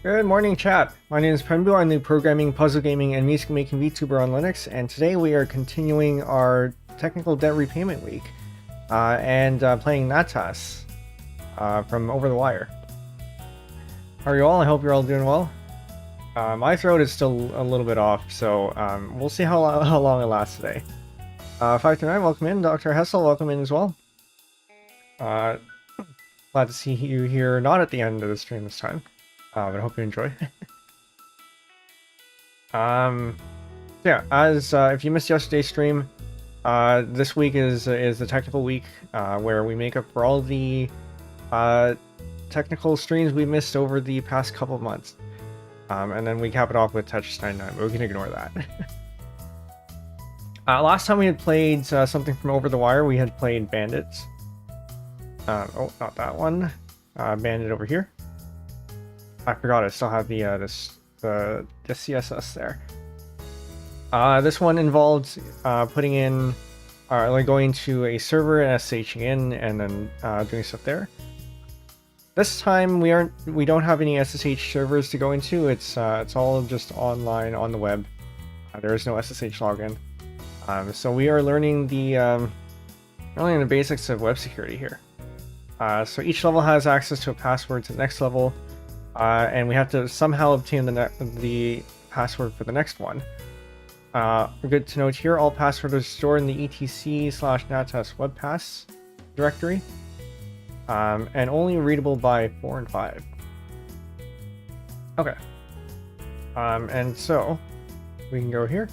Good morning, chat. My name is Penbu. I'm the programming, puzzle gaming, and music making VTuber on Linux, and today we are continuing our technical debt repayment week and playing Natas from OverTheWire. How are you all? I hope you're all doing well. My throat is still a little bit off, so we'll see how long it lasts today. 529, welcome in. Dr. Hessel, welcome in as well. Glad to see you here, not at the end of the stream this time. But I hope you enjoy. Yeah, as if you missed yesterday's stream, this week is the technical week where we make up for all the technical streams we missed over the past couple of months, and then we cap it off with Tetris 99. But we can ignore that. Last time we had played something from OverTheWire, we had played Bandits. Oh, not that one. Bandit over here. I forgot I still have the CSS there. This one involved putting in, like going to a server and SSHing in, and then doing stuff there. This time we don't have any SSH servers to go into. It's all just online on the web. There is no SSH login. So we are learning the basics of web security here. So each level has access to a password to the next level. And we have to somehow obtain the password for the next one. Good to note here, all passwords are stored in the etc/natas webpass directory, and only readable by 4 and 5. Okay. And so we can go here,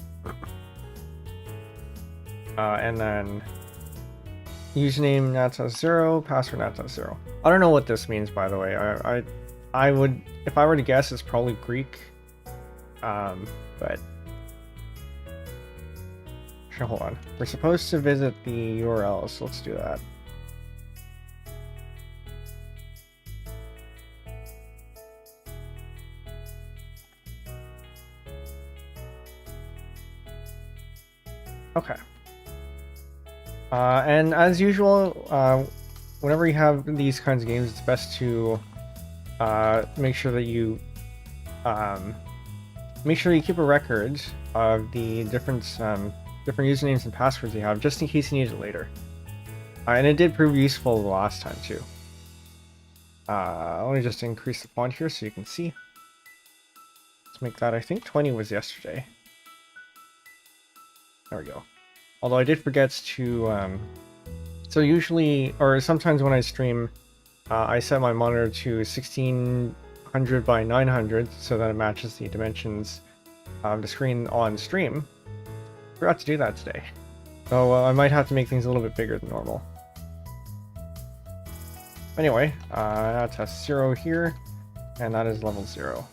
and then username natas0, password natas0. I don't know what this means, by the way. I would, if I were to guess, it's probably Greek, but sure, hold on. We're supposed to visit the URL, so let's do that. Okay. And as usual, whenever you have these kinds of games, it's best to make sure that you keep a record of the different usernames and passwords you have, just in case you need it later. And it did prove useful the last time too. Let me just increase the font here so you can see. Let's make that, I think 20 was yesterday. There we go. Although I did forget to so usually, or sometimes when I stream, I set my monitor to 1600 by 900 so that it matches the dimensions of the screen on stream. Forgot to do that today. So I might have to make things a little bit bigger than normal. Anyway, that's 0 here, and that is level 0.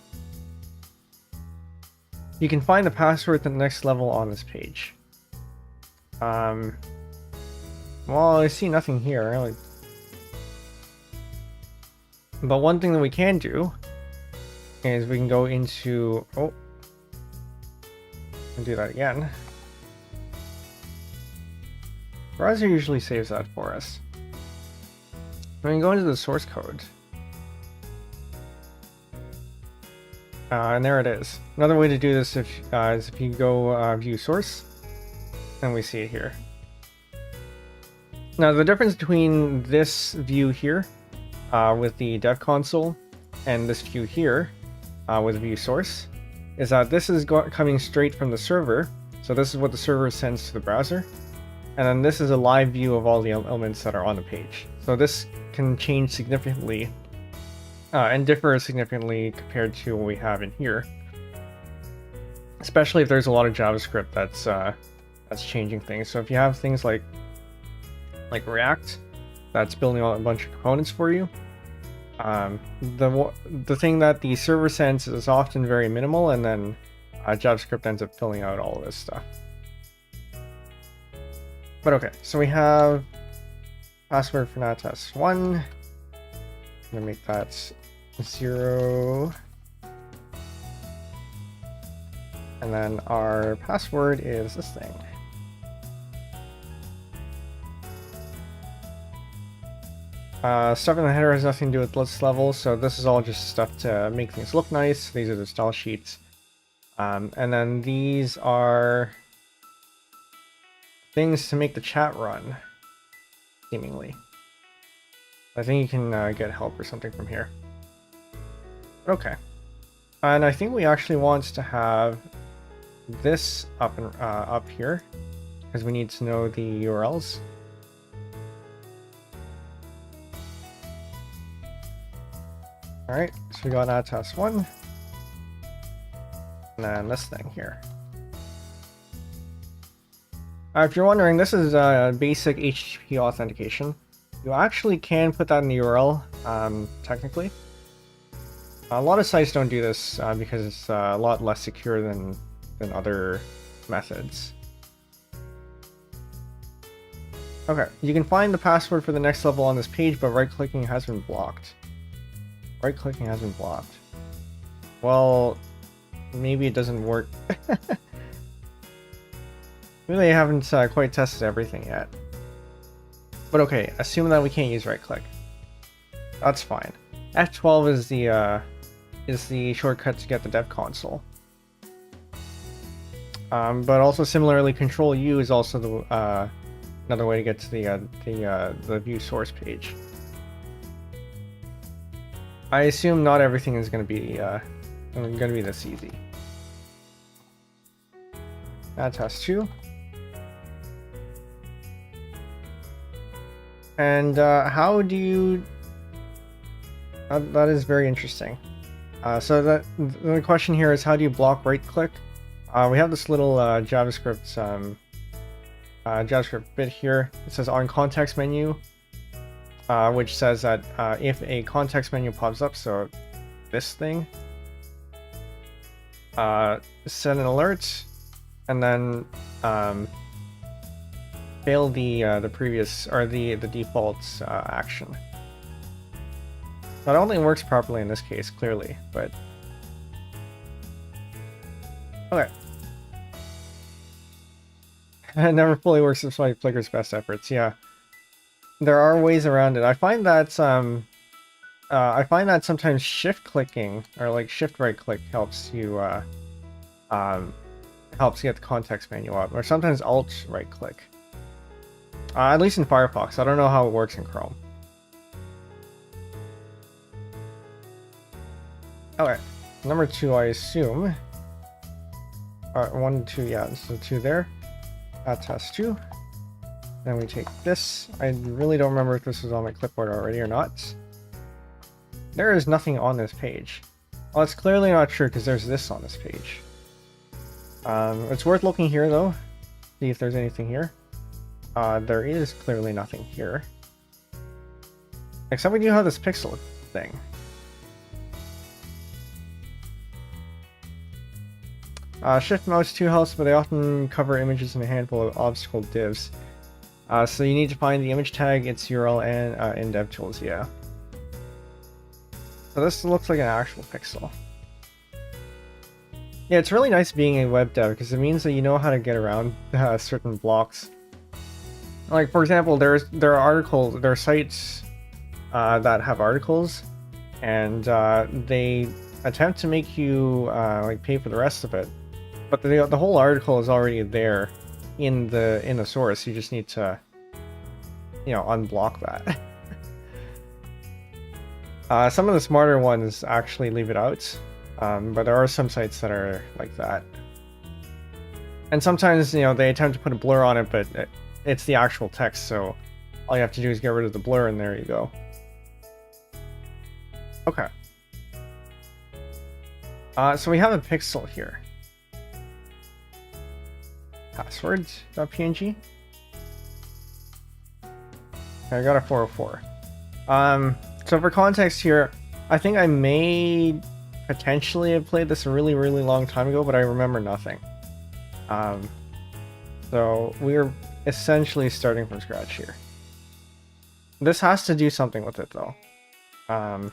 You can find the password to the next level on this page. Well, I see nothing here. But one thing that we can do is we can go into, and do that again. Browser usually saves that for us. We can go into the source code. And there it is. Another way to do this is if you go view source, and we see it here. Now the difference between this view here with the dev console and this view here with view source is that this is coming straight from the server. So this is what the server sends to the browser, and then this is a live view of all the elements that are on the page. So this can change significantly and differ significantly compared to what we have in here, especially if there's a lot of JavaScript that's changing things. So if you have things like React that's building a bunch of components for you, the thing that the server sends is often very minimal, and then JavaScript ends up filling out all of this stuff. But okay, so we have password for Natas 1. I'm gonna make that 0. And then our password is this thing. Stuff in the header has nothing to do with this level, so this is all just stuff to make things look nice. These are the style sheets. And then these are things to make the chat run, seemingly. I think you can get help or something from here. Okay. And I think we actually want to have this up here, because we need to know the URLs. Alright, so we got Natas 1. And then this thing here. If you're wondering, this is basic HTTP authentication. You actually can put that in the URL, technically. A lot of sites don't do this because it's a lot less secure than other methods. Okay, you can find the password for the next level on this page, but right-clicking has been blocked. Right-clicking has been blocked. Well, maybe it doesn't work. Maybe they haven't quite tested everything yet. But okay, assume that we can't use right-click. That's fine. F12 is the shortcut to get the dev console. But also similarly, Control U is also the another way to get to the view source page. I assume not everything is going to be this easy. Natas 2. And how do you... that is very interesting. So the question here is, how do you block right-click? We have this little JavaScript bit here. It says on context menu, which says that if a context menu pops up, so this thing, send an alert, and then fail the previous or the default action. I don't think it works properly in this case, clearly, but okay. It never fully works despite Flickr's best efforts. Yeah, there are ways around it. I find that sometimes shift clicking or like shift right click helps you helps get the context menu up, or sometimes alt right click. At least in Firefox. I don't know how it works in Chrome. Okay, number 2, I assume. 1, 2, yeah, so 2 there. Test 2. Then we take this. I really don't remember if this was on my clipboard already or not. There is nothing on this page. Well, it's clearly not true because there's this on this page. It's worth looking here though. See if there's anything here. There is clearly nothing here. Except we do have this pixel thing. Shift mouse 2 helps, but they often cover images in a handful of obstacle divs. So you need to find the image tag, its URL, and in DevTools, yeah. So this looks like an actual pixel. Yeah, it's really nice being a web dev because it means that you know how to get around certain blocks. Like, for example, there are sites that have articles, and they attempt to make you like pay for the rest of it. But the whole article is already there in the source. You just need to, unblock that. Some of the smarter ones actually leave it out, but there are some sites that are like that. And sometimes, they attempt to put a blur on it, but it's the actual text, so all you have to do is get rid of the blur, and there you go. Okay. So we have a pixel here. Passwords.png. I got a 404. So for context here, I think I may potentially have played this a really, really long time ago, but I remember nothing. So we're essentially starting from scratch here. This has to do something with it though. A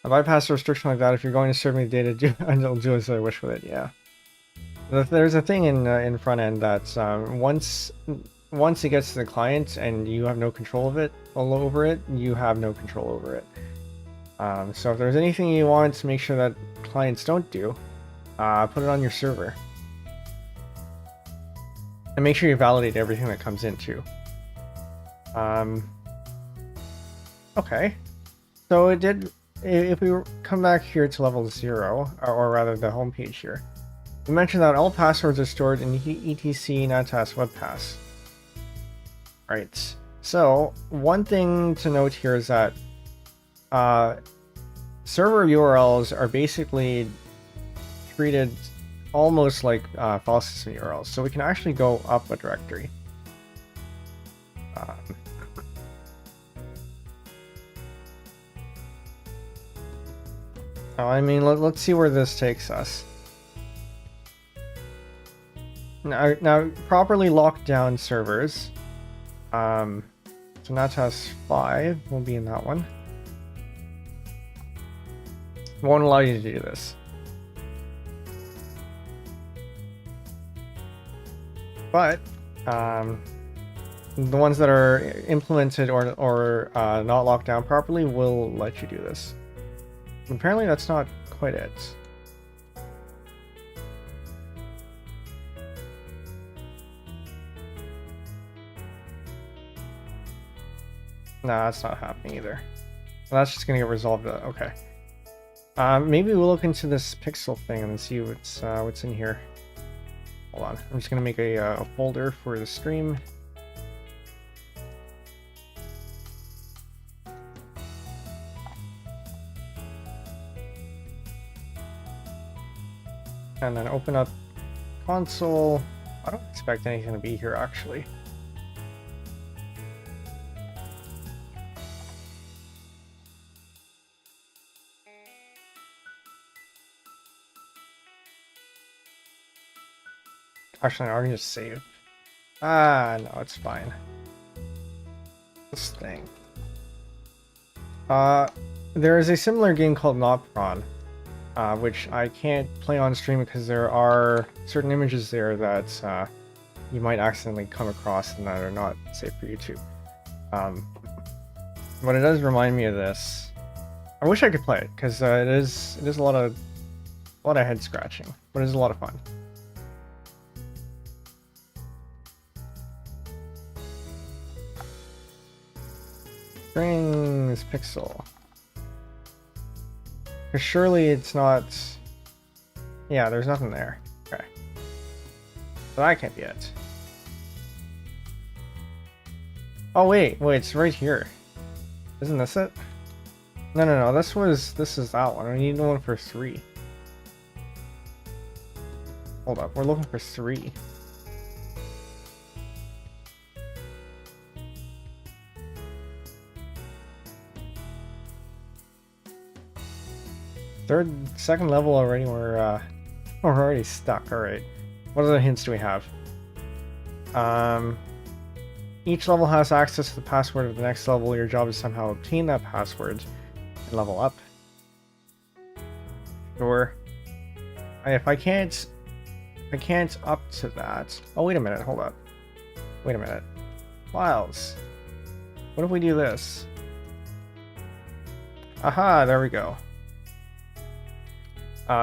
bypass restriction like that, if you're going to serve me the data, I'll do as I wish with it, yeah. There's a thing in front end that once once it gets to the client and you have no control of it, all over it, you have no control over it. So if there's anything you want to make sure that clients don't do, put it on your server. And make sure you validate everything that comes in too. Okay. So it did, if we come back here to level 0, or rather the home page here, we mentioned that all passwords are stored in etc Natas webpass. Right. So one thing to note here is that server URLs are basically treated almost like file system URLs. So we can actually go up a directory. I mean, let's see where this takes us. Now properly locked down servers. So Natas 5 will be in that one. Won't allow you to do this. But the ones that are implemented or not locked down properly will let you do this. Apparently that's not quite it. No, that's not happening either. Well, that's just gonna get resolved. Okay. Maybe we'll look into this pixel thing and see what's in here. Hold on. I'm just gonna make a folder for the stream. And then open up console. I don't expect anything to be here actually. Actually, I can just save. Ah, no, it's fine. This thing. There is a similar game called Notpron, which I can't play on stream because there are certain images there that you might accidentally come across and that are not safe for YouTube. But it does remind me of this. I wish I could play it because it is a lot of head scratching, but it is a lot of fun. Strings pixel. Because surely it's not. Yeah, there's nothing there. Okay. But that can't be it. Oh wait, it's right here. Isn't this it? No. This is that one. I need one for 3. Hold up, we're looking for 3. Second level already. We're already stuck. All right. What other hints do we have? Each level has access to the password of the next level. Your job is somehow obtain that password and level up. Sure. If I can't up to that. Oh, wait a minute. Hold up. Wait a minute. Files. What if we do this? Aha, there we go.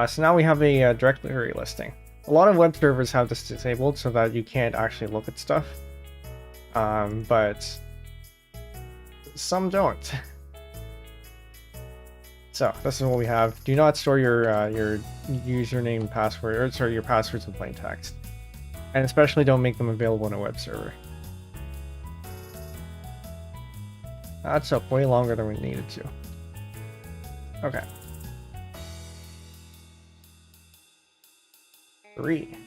So now we have a directory listing. A lot of web servers have this disabled so that you can't actually look at stuff, but some don't. So this is what we have. Do not store your username and password, or sorry, your passwords in plain text, and especially don't make them available in a web server. That took way longer than we needed to. Okay. 3.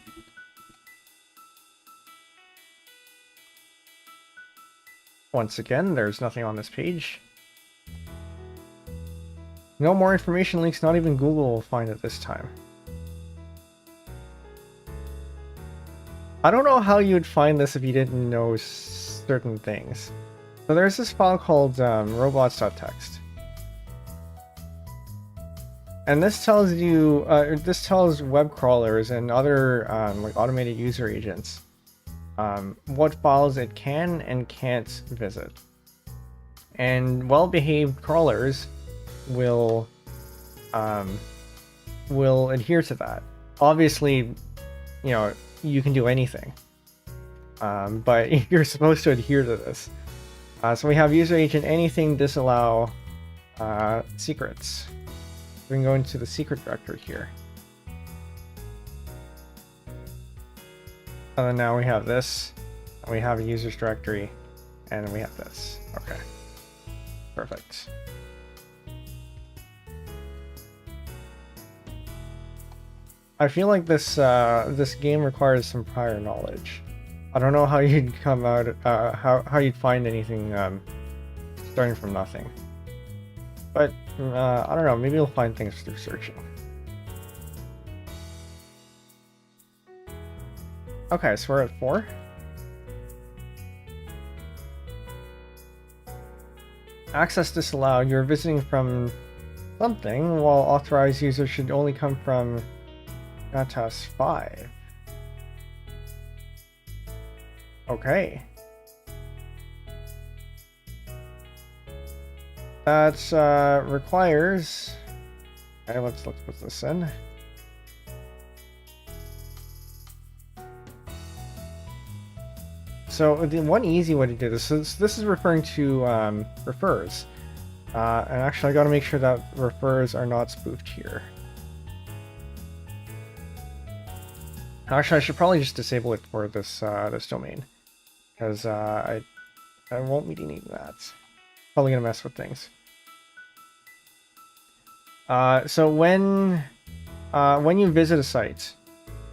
Once again, there's nothing on this page. No more information links, not even Google will find it this time. I don't know how you'd find this if you didn't know certain things. So there's this file called robots.txt. And this tells you, this tells web crawlers and other like automated user agents what files it can and can't visit. And well-behaved crawlers will adhere to that. Obviously, you know, you can do anything, but you're supposed to adhere to this. So we have user agent anything disallow secrets. We can go into the secret directory here. And then now we have this, and we have a users directory, and then we have this. Okay, perfect. I feel like this this game requires some prior knowledge. I don't know how you'd come out, how you'd find anything starting from nothing. But I don't know, maybe you'll find things through searching. Okay, so we're at 4. Access disallowed. You're visiting from something, while authorized users should only come from Natas 5. Okay. That requires... Okay, let's put this in. So the one easy way to do this is this is referring to refers. And actually I gotta make sure that refers are not spoofed here. Actually, I should probably just disable it for this this domain, because I won't be needing that. Probably gonna mess with things. So when you visit a site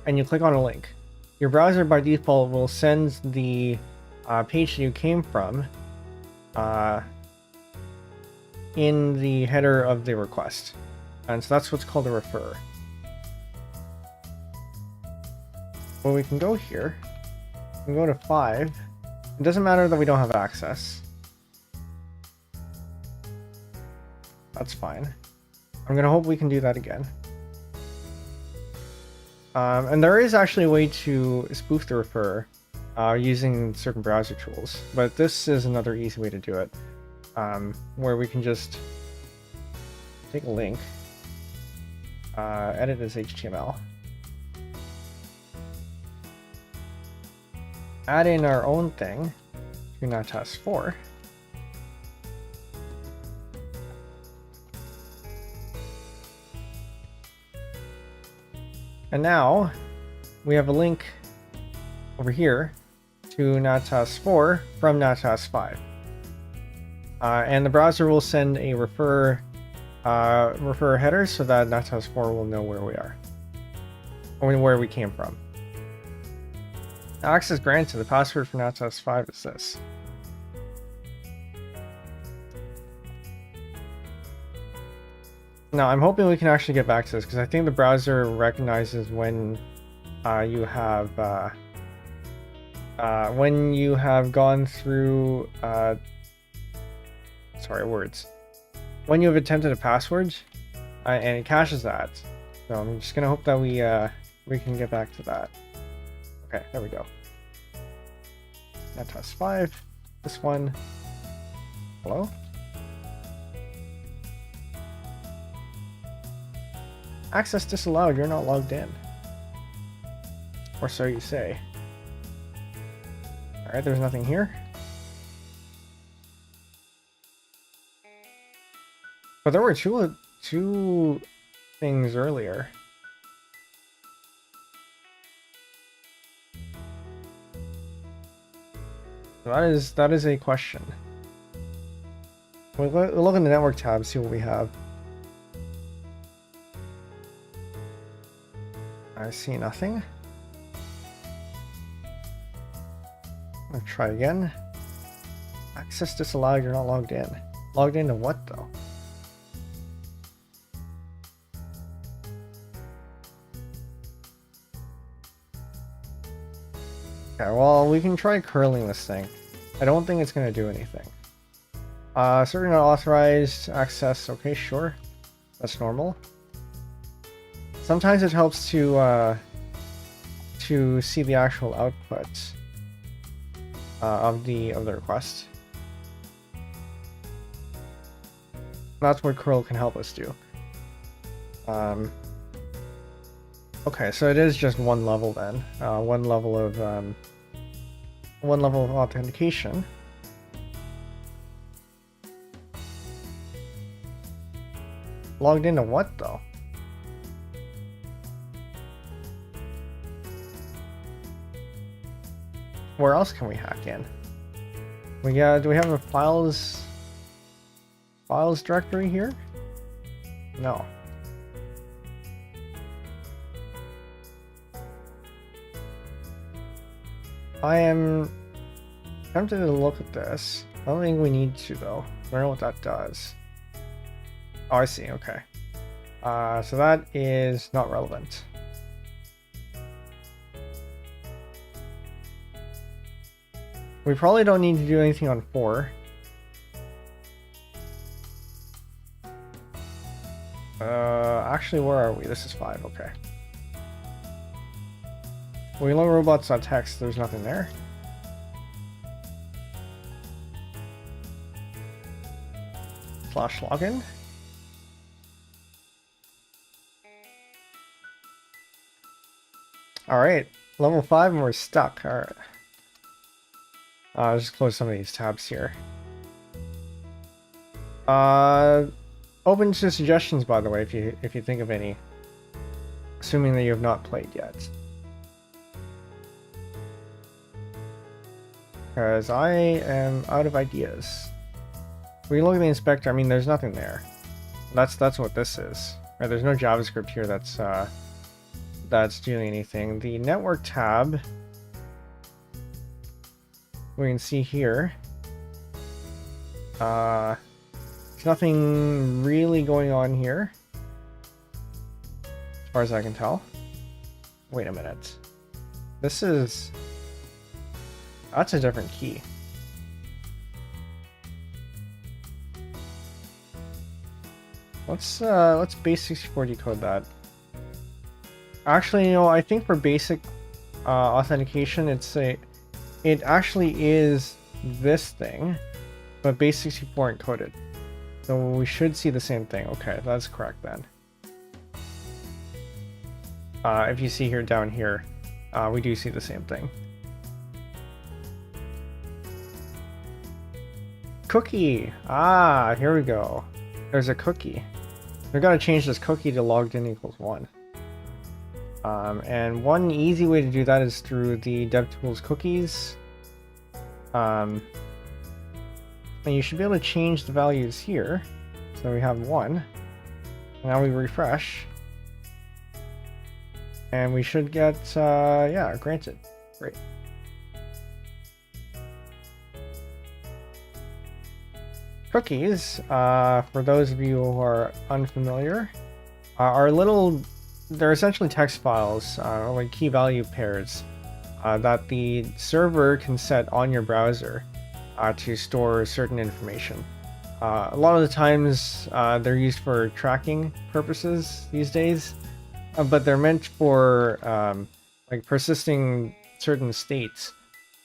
and you click on a link, your browser by default will send the page that you came from in the header of the request, and so that's what's called a refer. Well, we can go here, we can go to 5. It doesn't matter that we don't have access. That's fine. I'm gonna hope we can do that again. And there is actually a way to spoof the refer using certain browser tools, but this is another easy way to do it, where we can just take a link, edit as HTML, add in our own thing to Natas 4, and now we have a link over here to Natas 4 from Natas 5. And the browser will send a refer header so that Natas 4 will know where we are, or where we came from. Access granted. The password for Natas 5 is this. Now I'm hoping we can actually get back to this, because I think the browser recognizes when you have gone through when you have attempted a password, and it caches that. So I'm just gonna hope that we can get back to that. Okay, there we go. Natas 5, this one. Hello? Access disallowed, you're not logged in. Or so you say. Alright, there's nothing here. But there were two things earlier. That is a question. We'll look in the network tab, see what we have. I see nothing. I'll try again. Access disallowed, you're not logged in. Logged into what though? Okay, well, we can try curling this thing. I don't think it's going to do anything. Certain unauthorized access. Okay, sure. That's normal. Sometimes it helps to see the actual output. of the request. That's what curl can help us do. Okay, so it is just one level then. One level of authentication. Logged into what though? Where else can we hack in? Do we have a files directory here? No. I am tempted to look at this. I don't think we need to though. I don't know what that does. Oh, I see. Okay. So that is not relevant. We probably don't need to do anything on 4. Actually, where are we? This is 5. Okay. We load robots.txt. There's nothing there. /login. All right, level 5 and we're stuck. All right. I'll just close some of these tabs here. Open to suggestions, by the way, if you think of any. Assuming that you have not played yet. Because I am out of ideas. When you look at the inspector, I mean, there's nothing there. That's what this is. Right, there's no JavaScript here that's doing anything. The network tab, we can see here. There's nothing really going on here, as far as I can tell. Wait a minute. That's a different key. Let's base64 decode that. Actually, you know, I think for basic authentication, it actually is this thing, but base64 encoded. So we should see the same thing. Okay, that's correct then. If you see here down here, we do see the same thing. Cookie! Ah, here we go. There's a cookie. We're gonna change this cookie to logged in equals 1. And one easy way to do that is through the DevTools cookies. And you should be able to change the values here. So we have 1. Now we refresh. And we should get, yeah, granted. Great. Cookies, for those of you who are unfamiliar, are they're essentially text files, like key value pairs, that the server can set on your browser to store certain information. A lot of the times they're used for tracking purposes these days, but they're meant for like persisting certain states,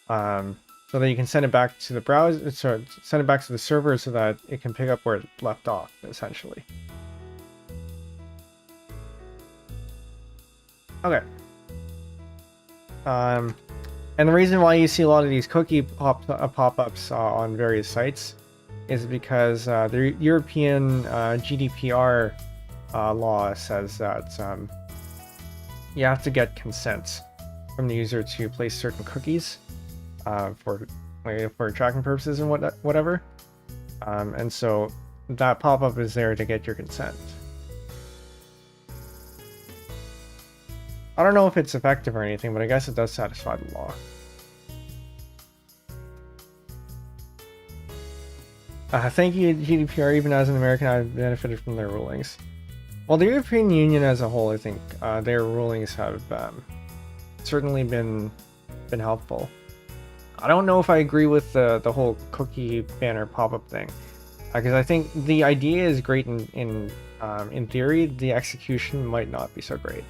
so that you can send it back to the browser, so send it back to the server so that it can pick up where it left off, essentially. Okay. And the reason why you see a lot of these cookie pop-ups on various sites is because the European GDPR law says that you have to get consent from the user to place certain cookies for tracking purposes and whatever. And so that pop-up is there to get your consent. I don't know if it's effective or anything, but I guess it does satisfy the law. Thank you, GDPR. Even as an American, I've benefited from their rulings. Well, the European Union as a whole, I think their rulings have certainly been helpful. I don't know if I agree with the whole cookie banner pop-up thing, because I think the idea is great in theory. The execution might not be so great.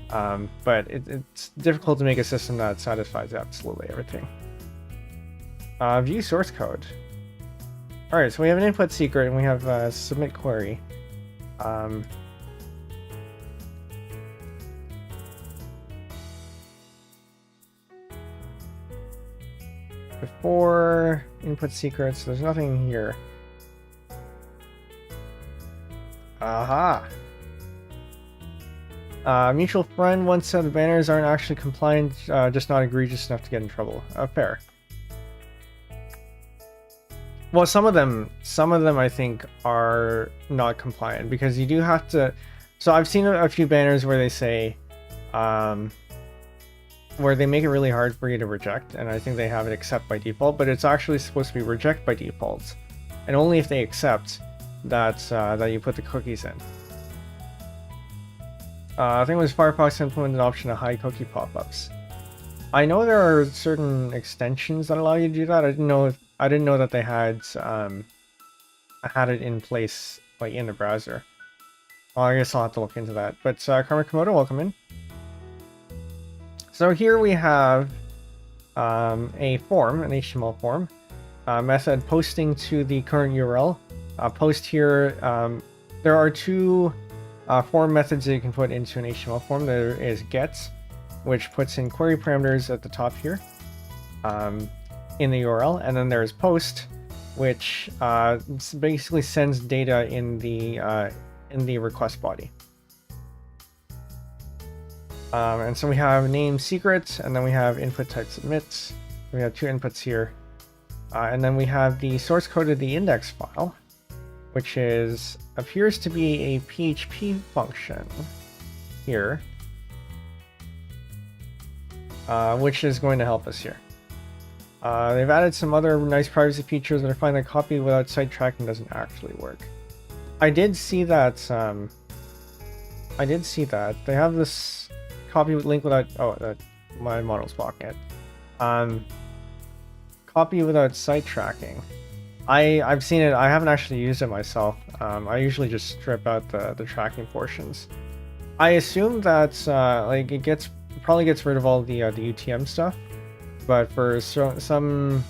But it's difficult to make a system that satisfies absolutely everything. View source code. Alright, so we have an input secret and we have submit query. Before input secrets, there's nothing here. Aha! Mutual friend once said the banners aren't actually compliant, just not egregious enough to get in trouble. Fair. Well, some of them I think are not compliant because you do have to. So I've seen a few banners where they say, where they make it really hard for you to reject, and I think they have it accept by default, but it's actually supposed to be reject by default, and only if they accept that that you put the cookies in. I think it was Firefox implemented an option to hide cookie pop-ups. I know there are certain extensions that allow you to do that. I didn't know that they had it in place, like in the browser. Well, I guess I'll have to look into that. But Karma Komodo, welcome in. So here we have a form, an HTML form, method posting to the current URL. Post here. There are two form methods that you can put into an HTML form. There is get, which puts in query parameters at the top here in the URL, and then there's post, which basically sends data in the request body. And so we have name secret, and then we have input type submit. We have two inputs here, and then we have the source code of the index file, which appears to be a PHP function here, which is going to help us here. They've added some other nice privacy features, but I find that copy without site tracking doesn't actually work. I did see that. They have this copy with link without. Oh, my model's blocking it. Copy without site tracking. I've seen it. I haven't actually used it myself. I usually just strip out the tracking portions. I assume that like it probably gets rid of all the UTM stuff, but for some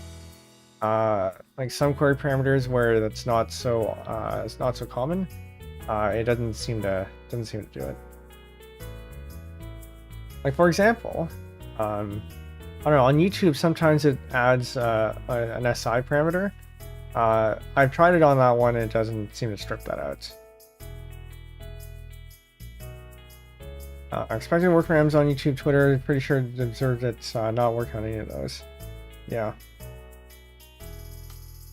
like some query parameters where that's not so it's not so common, it doesn't seem to do it. Like for example, I don't know, on YouTube sometimes it adds an SI parameter. I've tried it on that one, and it doesn't seem to strip that out. Expecting workarounds on YouTube, Twitter. Pretty sure it observed it's not working on any of those. Yeah.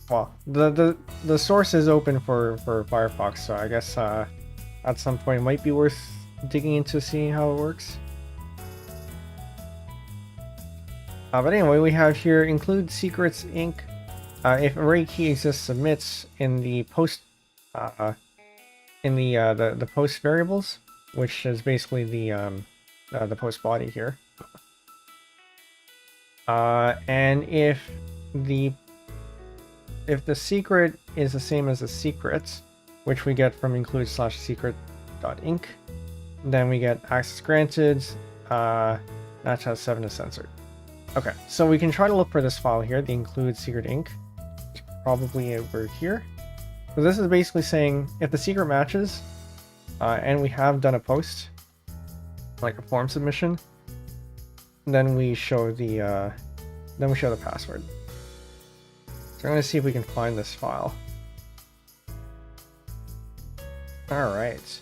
Well, the source is open for Firefox, so I guess at some point it might be worth digging into seeing how it works. But anyway, we have here include secrets inc. If array key exists, submits in the post the post variables, which is basically the post body here. And if the secret is the same as the secret, which we get from include/secret.inc, then we get access granted. Natas 7 is censored. Okay, so we can try to look for this file here, the include secret inc. Probably over here. So this is basically saying if the secret matches, and we have done a post, like a form submission, then we show the password. So I'm going to see if we can find this file. All right,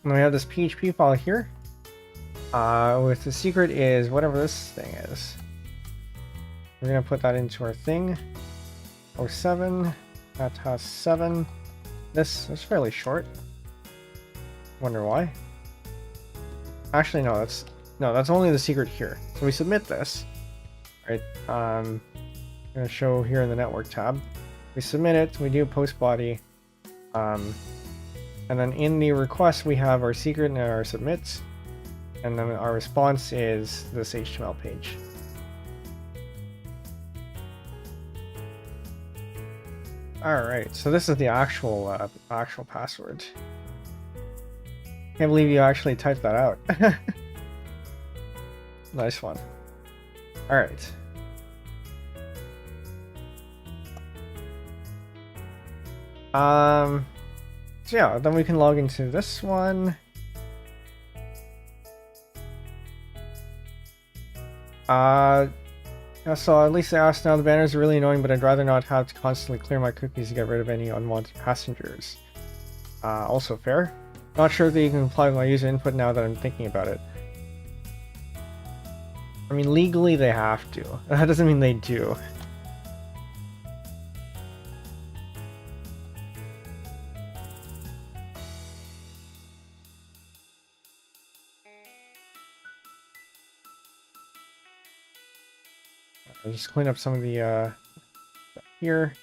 and we have this PHP file here. With the secret is whatever this thing is. We're going to put that into our thing. 07, Natas 7. This is fairly short. Wonder why. Actually, no, that's only the secret here. So we submit this. Right. I'm gonna show here in the network tab. We submit it, we do a post body. And then in the request we have our secret and our submits. And then our response is this HTML page. Alright, so this is the actual password. Can't believe you actually typed that out. Nice one. Alright. So yeah, then we can log into this one. So at least they asked now, the banners are really annoying, but I'd rather not have to constantly clear my cookies to get rid of any unwanted passengers. Also fair. Not sure that you can apply my user input now that I'm thinking about it. I mean, legally they have to. That doesn't mean they do. I'll just clean up some of the here.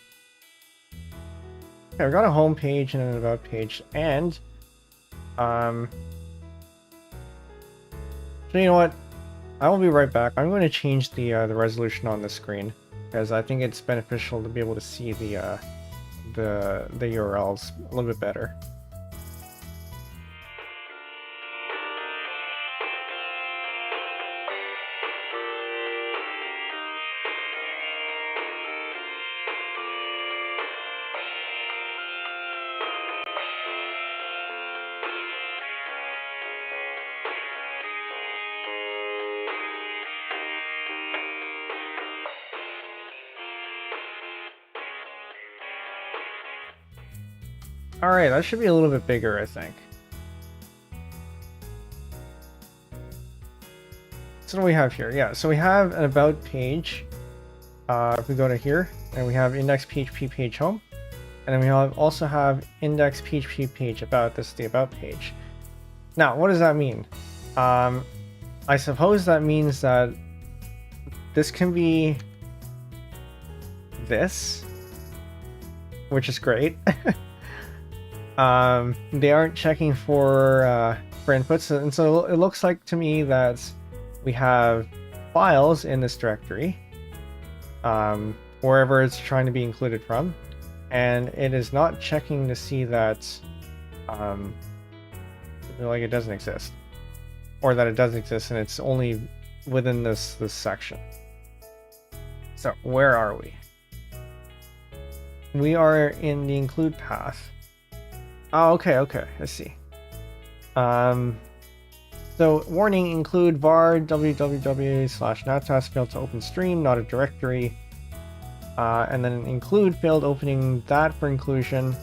Okay, we got a home page and an about page, and so you know what? I will be right back. I'm going to change the resolution on the screen because I think it's beneficial to be able to see the URLs a little bit better. Alright, that should be a little bit bigger, I think. So what do we have here? Yeah, so we have an about page. If we go to here, and we have index PHP page home. And then we also have index PHP page about. This is the about page. Now, what does that mean? I suppose that means that this can be this, which is great. They aren't checking for inputs, and so it looks like to me that we have files in this directory, wherever it's trying to be included from, and it is not checking to see that like it doesn't exist, or that it does exist and it's only within this section. So where are we? We are in the include path. Oh, okay, I see. So warning, include var www/natas failed to open stream, not a directory. And then include failed opening that for inclusion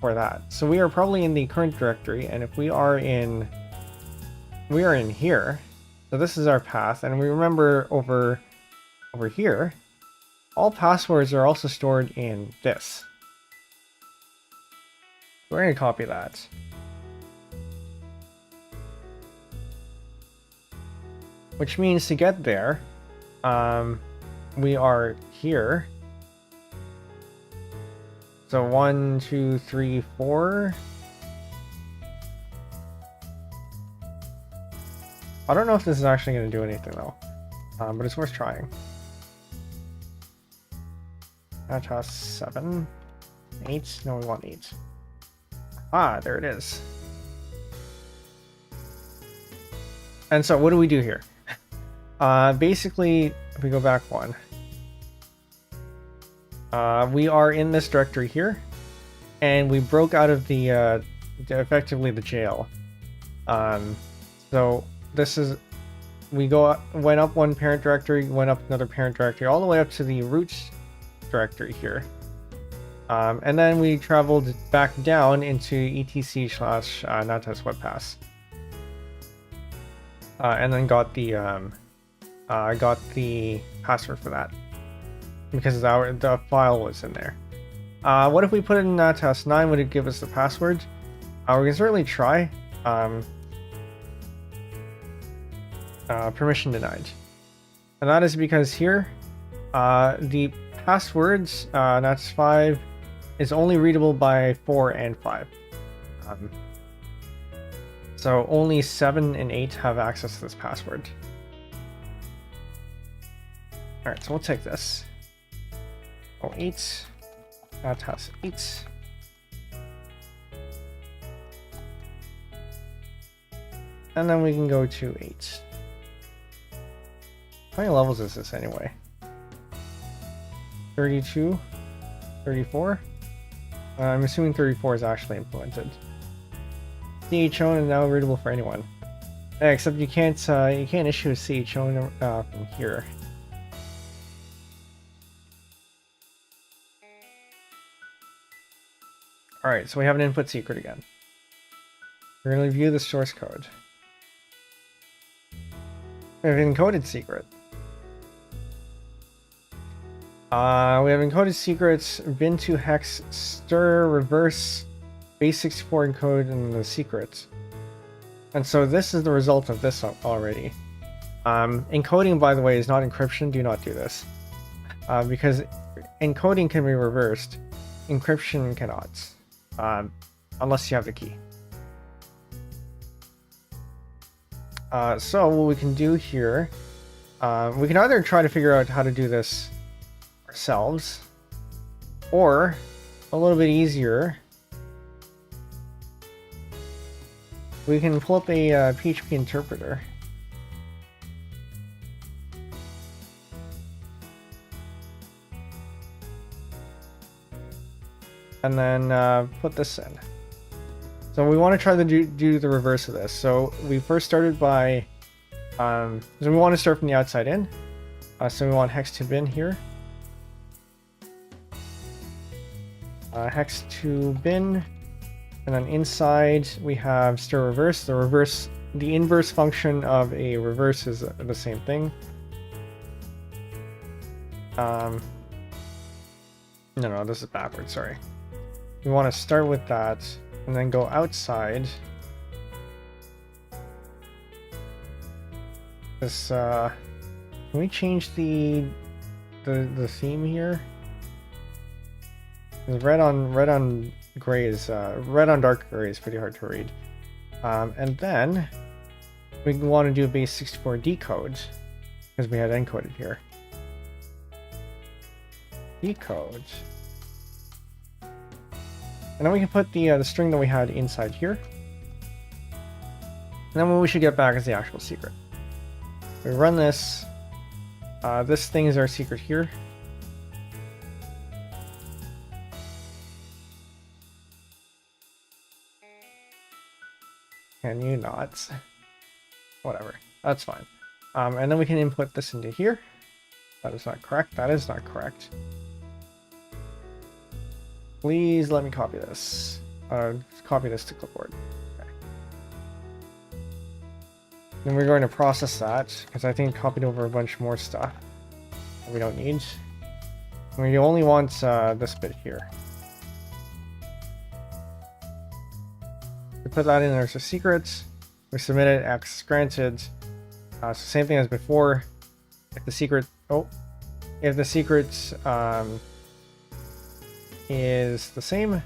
for that. So we are probably in the current directory, and if we are in here. So this is our path, and we remember over here, all passwords are also stored in this. We're going to copy that. Which means to get there, we are here. So 1, 2, 3, 4. I don't know if this is actually going to do anything though, but it's worth trying. Natas 7, 8. No, we want 8. Ah, there it is. And so what do we do here? Basically, if we go back one, we are in this directory here, and we broke out of the effectively the jail. So this is, went up one parent directory, went up another parent directory, all the way up to the root directory here. And then we traveled back down into etc/natas webpass, and then got the password for that because the file was in there. What if we put it in Natas 9? Would it give us the password? We can certainly try. Permission denied, and that is because here the passwords Natas 5 is only readable by 4 and 5. So only 7 and 8 have access to this password. Alright, so we'll take this. 8, Natas 8. And then we can go to 8. How many levels is this anyway? 32? 34? I'm assuming 34 is actually implemented. CHO is now readable for anyone. Yeah, except you can't issue a CHO from here. Alright, so we have an input secret again. We're going to view the source code. We have an encoded secret. We have encoded secrets, bin to hex, stir, reverse, base 64 encode, and the secrets. And so this is the result of this already. Encoding, by the way, is not encryption. Do not do this. Because encoding can be reversed. Encryption cannot. Unless you have the key. So what we can do here, we can either try to figure out how to do this ourselves, or a little bit easier, we can pull up a PHP interpreter. And then put this in. So we want to try to do the reverse of this. So we first started by, so we want to start from the outside in. So we want hex to bin here. Hex to bin, and then inside we have stir reverse. The inverse function of a reverse is the same thing. No, this is backwards, sorry. We want to start with that and then go outside. This can we change the theme here? Red on gray is red on dark gray is pretty hard to read. And then we want to do a base 64 decode because we had encoded here. Decode. And then we can put the string that we had inside here. And then what we should get back is the actual secret. We run this. This thing is our secret here. Can you not? Whatever. That's fine. And then we can input this into here. That is not correct. That is not correct. Please let me copy this. Copy this to clipboard. Okay. Then we're going to process that, because I think copied over a bunch more stuff that we don't need. We only want this bit here. We put that in there as a secret. We submit it, X granted. So same thing as before. If the secret, is the same,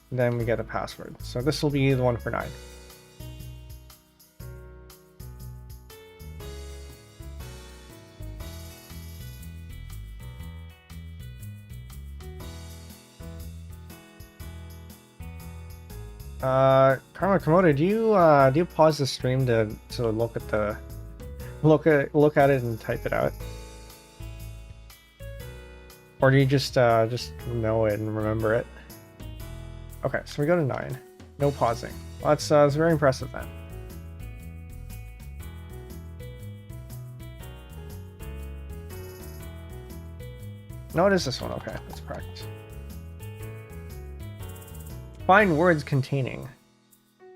then we get a password. So this will be the one for 9. Karma Komodo, do you pause the stream to look at the look at it and type it out? Or do you just know it and remember it? Okay, so we go to 9. No pausing. Well, that's very impressive then. No, it is this one. Okay, that's correct. Find words containing.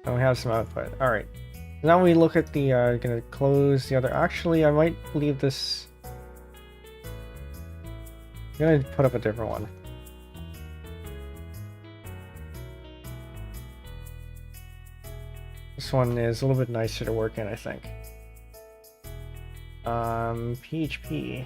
And we have some output. Alright. Now we look at the, gonna close the other. Actually, I might leave this. I'm gonna put up a different one. This one is a little bit nicer to work in, I think. PHP.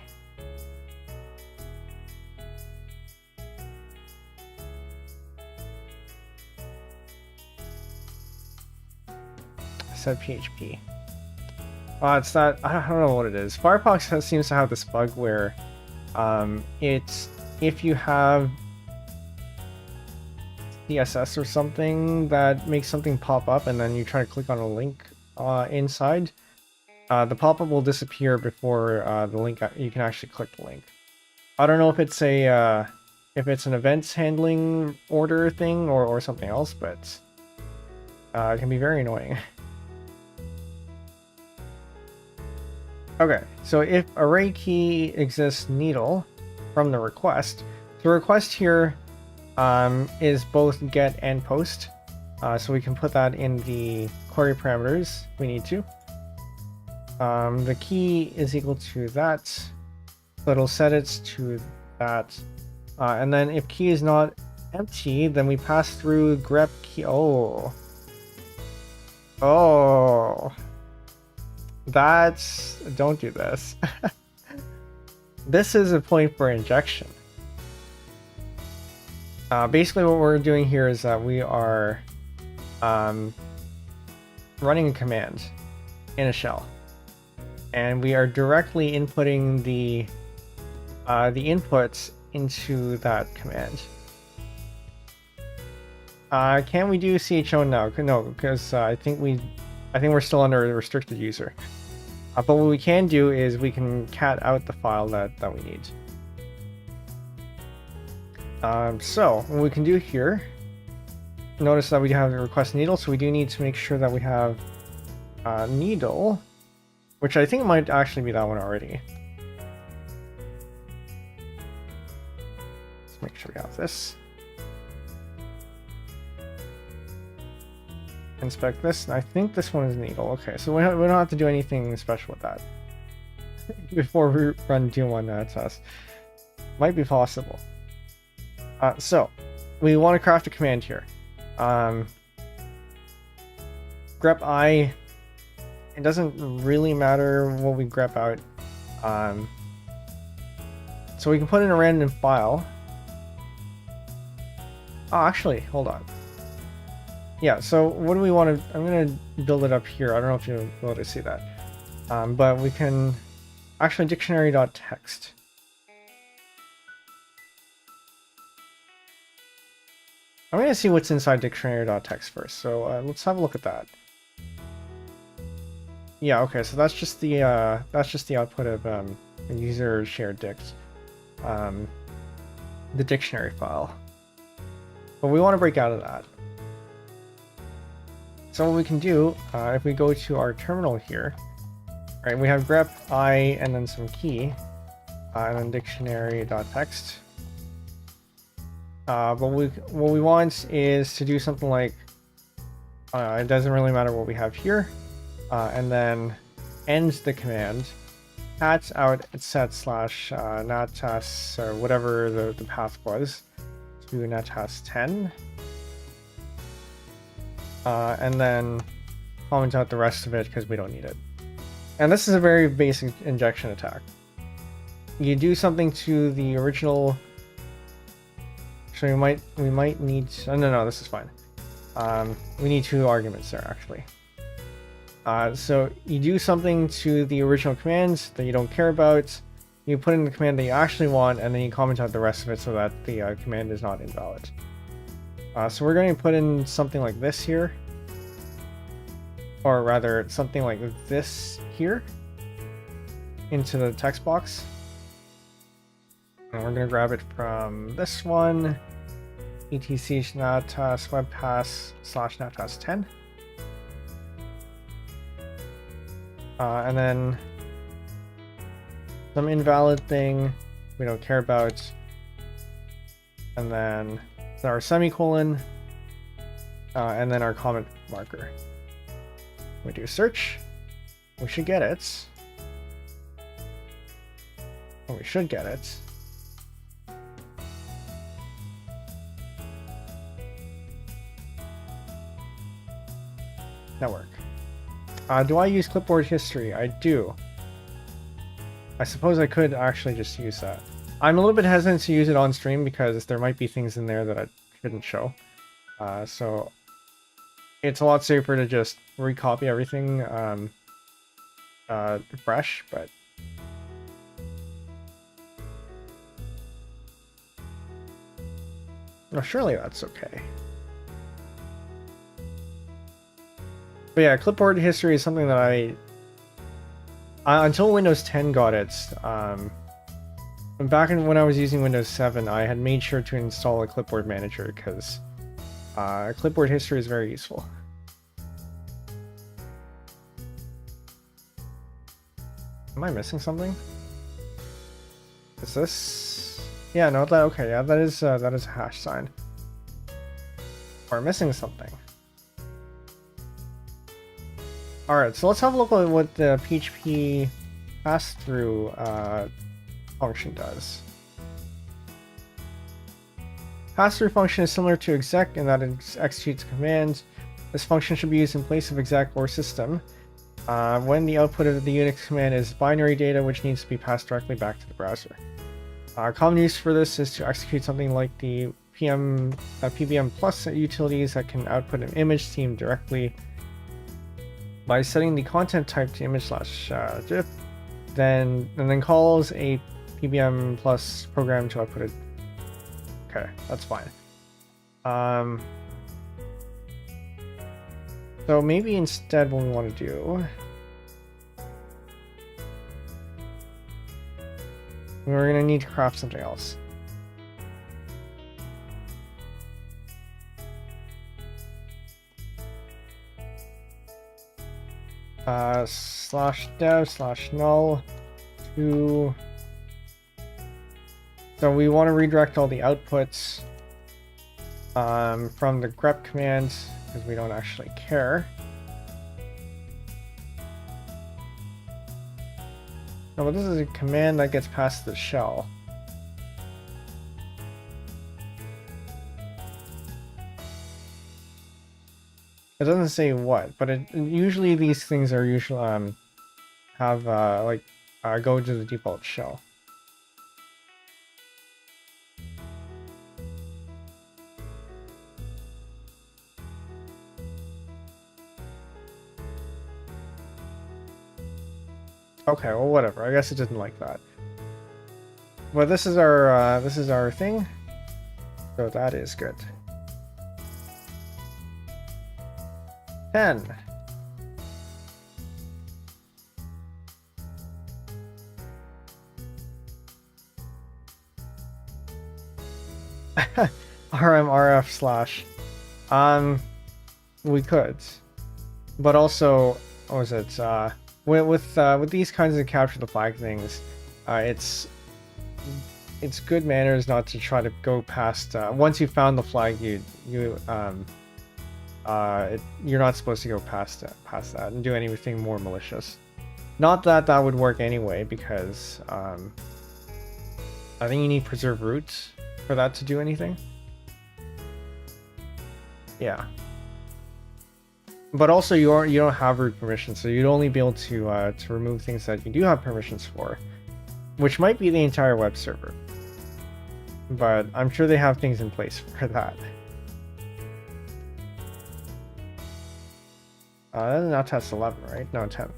Set PHP. It's not. I don't know what it is. Firefox seems to have this bug where it's if you have CSS or something that makes something pop up and then you try to click on a link inside, the pop-up will disappear before the link you can actually click the link. I don't know if it's if it's an events handling order thing or something else, but it can be very annoying. Okay, so if array key exists needle from the request, the request here is both get and post. So we can put that in the query parameters if we need to. The key is equal to that, so it'll set it to that. And then if key is not empty, then we pass through grep key. Oh, don't do this. This is a point for injection. Basically what we're doing here is that we are running a command in a shell, and we are directly inputting the inputs into that command. Can we do cho now? No, because I think we're still under a restricted user. But what we can do is we can cat out the file that we need. So what we can do here, notice that we have a request needle, so we do need to make sure that we have needle, which I think might actually be that one already. Let's make sure we have this. Inspect this, and I think this one is needle. Okay, so we don't have to do anything special with that before we run do1 test. Might be possible. So we want to craft a command here. Grep I, it doesn't really matter what we grep out. So we can put in a random file. Oh, actually, hold on. Yeah, so what do we want to... I'm going to build it up here. I don't know if you'll be able to see that. But we can... Actually, dictionary.text. I'm going to see what's inside dictionary.text first. So let's have a look at that. Yeah, okay, so that's just the output of a user shared dict. The dictionary file. But we want to break out of that. So what we can do, if we go to our terminal here, right, we have grep I and then some key, and then dictionary.text. But what we want is to do something like, it doesn't really matter what we have here, and then ends the command, cat out set slash natas, or whatever the path was, to natas 10. And then comment out the rest of it because we don't need it. And this is a very basic injection attack. You do something to the original. So we might need. Oh, no, this is fine. We need 2 arguments there actually. So you do something to the original commands that you don't care about. You put in the command that you actually want, and then you comment out the rest of it so that the command is not invalid. So we're going to put in something like this here, or rather something like this here into the text box, and we're going to grab it from this one, etc natas webpass / natas 10, and then some invalid thing we don't care about, and then our semicolon, and then our comment marker. We do search, we should get it. Well, we should get it. Network. Do I use clipboard history? I do. I suppose I could actually just use that. I'm a little bit hesitant to use it on stream because there might be things in there that I shouldn't show. So it's a lot safer to just recopy everything fresh, but oh, surely that's okay. But yeah, clipboard history is something that I until Windows 10 got it, Back when I was using Windows 7, I had made sure to install a clipboard manager because clipboard history is very useful. Am I missing something? Is this? Yeah, no, that okay. Yeah, that is a hash sign. We're missing something. All right, so let's have a look at what the PHP pass-through function does. Pass-through function is similar to exec in that it executes commands. This function should be used in place of exec or system when the output of the Unix command is binary data which needs to be passed directly back to the browser. Common use for this is to execute something like the PBM Plus utilities that can output an image theme directly by setting the content type to image/GIF, and then calls a PBM Plus program to output it. Okay, that's fine. So maybe instead what we want to do, we're going to need to craft something else. /dev/null to. So we want to redirect all the outputs from the grep command because we don't actually care. No, but this is a command that gets passed to the shell. It doesn't say what, but usually these things are usually go to the default shell. Okay, well whatever. I guess it didn't like that. But this is our thing, so that is good. 10. RMRF/. We could, but also, what was it? With these kinds of capture the flag things, it's good manners not to try to go past. Once you found the flag, you're not supposed to go past that and do anything more malicious. Not that that would work anyway, because I think you need preserve roots for that to do anything. Yeah. But also you don't have root permissions, so you'd only be able to remove things that you do have permissions for, which might be the entire web server. But I'm sure they have things in place for that. That's not test 11, right? No, 10.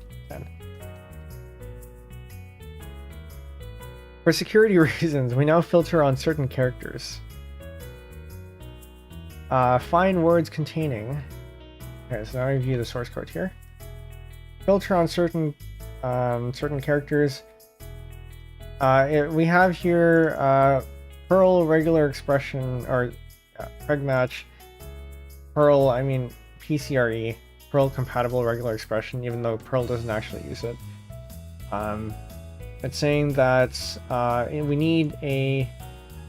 For security reasons, we now filter on certain characters. Find words containing. Okay, so now I view the source code here. Filter on certain characters. We have here Perl regular expression or preg match. Perl, I mean PCRE, Perl compatible regular expression, even though Perl doesn't actually use it. It's saying that we need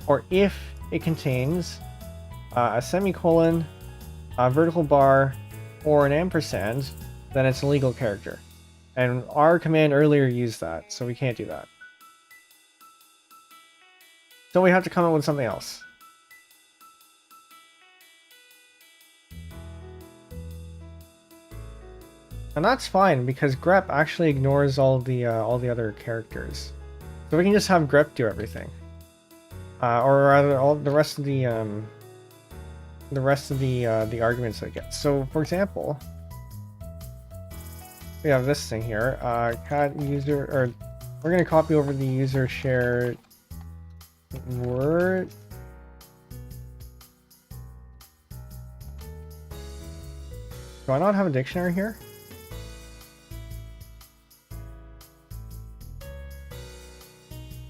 or if it contains a semicolon, a vertical bar, or an ampersand, then it's a legal character. And our command earlier used that, so we can't do that. So we have to come up with something else. And that's fine, because grep actually ignores all the other characters. So we can just have grep do everything. Or rather, all the rest of the arguments that it gets. So, for example, we have this thing here, cat user, or we're going to copy over the user shared word. Do I not have a dictionary here?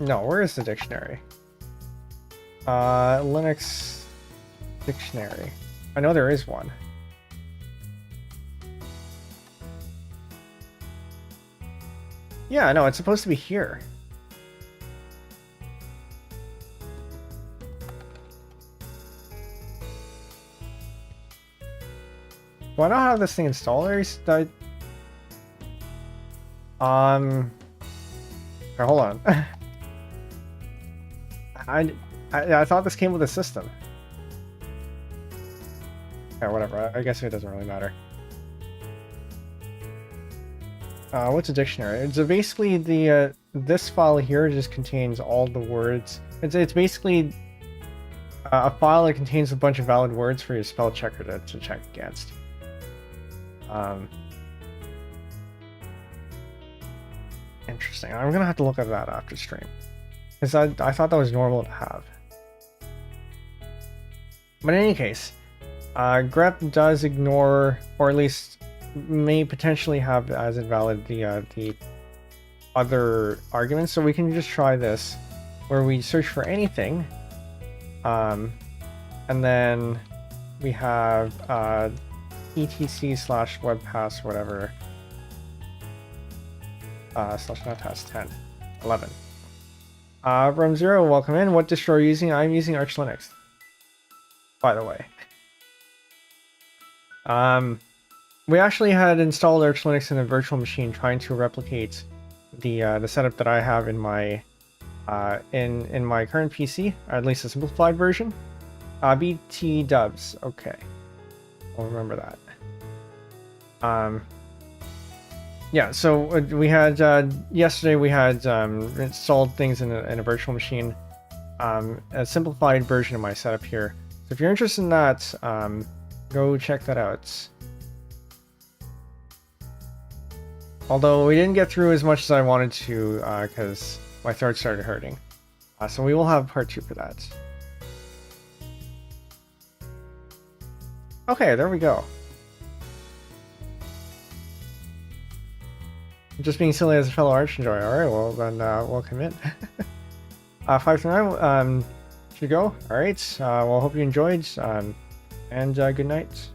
No, where is the dictionary? Linux dictionary. I know there is one. Yeah, no, it's supposed to be here. Do I not have this thing installed? Okay, hold on. I thought this came with a system. Yeah, whatever. I guess it doesn't really matter. What's a dictionary? It's basically the this file here just contains all the words. It's basically a file that contains a bunch of valid words for your spell checker to check against. Interesting. I'm gonna have to look at that after stream, because I thought that was normal to have. But in any case, grep does ignore, or at least may potentially have as invalid the other arguments. So we can just try this, where we search for anything, and then we have etc/webpass whatever /natas 10 11. From Zero, welcome in. What distro are you using? I'm using Arch Linux, by the way. We actually had installed Arch Linux in a virtual machine, trying to replicate the setup that I have in my in my current PC, or at least a simplified version. BT dubs. Okay, I'll remember that. Yeah, so we had yesterday we had installed things in a virtual machine, a simplified version of my setup here. So if you're interested in that, go check that out. Although we didn't get through as much as I wanted to, because my throat started hurting. So we will have part 2 for that. Okay, there we go. Just being silly as a fellow Arch enjoyer. Alright, well then welcome in. 539, should go? Alright, well hope you enjoyed, and good night.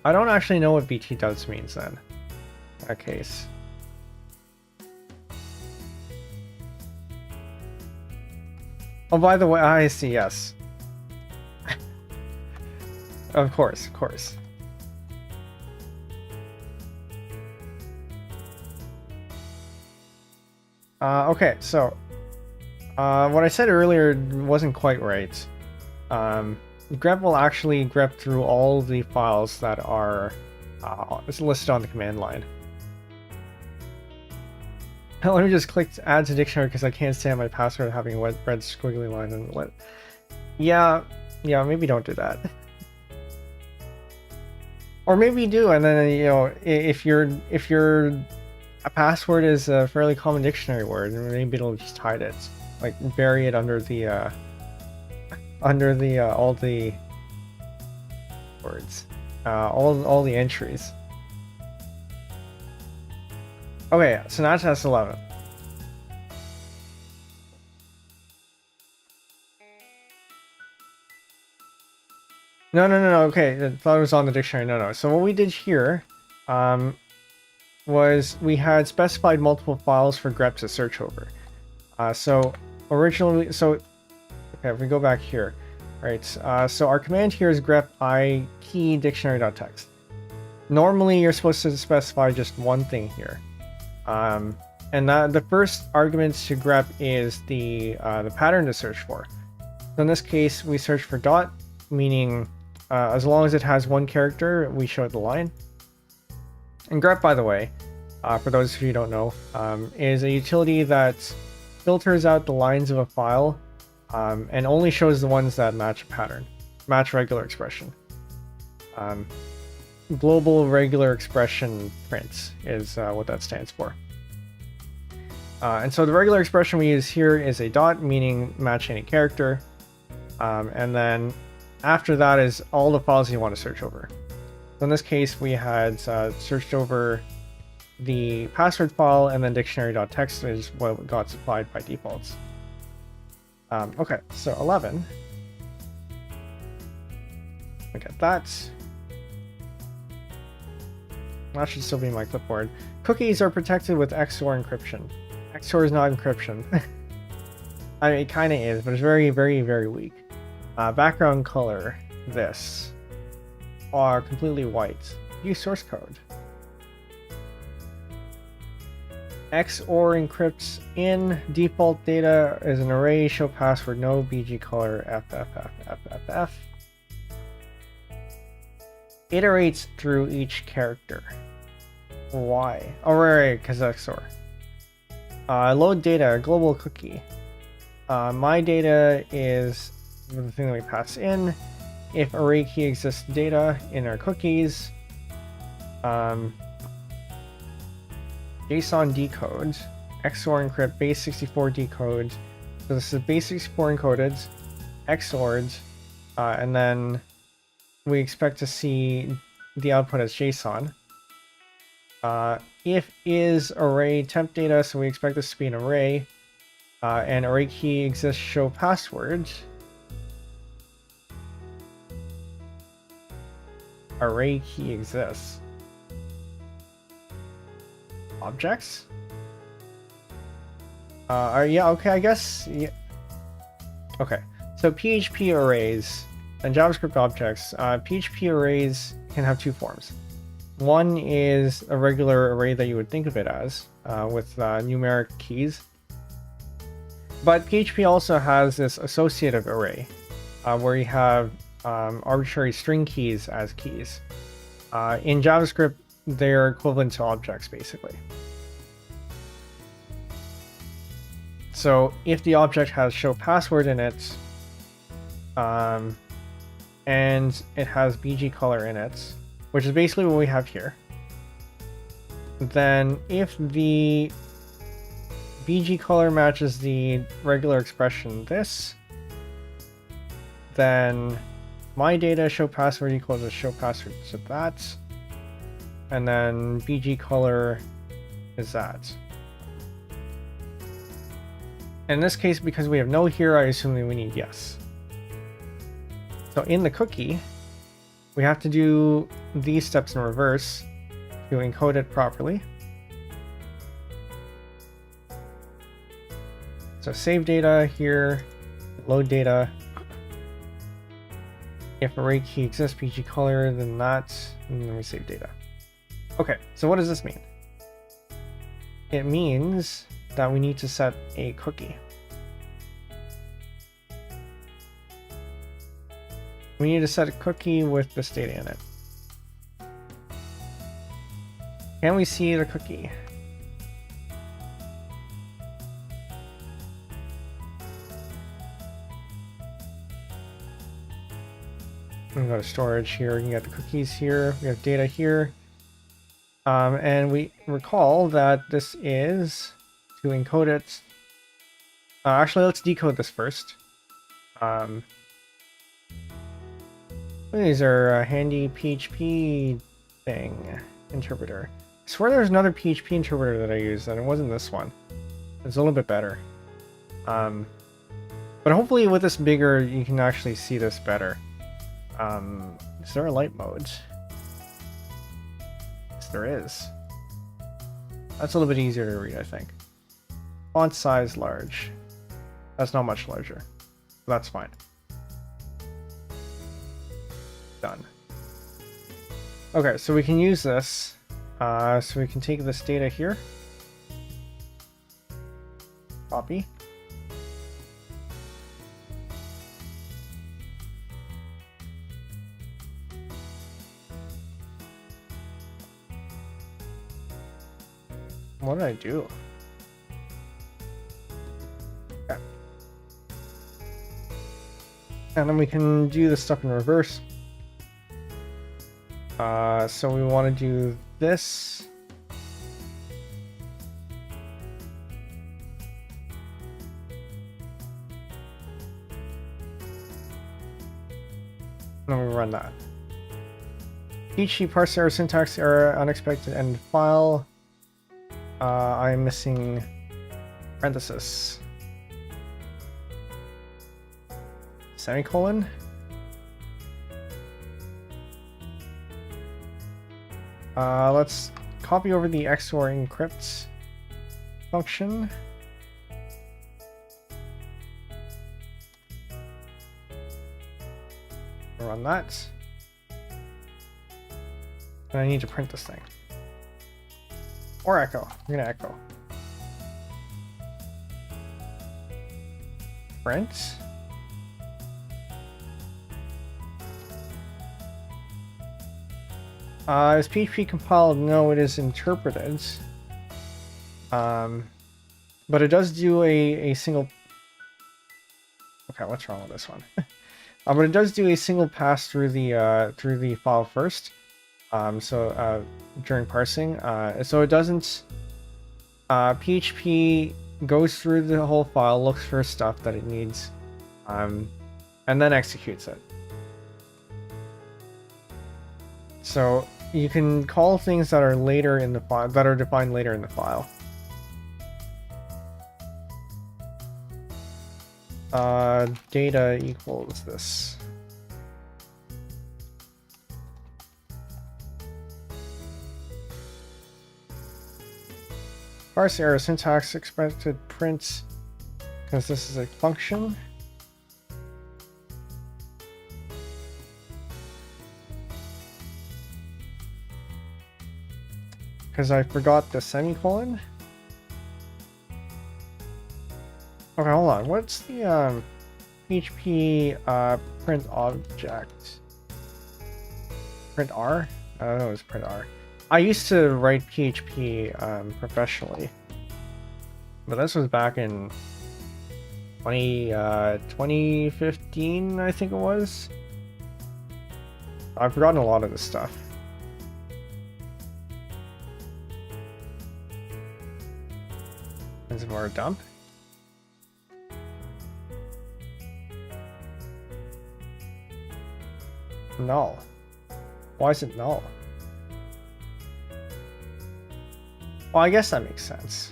I don't actually know what BT dubs means then, in that case. Oh, by the way, I see, yes. Of course, of course. Okay, so what I said earlier wasn't quite right. Grep will actually grep through all the files that are listed on the command line. Let me just click add to dictionary because I can't stand my password having a red squiggly line and let. Yeah, maybe don't do that. Or maybe you do, and then if your a password is a fairly common dictionary word, maybe it'll just hide it, like bury it under the all the words, all the entries. Okay, so Natas 11. No. Okay, I thought it was on the dictionary. No. So what we did here, was we had specified multiple files for grep to search over. So originally, okay, if we go back here, right? So our command here is grep I key dictionary.txt. Normally, you're supposed to specify just one thing here, and the first argument to grep is the pattern to search for. So in this case, we search for dot, meaning as long as it has one character, we show the line. And grep, by the way, for those of you who don't know, is a utility that filters out the lines of a file and only shows the ones that match a pattern, match regular expression. Global regular expression print is what that stands for. And so the regular expression we use here is a dot, meaning match any character. And then after that is all the files you want to search over. So in this case, we had searched over the password file, and then dictionary.txt is what got supplied by default. Okay, so 11. We get that. That should still be my clipboard. Cookies are protected with XOR encryption. XOR is not encryption. I mean, it kind of is, but it's very, very, very weak. Background color, this, are completely white. Use source code. XOR encrypts in default data is an array, show password, no BG color, FFFFFF. Iterates through each character. Why? Oh, right, because XOR. Load data, global cookie. My data is the thing that we pass in. If array key exists data in our cookies, JSON decode, XOR encrypt, base64 decode. So this is base64 encoded, XORed, and then we expect to see the output as JSON. If is array temp data, so we expect this to be an array, and array key exists, show password. Array key exists. Objects? Yeah, okay, I guess. Yeah. Okay, so PHP arrays and JavaScript objects. PHP arrays can have two forms. One is a regular array that you would think of it as, with numeric keys. But PHP also has this associative array, where you have arbitrary string keys as keys. In JavaScript, they're equivalent to objects, basically. So if the object has show password in it, and it has BG color in it, which is basically what we have here, then if the BG color matches the regular expression this, then my data show password equals to show password to that, and then BG color is that. In this case, because we have no here, I assume that we need yes. So in the cookie, we have to do these steps in reverse to encode it properly. So save data here, load data. If array key exists, BG color, then that, and then we save data. Okay, so what does this mean? It means that we need to set a cookie. We need to set a cookie with this data in it. Can we see the cookie? We go to storage here, we can get the cookies here, we have data here. And we recall that this is to encode it. Actually, let's decode this first. These are a handy PHP thing, interpreter. I swear there's another PHP interpreter that I use, and it wasn't this one. It's a little bit better. But hopefully with this bigger, you can actually see this better. Is there a light mode? Yes, there is. That's a little bit easier to read, I think. Font size large. That's not much larger. That's fine. Done. Okay, so we can use this. So we can take this data here. Copy. What did I do? Okay. And then we can do this stuff in reverse. So we want to do this. And then we run that. PHP parse error, syntax error, unexpected end file. I'm missing parenthesis. Semicolon. Let's copy over the XOR encrypt function. Run that. And I need to print this thing. Or echo. We're gonna echo. Print. Is PHP compiled? No, it is interpreted. But it does do a single... Okay, what's wrong with this one? But it does do a single pass through the file first. During parsing, so it doesn't. PHP goes through the whole file, looks for stuff that it needs, and then executes it. So you can call things that are later in the file, that are defined later in the file. Data equals this. Parse error, syntax expected print, because this is a function. Because I forgot the semicolon. Okay, hold on. What's the PHP print object? Print R? I don't know, it was print R. I used to write PHP professionally, but this was back in 2015, I think it was. I've forgotten a lot of this stuff. Is it more a dump? Null. Why is it null? Well, I guess that makes sense.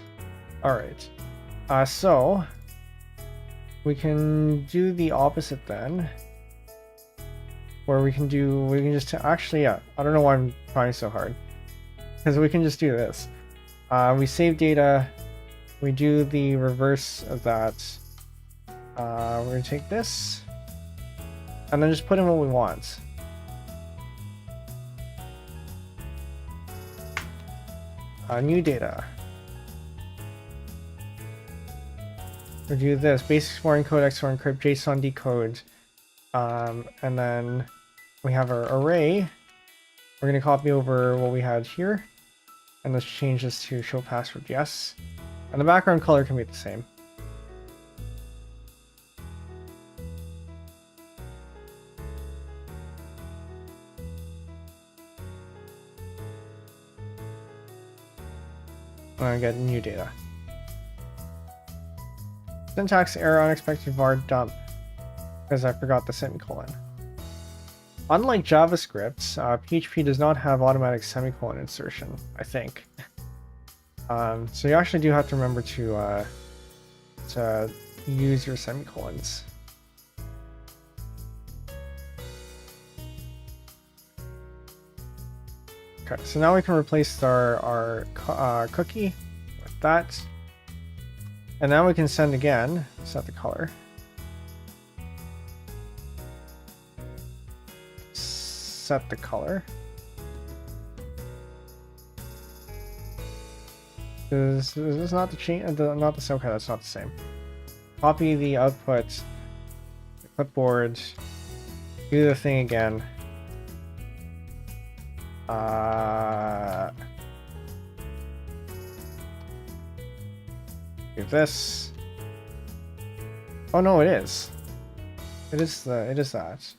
Alright. So we can do the opposite then. Where we can just actually, yeah, I don't know why I'm trying so hard. Because we can just do this. We save data, we do the reverse of that. We're gonna take this and then just put in what we want. New data. We do this, basic exploring code, XOR encrypt, JSON decode, and then we have our array. We're going to copy over what we had here, and let's change this to show password yes, and the background color can be the same. I get new data. Syntax error, unexpected var dump, because I forgot the semicolon. Unlike JavaScript, PHP does not have automatic semicolon insertion, I think. So you actually do have to remember to use your semicolons. Okay, so now we can replace our cookie with that. And now we can send again, set the color. Set the color. Is this not the change? Not the same. Okay, that's not the same. Copy the output, the clipboard, do the thing again. Do this. Oh no, it is. It is that.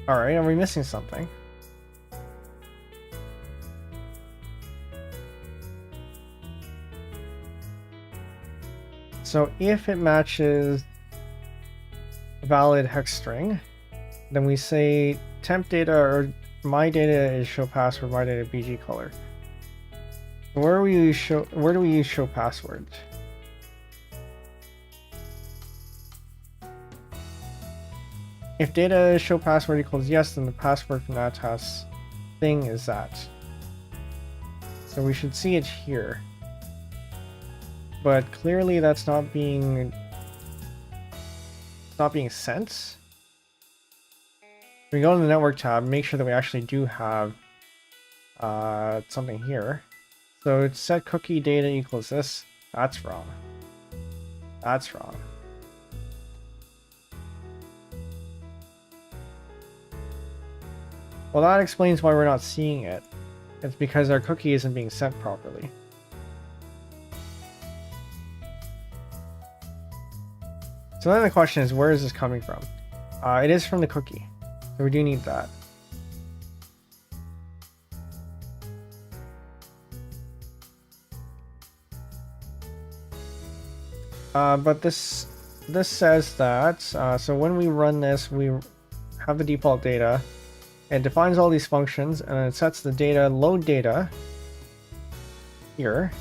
Alright, are we missing something? So if it matches a valid hex string, then we say temp data or my data is show password, my data BG color. Where do we use show password? If data show password equals yes, then the password from Natas thing is that. So we should see it here. But clearly that's not being sent. We go to the network tab, make sure that we actually do have something here. So it's set cookie data equals this. That's wrong. That's wrong. Well, that explains why we're not seeing it. It's because our cookie isn't being sent properly. So then the question is, where is this coming from? It is from the cookie. So we do need that. But this says that, so when we run this, we have the default data. It defines all these functions, and then it sets the data, load data, here.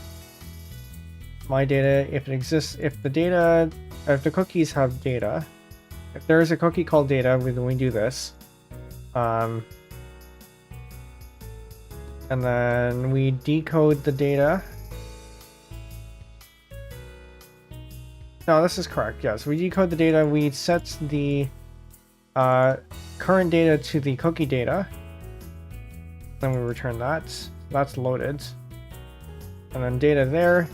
My data, if it exists, if the cookies have data, if there is a cookie called data, when we do this, and then we decode the data. No, this is correct. Yes, we decode the data. We set the current data to the cookie data. Then we return that. That's loaded. And then data there.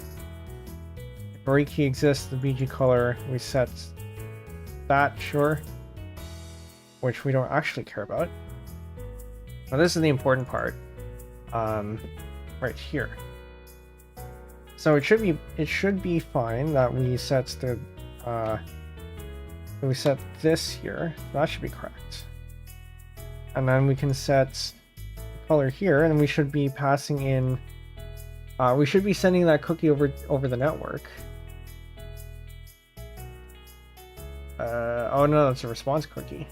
If array key exists, the BG color, we set that, sure. Which we don't actually care about. Now this is the important part. Right here. So it should be fine that we set the we set this here. That should be correct. And then we can set the color here, and we should be passing in. We should be sending that cookie over the network. Oh no, that's a response cookie.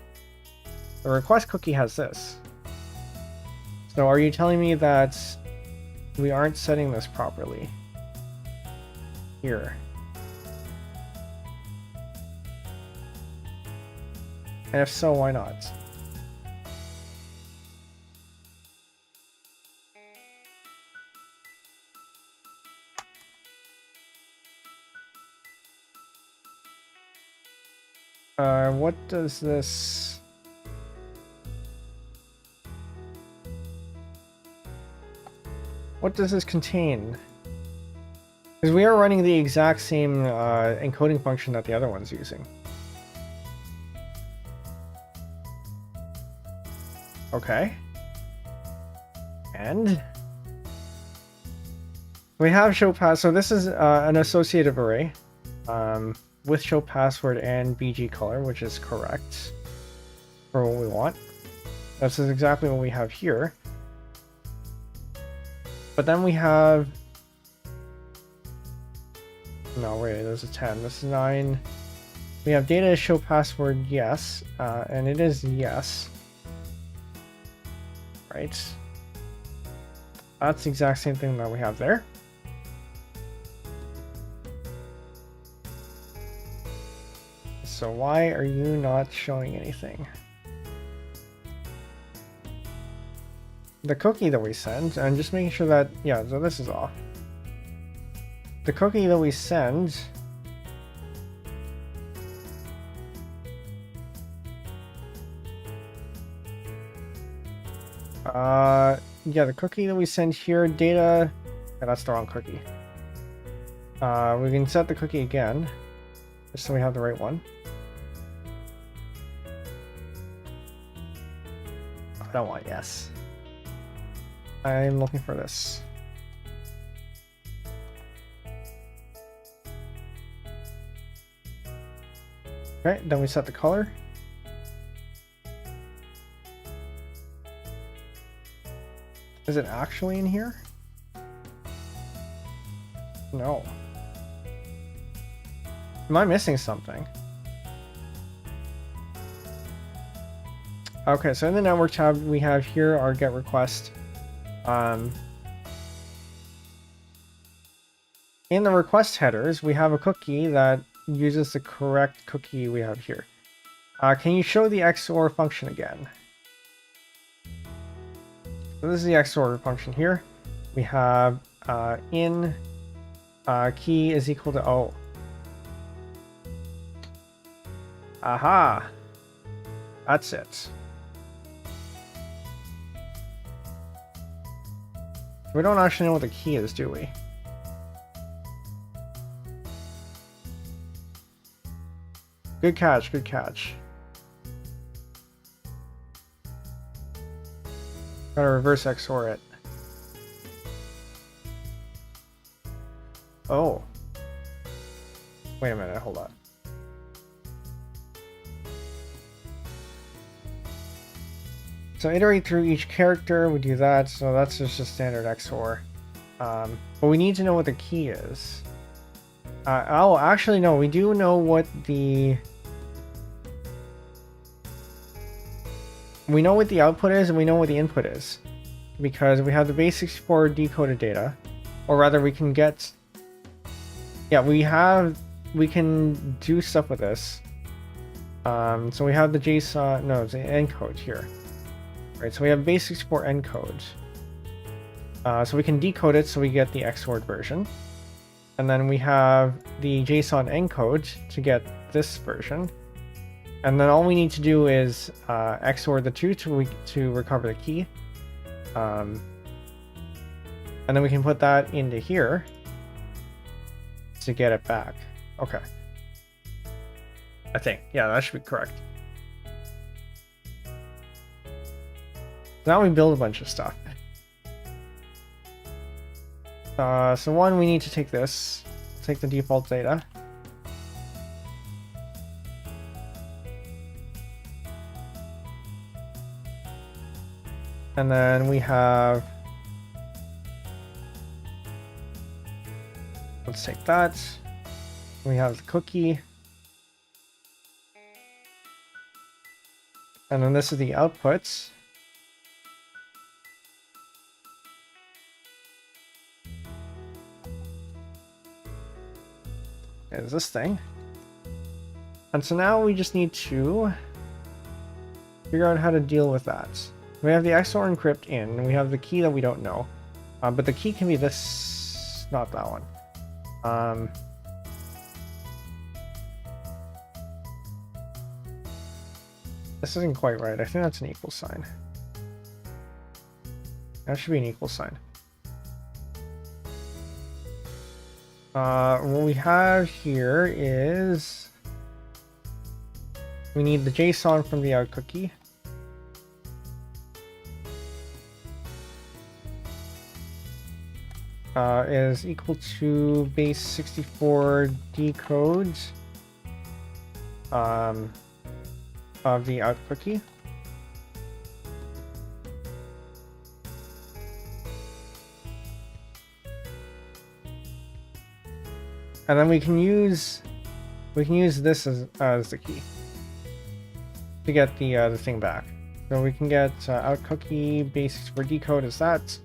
The request cookie has this. So are you telling me that we aren't setting this properly? Here. And if so, why not? What does this... What does this contain? Because we are running the exact same encoding function that the other one's using. Okay. And we have show pass. So this is an associative array with show password and BG color, which is correct for what we want. This is exactly what we have here. But then we have... No, wait, there's a 10. This is 9. We have data show password, yes. And it is yes. Right. That's the exact same thing that we have there. So why are you not showing anything? The cookie that we send, and just making sure that, yeah, so this is off. The cookie that we send yeah, the cookie that we send here, data, yeah, that's the wrong cookie. We can set the cookie again, just so we have the right one. I don't want yes. I'm looking for this. Okay, then we set the color. Is it actually in here? No. Am I missing something? Okay, so in the network tab, we have here our get request. In the request headers, we have a cookie that uses the correct cookie we have here. Can you show the XOR function again? So this is the XOR function here. We have in key is equal to O. Aha! That's it. We don't actually know what the key is, do we? Good catch, good catch. Gotta reverse XOR it. Oh. Wait a minute, hold on. So iterate through each character, we do that, so that's just a standard XOR. But we need to know what the key is. Oh, actually no, we do know what the... We know what the output is and we know what the input is. Because we have the base64 decoded data. Or rather we can get... Yeah, we can do stuff with this. So we have the JSON, no, it's the encode here. Right, so we have base64 encode. So we can decode it so we get the XORed version. And then we have the JSON encode to get this version. And then all we need to do is XOR the two to recover the key. And then we can put that into here to get it back. Okay. I think. Yeah, that should be correct. Now we build a bunch of stuff. So one, we need to take this. Take the default data. And then we have... Let's take that. We have the cookie. And then this is the outputs. Is this thing. And so now we just need to figure out how to deal with that. We have the XOR encrypt in, and we have the key that we don't know. But the key can be this, not that one. This isn't quite right. I think that's an equal sign. That should be an equal sign. What we have here is we need the JSON from the out cookie. Is equal to base64 decode of the out cookie. And then we can use this as the key to get the thing back. So we can get out cookie base64 decode as that.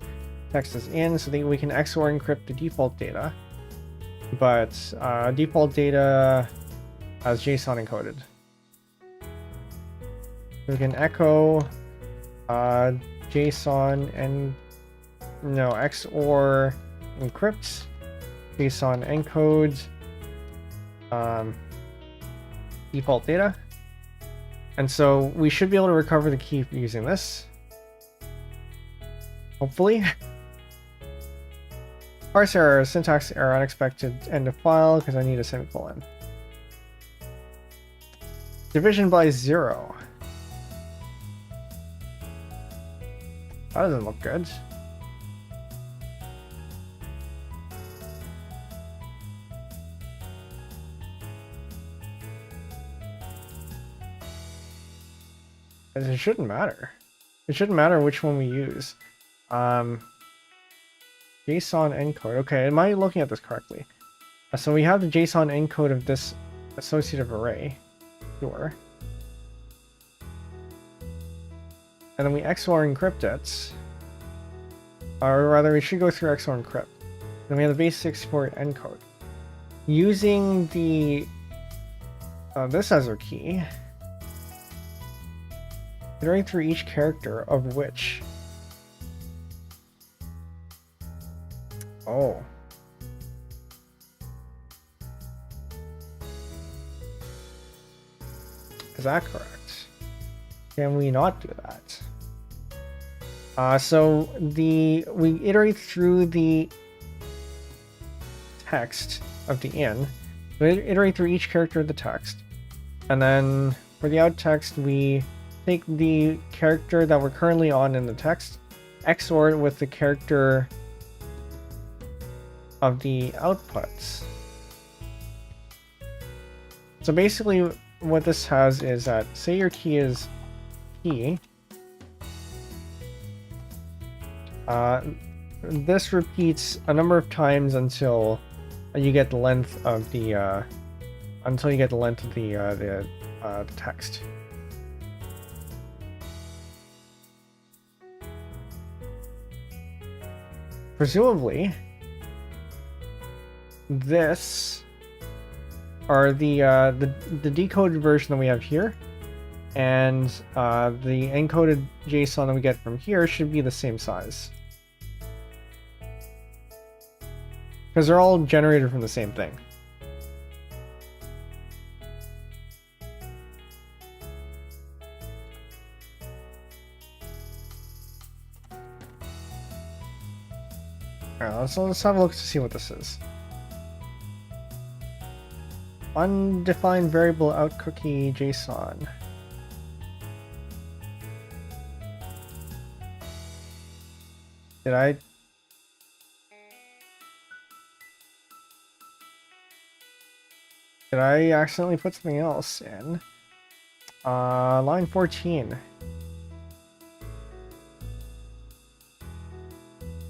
Text is in, so that we can XOR encrypt the default data, but default data as JSON encoded. We can echo JSON and no XOR encrypt JSON encode default data, and so we should be able to recover the key using this. Hopefully. Parse error, syntax error, unexpected end of file because I need a semicolon. Division by 0. That doesn't look good. It shouldn't matter. It shouldn't matter which one we use. JSON encode. Okay, am I looking at this correctly? So we have the JSON encode of this associative array. Sure. and then we XOR encrypt it. Or rather, we should go through XOR encrypt. Then we have the base64 encode. Using the this as our key, iterate through each character of which. Oh. Is that correct? Can we not do that? So we iterate through the text of the in. We iterate through each character of the text, and then for the out text, we take the character that we're currently on in the text, XOR it with the character of the outputs. So basically, what this has is that, say your key is key. This repeats a number of times until you get the length of the the text. Presumably, this are the decoded version that we have here, and the encoded JSON that we get from here should be the same size. Because they're all generated from the same thing. Alright, let's have a look to see what this is. Undefined variable out cookie JSON. Did I accidentally put something else in? Line 14.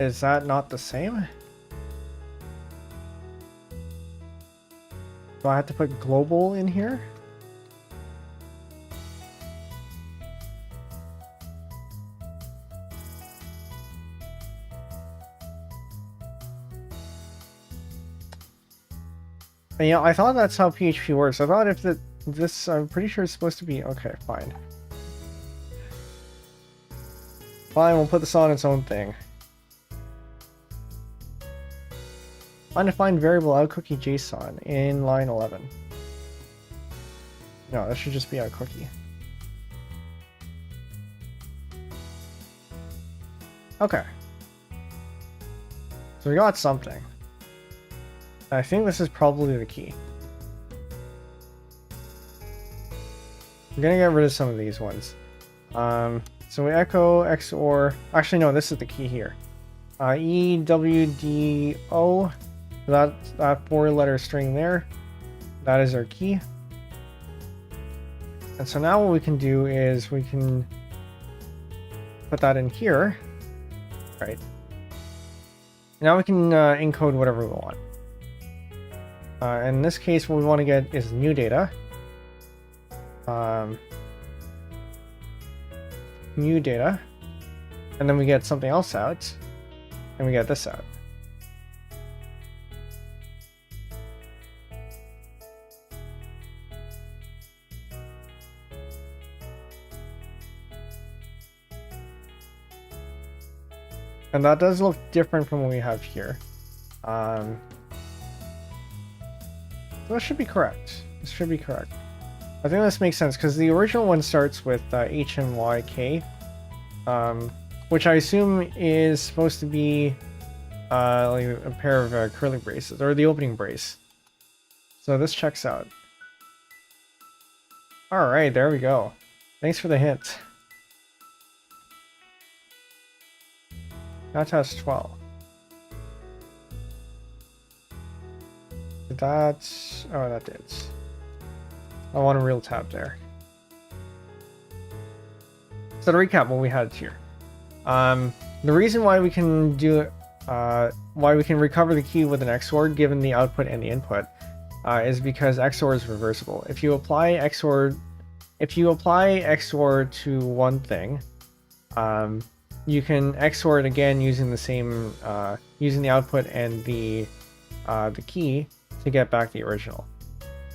Is that not the same? Do I have to put global in here? And, you know, I thought that's how PHP works. I thought if this, I'm pretty sure it's supposed to be, okay, fine. Fine, we'll put this on its own thing. Undefined variable out cookie JSON in line 11. No, that should just be out cookie. Okay. So we got something. I think this is probably the key. I'm gonna get rid of some of these ones. So we echo XOR. Actually, no, this is the key here. EWDO. That 4-letter string there. That is our key. And so now what we can do is we can put that in here. Right. Now we can encode whatever we want. In this case, what we want to get is new data. New data. And then we get something else out. And we get this out. And that does look different from what we have here. So this should be correct. This should be correct. I think this makes sense because the original one starts with HMYK, which I assume is supposed to be like a pair of curly braces, or the opening brace. So this checks out. Alright, there we go. Thanks for the hint. Natas 12. That's... oh, that did. I want a real tab there. So to recap what we had here. The reason why we can do why we can recover the key with an XOR given the output and the input is because XOR is reversible. If you apply XOR to one thing, you can XOR it again using the same using the output and the key to get back the original.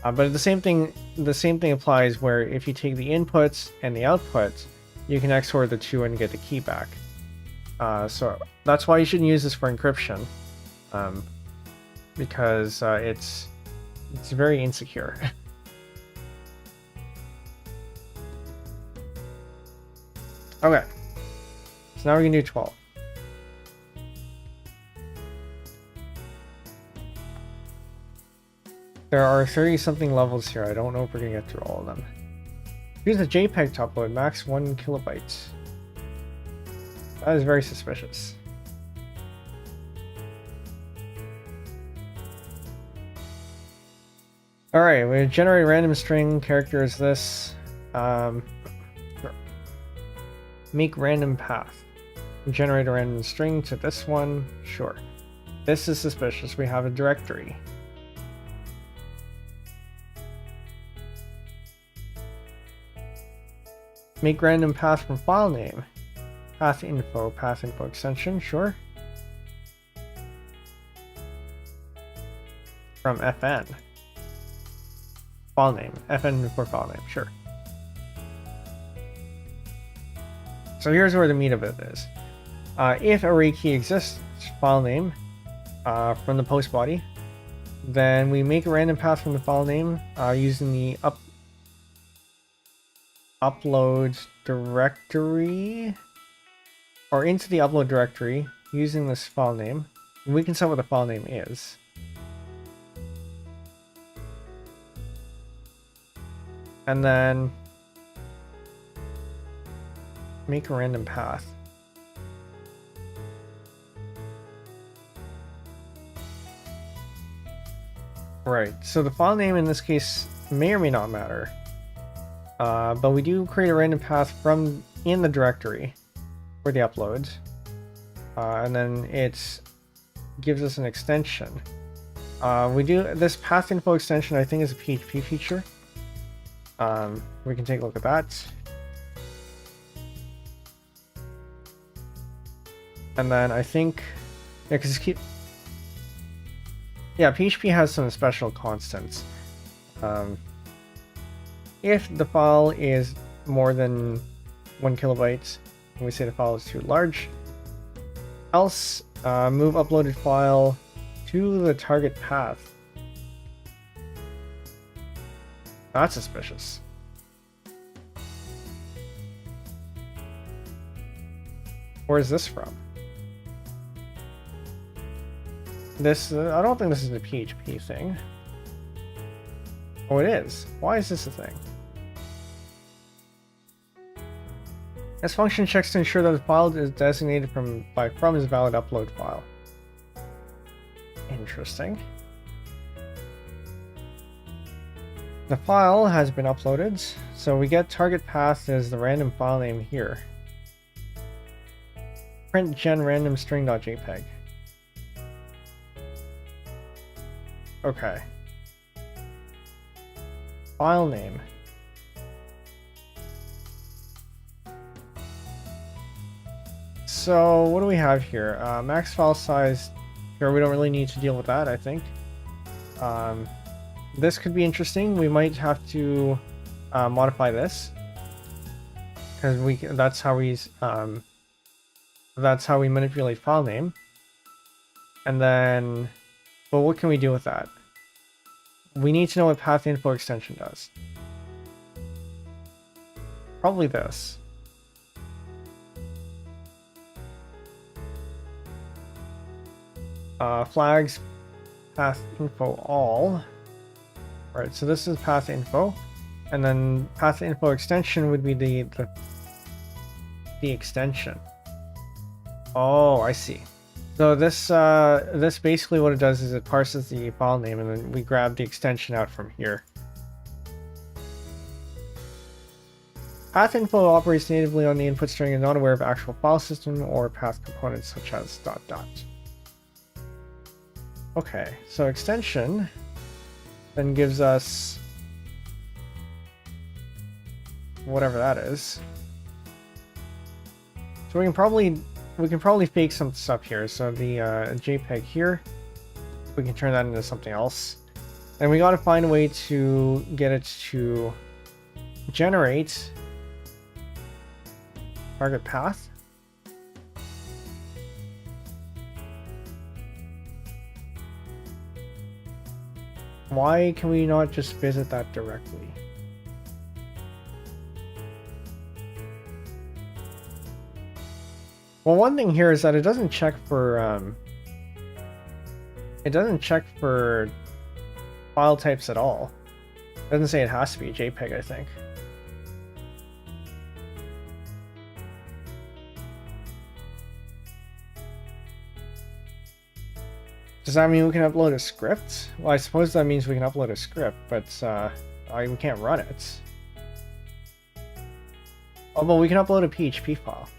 But the same thing applies where if you take the inputs and the outputs, you can XOR the two and get the key back. So that's why you shouldn't use this for encryption, because it's very insecure. Okay, so now we can do 12. There are 30-something levels here. I don't know if we're gonna get through all of them. Use a JPEG to upload, max 1 kilobyte. That is very suspicious. Alright, we generate a random string. Character is this. Sure. Make random path. Generate a random string to this one. Sure. This is suspicious. We have a directory. Make random path from file name. Path info extension, sure. From FN. File name. FN for file name, sure. So here's where the meat of it is. If array key exists, file name, from the post body, then we make a random path from the file name using the upload directory, or into the upload directory using this file name. We can set what the file name is. And then make a random path. Right, so the file name in this case may or may not matter. But we do create a random path from in the directory for the upload, and then it gives us an extension. We do this path info extension. I think is a PHP feature. We can take a look at that, and then I think PHP has some special constants. If the file is more than 1 kilobyte, and we say the file is too large, else move uploaded file to the target path. That's suspicious. Where is this from? This, I don't think this is a PHP thing. Oh, it is. Why is this a thing? This function checks to ensure that the file is designated from is a valid upload file. Interesting. The file has been uploaded, so we get target path as the random file name here. Print gen random string.jpg. Okay. File name. So what do we have here? Max file size. Here we don't really need to deal with that, I think. This could be interesting. We might have to modify this because that's how we manipulate file name. And then, but what can we do with that? We need to know what path info extension does. Probably this. Flags path info all. Right, so this is path info, and then path info extension would be the extension. Oh, I see. So this basically what it does is it parses the file name, and then we grab the extension out from here. Path info operates natively on the input string and not aware of actual file system or path components such as ... Okay, so extension then gives us whatever that is. So we can probably fake some stuff here. So the JPEG here, we can turn that into something else. And we got to find a way to get it to generate target path. Why can we not just visit that directly? Well, one thing here is that it doesn't check for file types at all. It doesn't say it has to be a JPEG, I think. Does that mean we can upload a script? Well, I suppose that means we can upload a script, but we can't run it. Although we can upload a PHP file.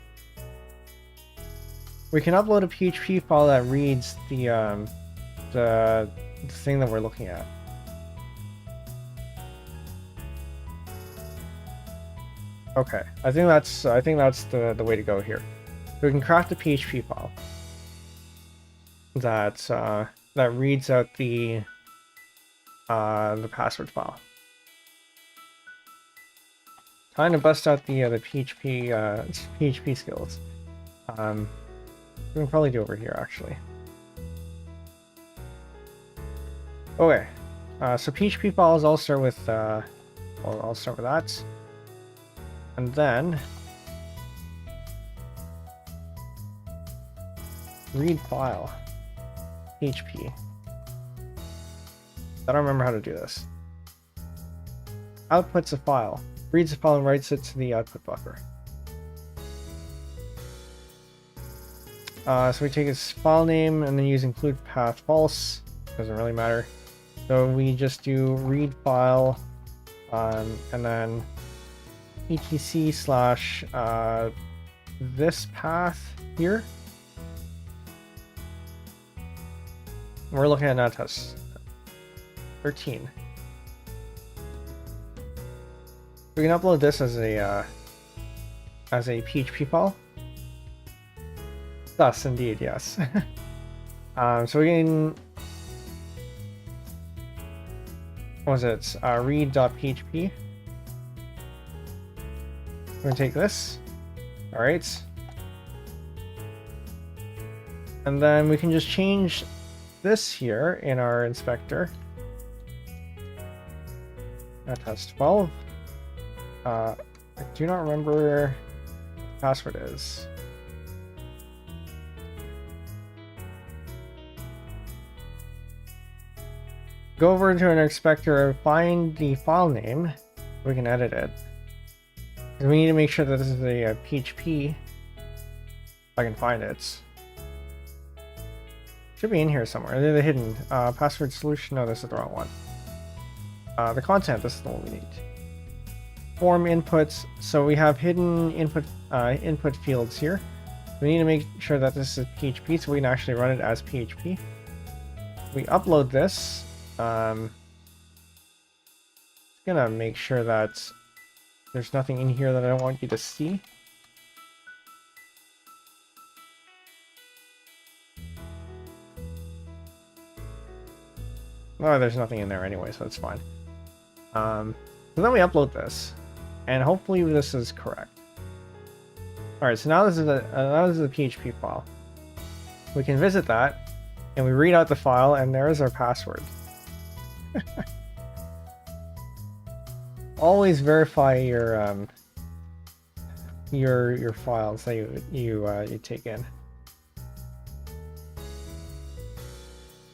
We can upload a PHP file that reads the thing that we're looking at. Okay, I think that's the way to go here. We can craft a PHP file that reads out the password file. Time to bust out the PHP skills. We can probably do over here actually. Okay, so PHP files. I'll start with I'll start with that, and then read file. PHP. I don't remember how to do this. Outputs a file. Reads the file and writes it to the output buffer. So we take its file name and then use include path false. Doesn't really matter. So we just do read file and then etc/ this path here. We're looking at Natas 13. We can upload this as a PHP file. Thus, indeed, yes. So we can, what was it? Read.php. We're gonna take this. All right. And then we can just change this here in our inspector. Natas 12. I do not remember where the password is. Go over to an inspector, find the file name. We can edit it. We need to make sure that this is a PHP. If I can find it. Should be in here somewhere. They're the hidden. Password solution. No, this is the wrong one. The content. This is the one we need. Form inputs. So we have hidden input fields here. We need to make sure that this is PHP so we can actually run it as PHP. We upload this. Just gonna make sure that there's nothing in here that I don't want you to see. Oh, there's nothing in there anyway, so it's fine. So then we upload this, and hopefully this is correct. All right, so now this is a PHP file. We can visit that, and we read out the file, and there is our password. Always verify your files that you take in.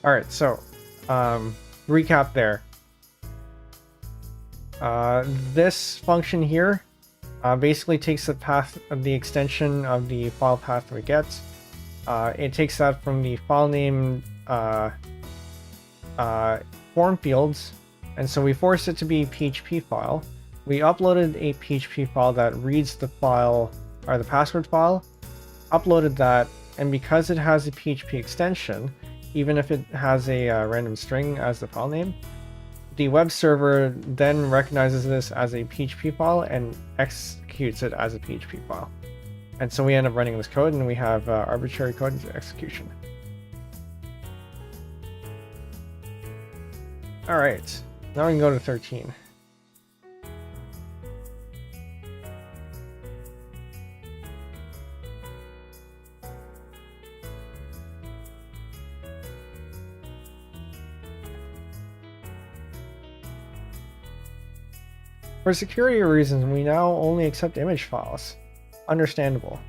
All right, so recap there. This function here basically takes the path of the extension of the file path we get. It takes that from the file name form fields, and so we forced it to be a PHP file. We uploaded a PHP file that reads the file, or the password file, uploaded that, and because it has a PHP extension, even if it has a random string as the file name, the web server then recognizes this as a PHP file and executes it as a PHP file. And so we end up running this code, and we have arbitrary code execution. All right, now we can go to 13. For security reasons, we now only accept image files. Understandable.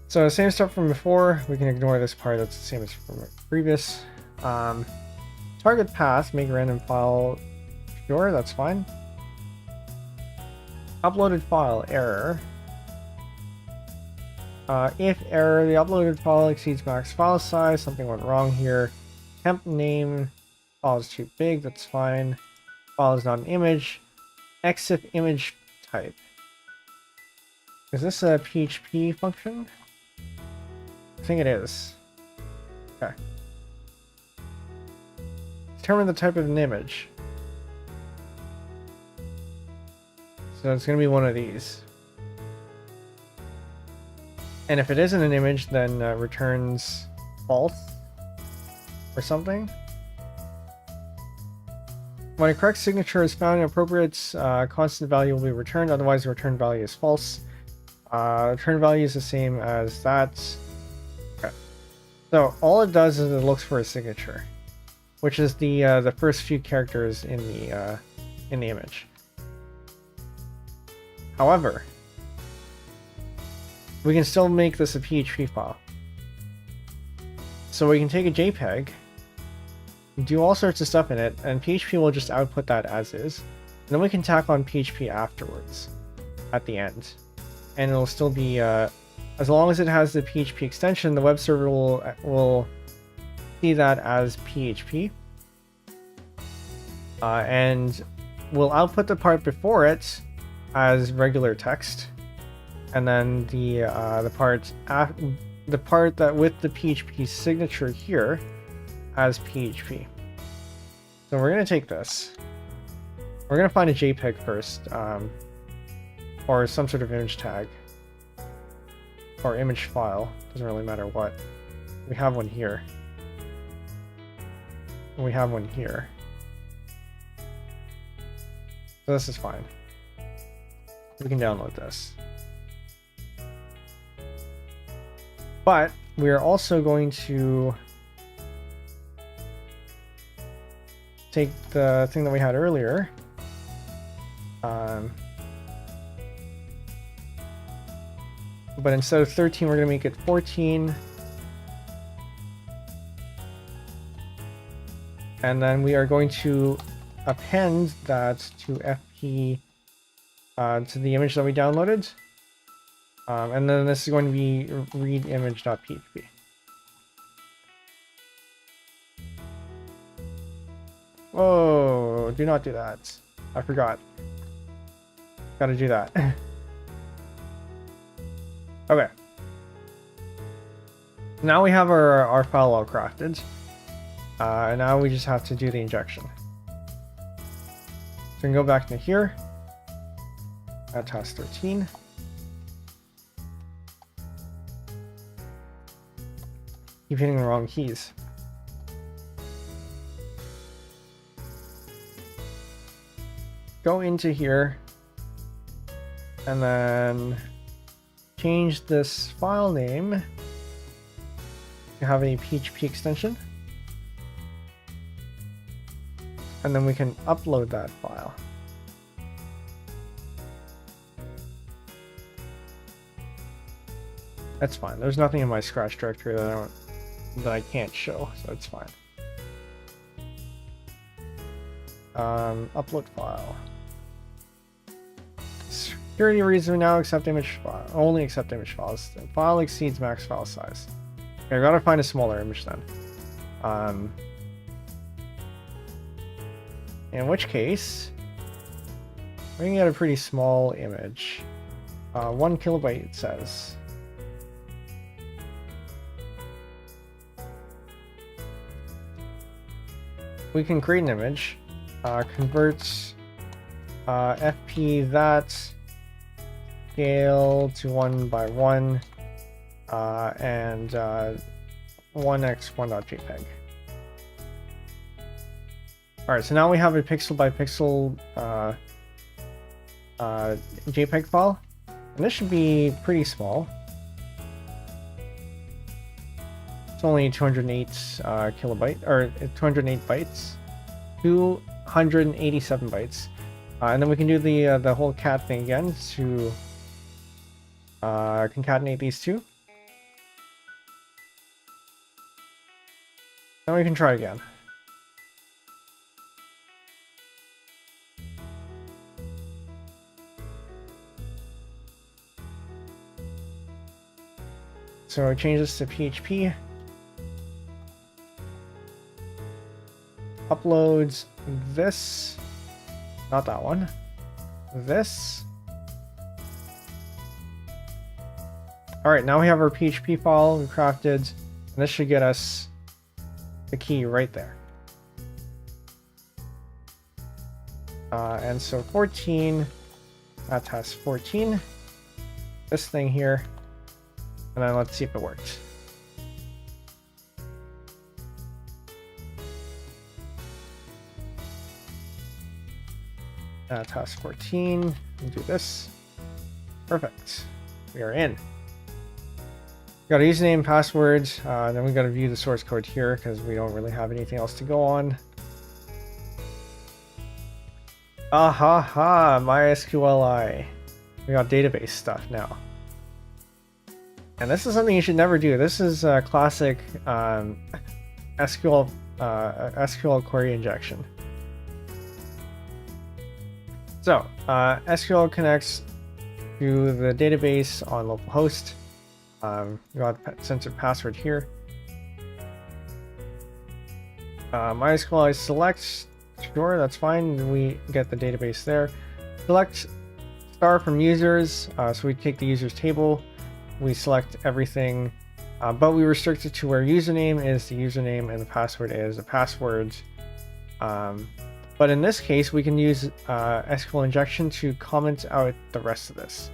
So same stuff from before. We can ignore this part. That's the same as from previous. Target path, make random file. Sure, that's fine. Uploaded file, error. If error, the uploaded file exceeds max file size, something went wrong here. Temp name, file is too big, that's fine. File is not an image. Exif image type. Is this a PHP function? I think it is. Okay. Determine the type of an image. So it's going to be one of these. And if it isn't an image, then returns false or something. When a correct signature is found, an appropriate constant value will be returned. Otherwise, the return value is false. Return value is the same as that. Okay. So all it does is it looks for a signature, which is the first few characters in the image. However, we can still make this a PHP file. So we can take a JPEG, do all sorts of stuff in it, and PHP will just output that as is. And then we can tack on PHP afterwards, at the end. And it'll still be, as long as it has the PHP extension, the web server will see that as PHP. And we'll output the part before it as regular text. And then the part that with the PHP signature here as PHP. So we're gonna take this. We're gonna find a JPEG first, or some sort of image tag, or image file. Doesn't really matter what. We have one here. And we have one here. So this is fine. We can download this. But we are also going to take the thing that we had earlier. But instead of 13, we're going to make it 14. And then we are going to append that to FP to the image that we downloaded. And then this is going to be readImage.php. Whoa, do not do that. I forgot. Gotta do that. Okay. Now we have our file all crafted. And now we just have to do the injection. So we can go back to here. At task 13. Keep hitting the wrong keys. Go into here and then change this file name to have a PHP extension, and then we can upload that file. That's fine. There's nothing in my Scratch directory that I can't show, so it's fine. Upload file. Security reason, we now accept image file. Only accept image files. The file exceeds max file size. Okay, I gotta find a smaller image then. In which case, we're gonna get a pretty small image. 1 kilobyte it says. We can create an image. converts FP that scale to 1:1 and 1x1.jpg. Alright, so now we have a pixel by pixel JPEG file, and this should be pretty small. It's only 208 kilobyte, or 208 bytes, 287 bytes, and then we can do the whole cat thing again to concatenate these two. Then we can try again. So change this to PHP. Uploads this, not that one, this. Alright, now we have our PHP file we crafted, and this should get us the key right there. And so 14, that has 14, this thing here, and then let's see if it works. Task 14, we'll do this. Perfect. We are in. Got a username, password, then we got to view the source code here because we don't really have anything else to go on. MySQLi. We got database stuff now. And this is something you should never do. This is classic SQL query injection. So, SQL connects to the database on localhost. You got censored password here. MySQL select, sure, that's fine. We get the database there. Select star from users, so we take the users table. We select everything, but we restrict it to where username is the username and the password is the password. But in this case, we can use SQL injection to comment out the rest of this.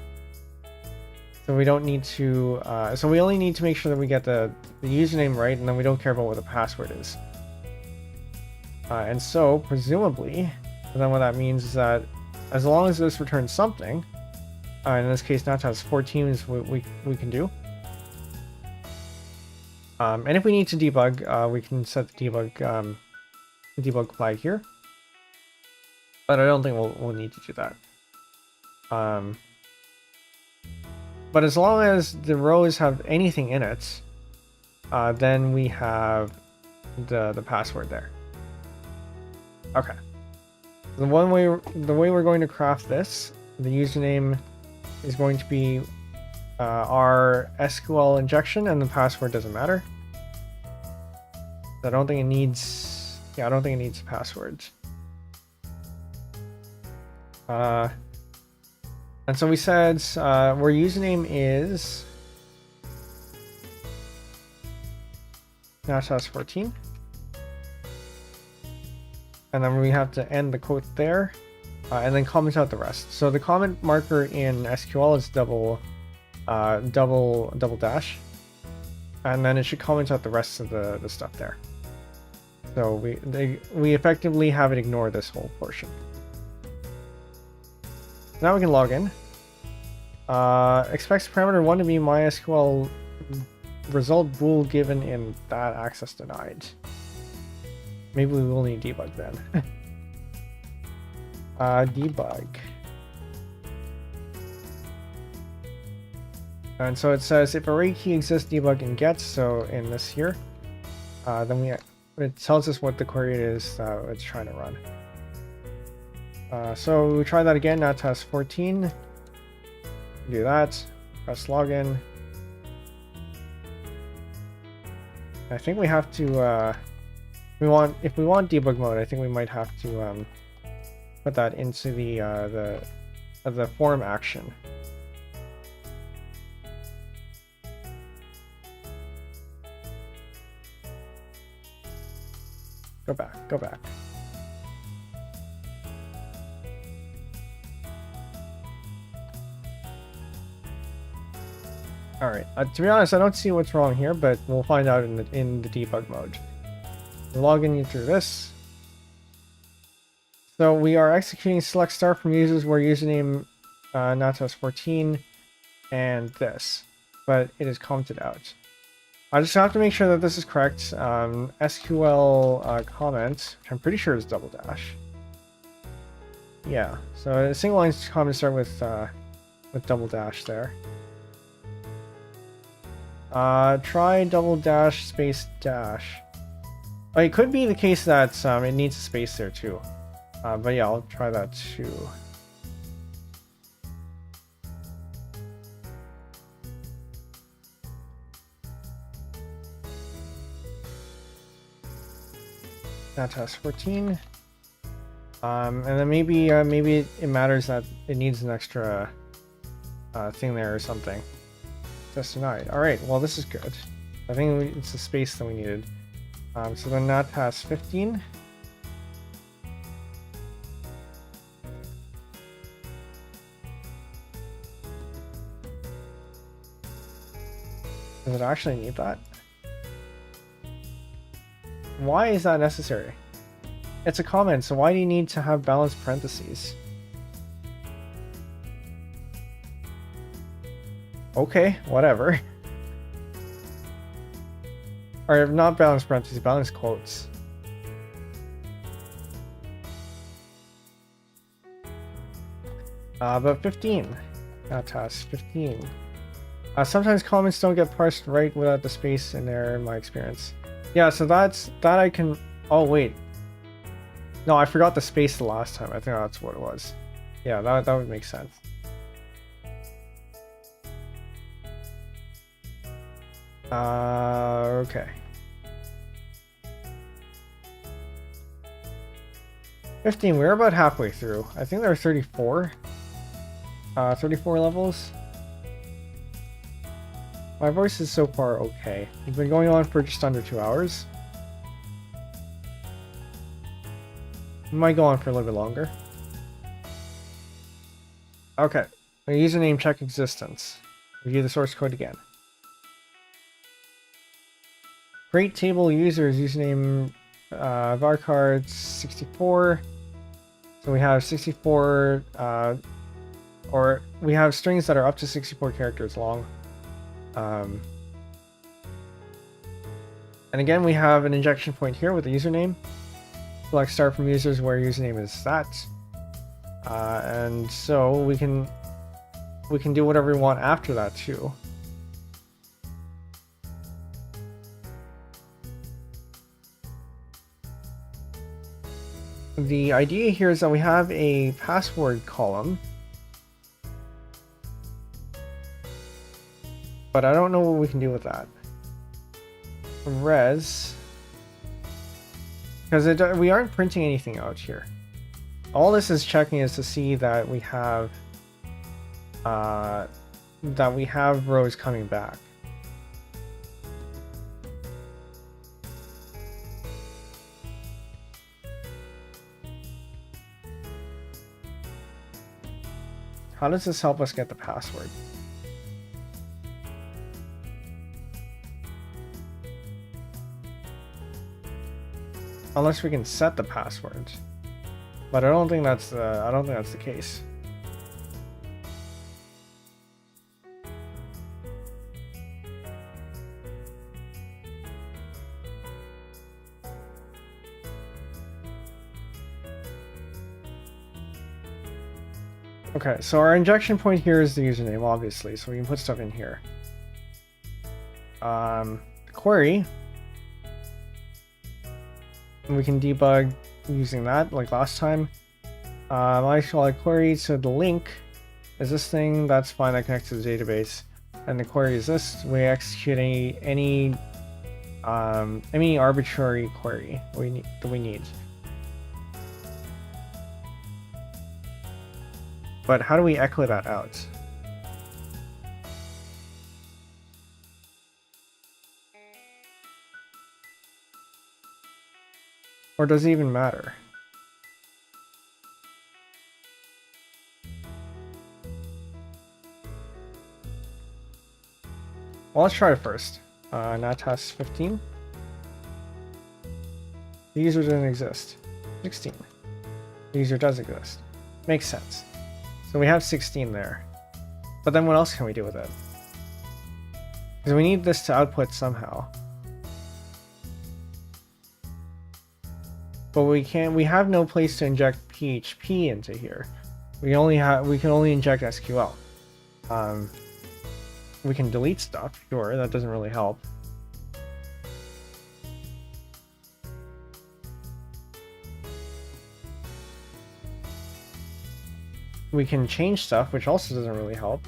So we don't need to, so we only need to make sure that we get the username right, and then we don't care about what the password is. And so, presumably, then what that means is that as long as this returns something, in this case, Natas 14 is what we can do. And if we need to debug, we can set the debug flag here. But I don't think we'll need to do that. But as long as the rows have anything in it, then we have the password there. Okay. The way we're going to craft this, the username is going to be our SQL injection, and the password doesn't matter. I don't think it needs. Yeah, I don't think it needs passwords. And so we said where username is Natas 14. And then we have to end the quote there, and then comment out the rest. So the comment marker in SQL is double dash, and then it should comment out the rest of the stuff there. So we effectively have it ignore this whole portion. Now we can log in. Expects parameter 1 to be MySQL result bool given in that access denied. Maybe we will need debug then. Debug. And so it says if array key exists, debug and get. So in this here, then it tells us what the query is it's trying to run. So we try that again. Natas 14. Do that. Press login. I think we have to. If we want debug mode, I think we might have to put that into the form action. Go back. All right. To be honest, I don't see what's wrong here, but we'll find out in the debug mode. We'll log in through this. So we are executing select start from users where username Natas14 and this, but it is commented out. I just have to make sure that this is correct. SQL comment, which I'm pretty sure is double dash. Yeah, so a single line comment start with double dash there. Try double dash space dash. Oh, it could be the case that it needs a space there too. But yeah, I'll try that too. Natas 14. And then maybe it matters that it needs an extra thing there or something. Just denied. All right. Well, this is good. I think it's the space that we needed. So then Natas 15. Does it actually need that? Why is that necessary? It's a comment, so why do you need to have balanced parentheses? Okay, whatever. Or not balanced parentheses, balanced quotes. But 15. Natas 15. Sometimes comments don't get parsed right without the space in there, in my experience. Yeah, so that I can... Oh, wait. No, I forgot the space the last time. I think that's what it was. Yeah, that would make sense. Okay. 15, we're about halfway through. I think there are 34. 34 levels. My voice is so far okay. We've been going on for just under 2 hours. We might go on for a little bit longer. Okay. My username check existence. Review the source code again. Create table users username varchar 64. So we have 64 or we have strings that are up to 64 characters long. And again, we have an injection point here with the username. Select start from users where username is that. And so we can do whatever we want after that too. The idea here is that we have a password column, but I don't know what we can do with that. Res, because we aren't printing anything out here. All this is checking is to see that we have rows coming back. How does this help us get the password? Unless we can set the password, but I don't think that's the case. Okay, so our injection point here is the username, obviously, so we can put stuff in here. Query. We can debug using that, like last time. I shall query, so the link is this thing, that's fine, that connects to the database. And the query is this, we execute any arbitrary query that we need. But how do we echo that out? Or does it even matter? Well, let's try it first. Natas 15. The user doesn't exist. 16. The user does exist. Makes sense. So we have 16 there. But then what else can we do with it? Because we need this to output somehow. But we have no place to inject PHP into here. We can only inject SQL. We can delete stuff, sure, that doesn't really help. We can change stuff, which also doesn't really help.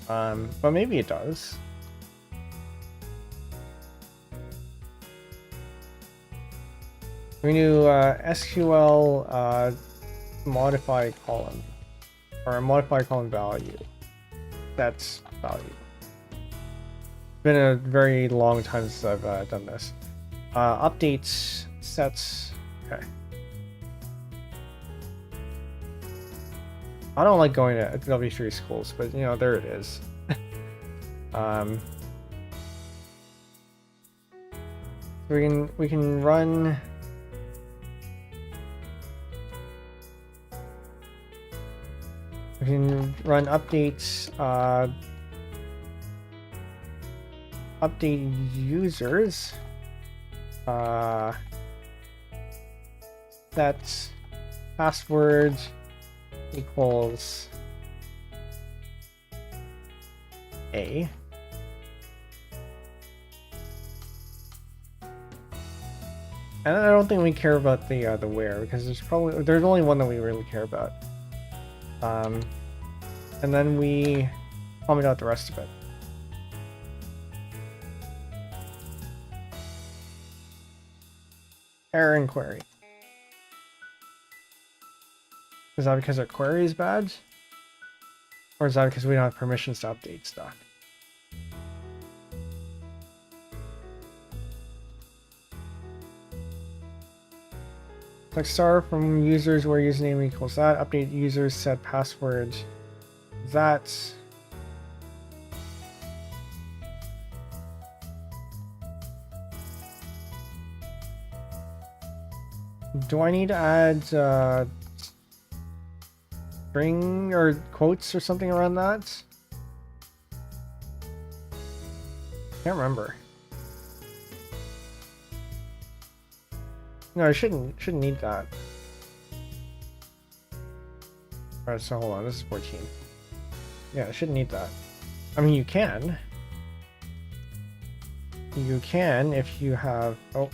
But maybe it does. We can do SQL modify column, or modify column value. That's value. It's been a very long time since I've done this. Updates, sets, okay. I don't like going to W3 schools, but you know, there it is. We can run. We can run updates. Update users. That's password equals A. And I don't think we care about the where, because there's only one that we really care about. And then we comment out the rest of it. Error in query. Is that because our query is bad? Or is that because we don't have permissions to update stuff? Select star from users where username equals that. Update users set password that. Do I need to add string or quotes or something around that? Can't remember. No, I shouldn't need that. Alright, so hold on, this is 14. Yeah, I shouldn't need that. I mean, you can. You can if you have... Oh.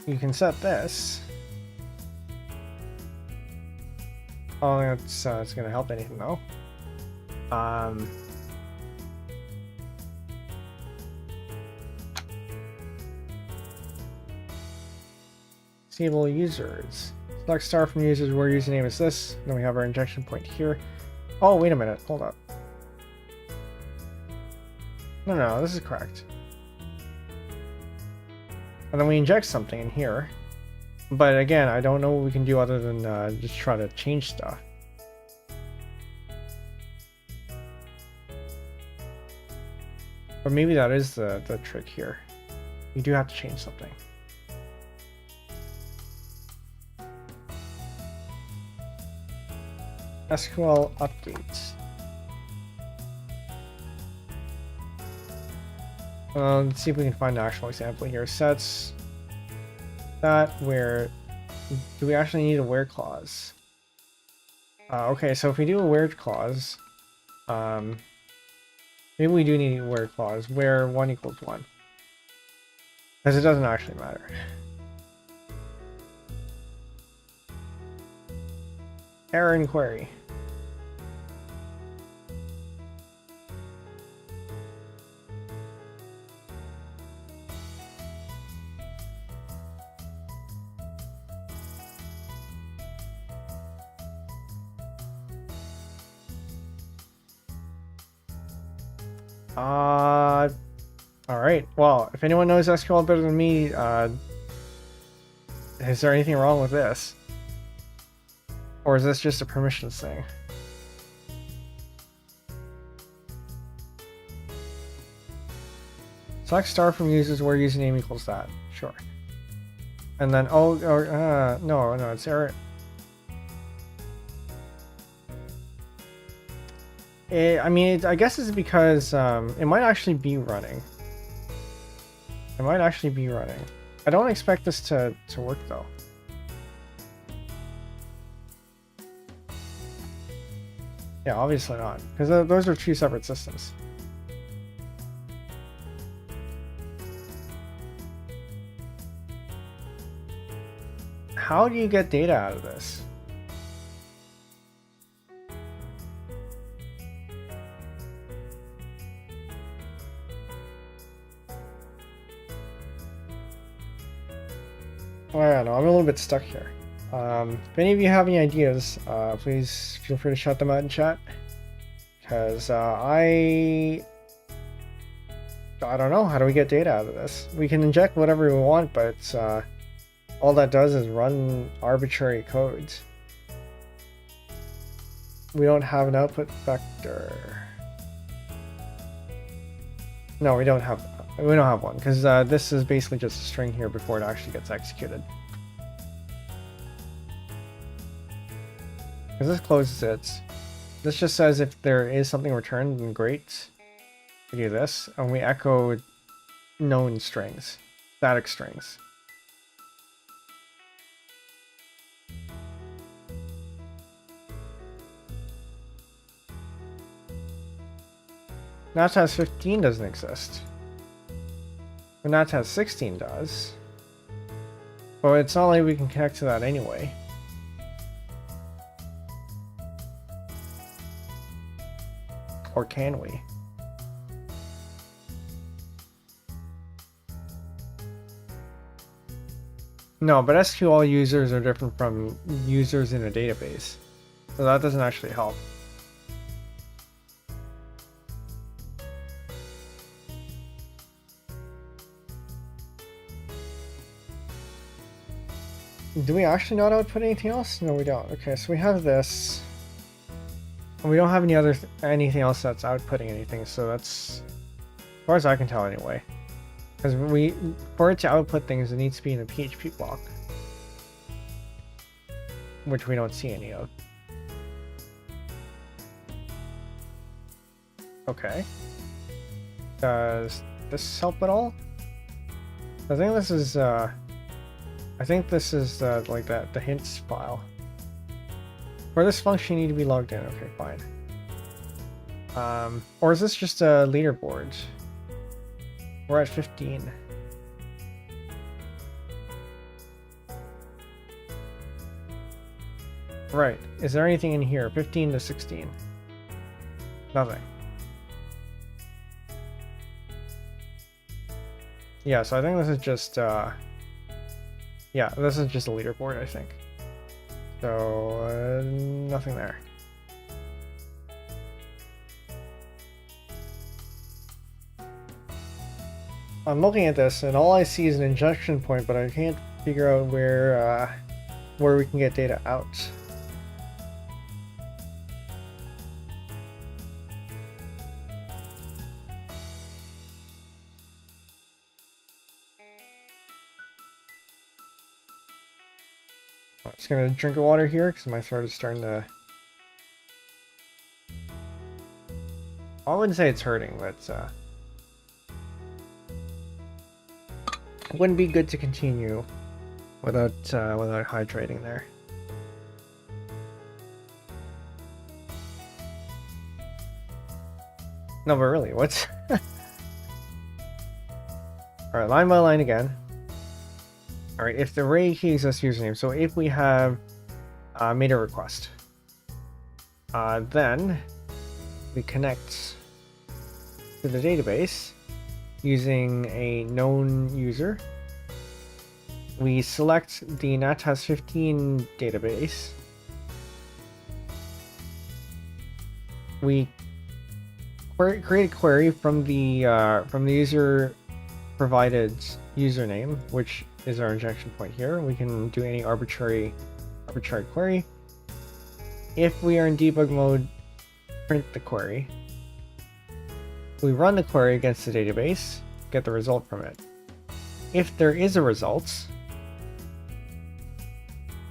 You can set this. I don't think it's going to help anything though. Disable users. Select star from users where username is this. Then we have our injection point here. Oh, wait a minute. Hold up. No, this is correct. And then we inject something in here. But again, I don't know what we can do other than just try to change stuff. But maybe that is the trick here. You do have to change something. SQL updates. Let's see if we can find an actual example here. Sets that where do we actually need a where clause? Okay, so if we do a where clause, maybe we do need a where clause where 1 equals 1, because it doesn't actually matter. Error in query. All right. Well, if anyone knows SQL better than me, is there anything wrong with this? Or is this just a permissions thing? Select star from users where username equals that. Sure. And then, no, it's error. I guess it's because it might actually be running. It might actually be running. I don't expect this to work though. Yeah, obviously not, because those are two separate systems. How do you get data out of this? Well, I don't know, I'm a little bit stuck here. If any of you have any ideas, please feel free to shout them out in chat. Because I don't know, how do we get data out of this? We can inject whatever we want, but it's, all that does is run arbitrary codes. We don't have an output vector. No, we don't have one, because this is basically just a string here before it actually gets executed. Because this closes it. This just says if there is something returned, then great. We do this, and we echo known strings, static strings. Natas 15 doesn't exist. But Natas 16 does. But it's not like we can connect to that anyway. Or can we? No, but SQL users are different from users in a database. So that doesn't actually help. Do we actually not output anything else? No, we don't. Okay, so we have this. And we don't have anything else that's outputting anything, so that's, as far as I can tell anyway. Because for it to output things, it needs to be in a PHP block. Which we don't see any of. Okay. Does this help at all? I think this is, like the hints file. For this function, you need to be logged in. Okay, fine. Or is this just a leaderboard? We're at 15. Right. Is there anything in here? 15 to 16. Nothing. Yeah, so I think this is just, yeah, this is just a leaderboard, I think. So, nothing there. I'm looking at this, and all I see is an injection point, but I can't figure out where we can get data out. I'm just gonna drink of water here because my throat is starting to. I wouldn't say it's hurting, but it wouldn't be good to continue without hydrating there. No, but really, what's all right? Line by line again. All right, if the array key exists username, so if we have made a request, then we connect to the database using a known user. We select the Natas 15 database. create a query from the user provided username, which is our injection point here. We can do any arbitrary query. If we are in debug mode, print the query. We run the query against the database, get the result from it. If there is a result,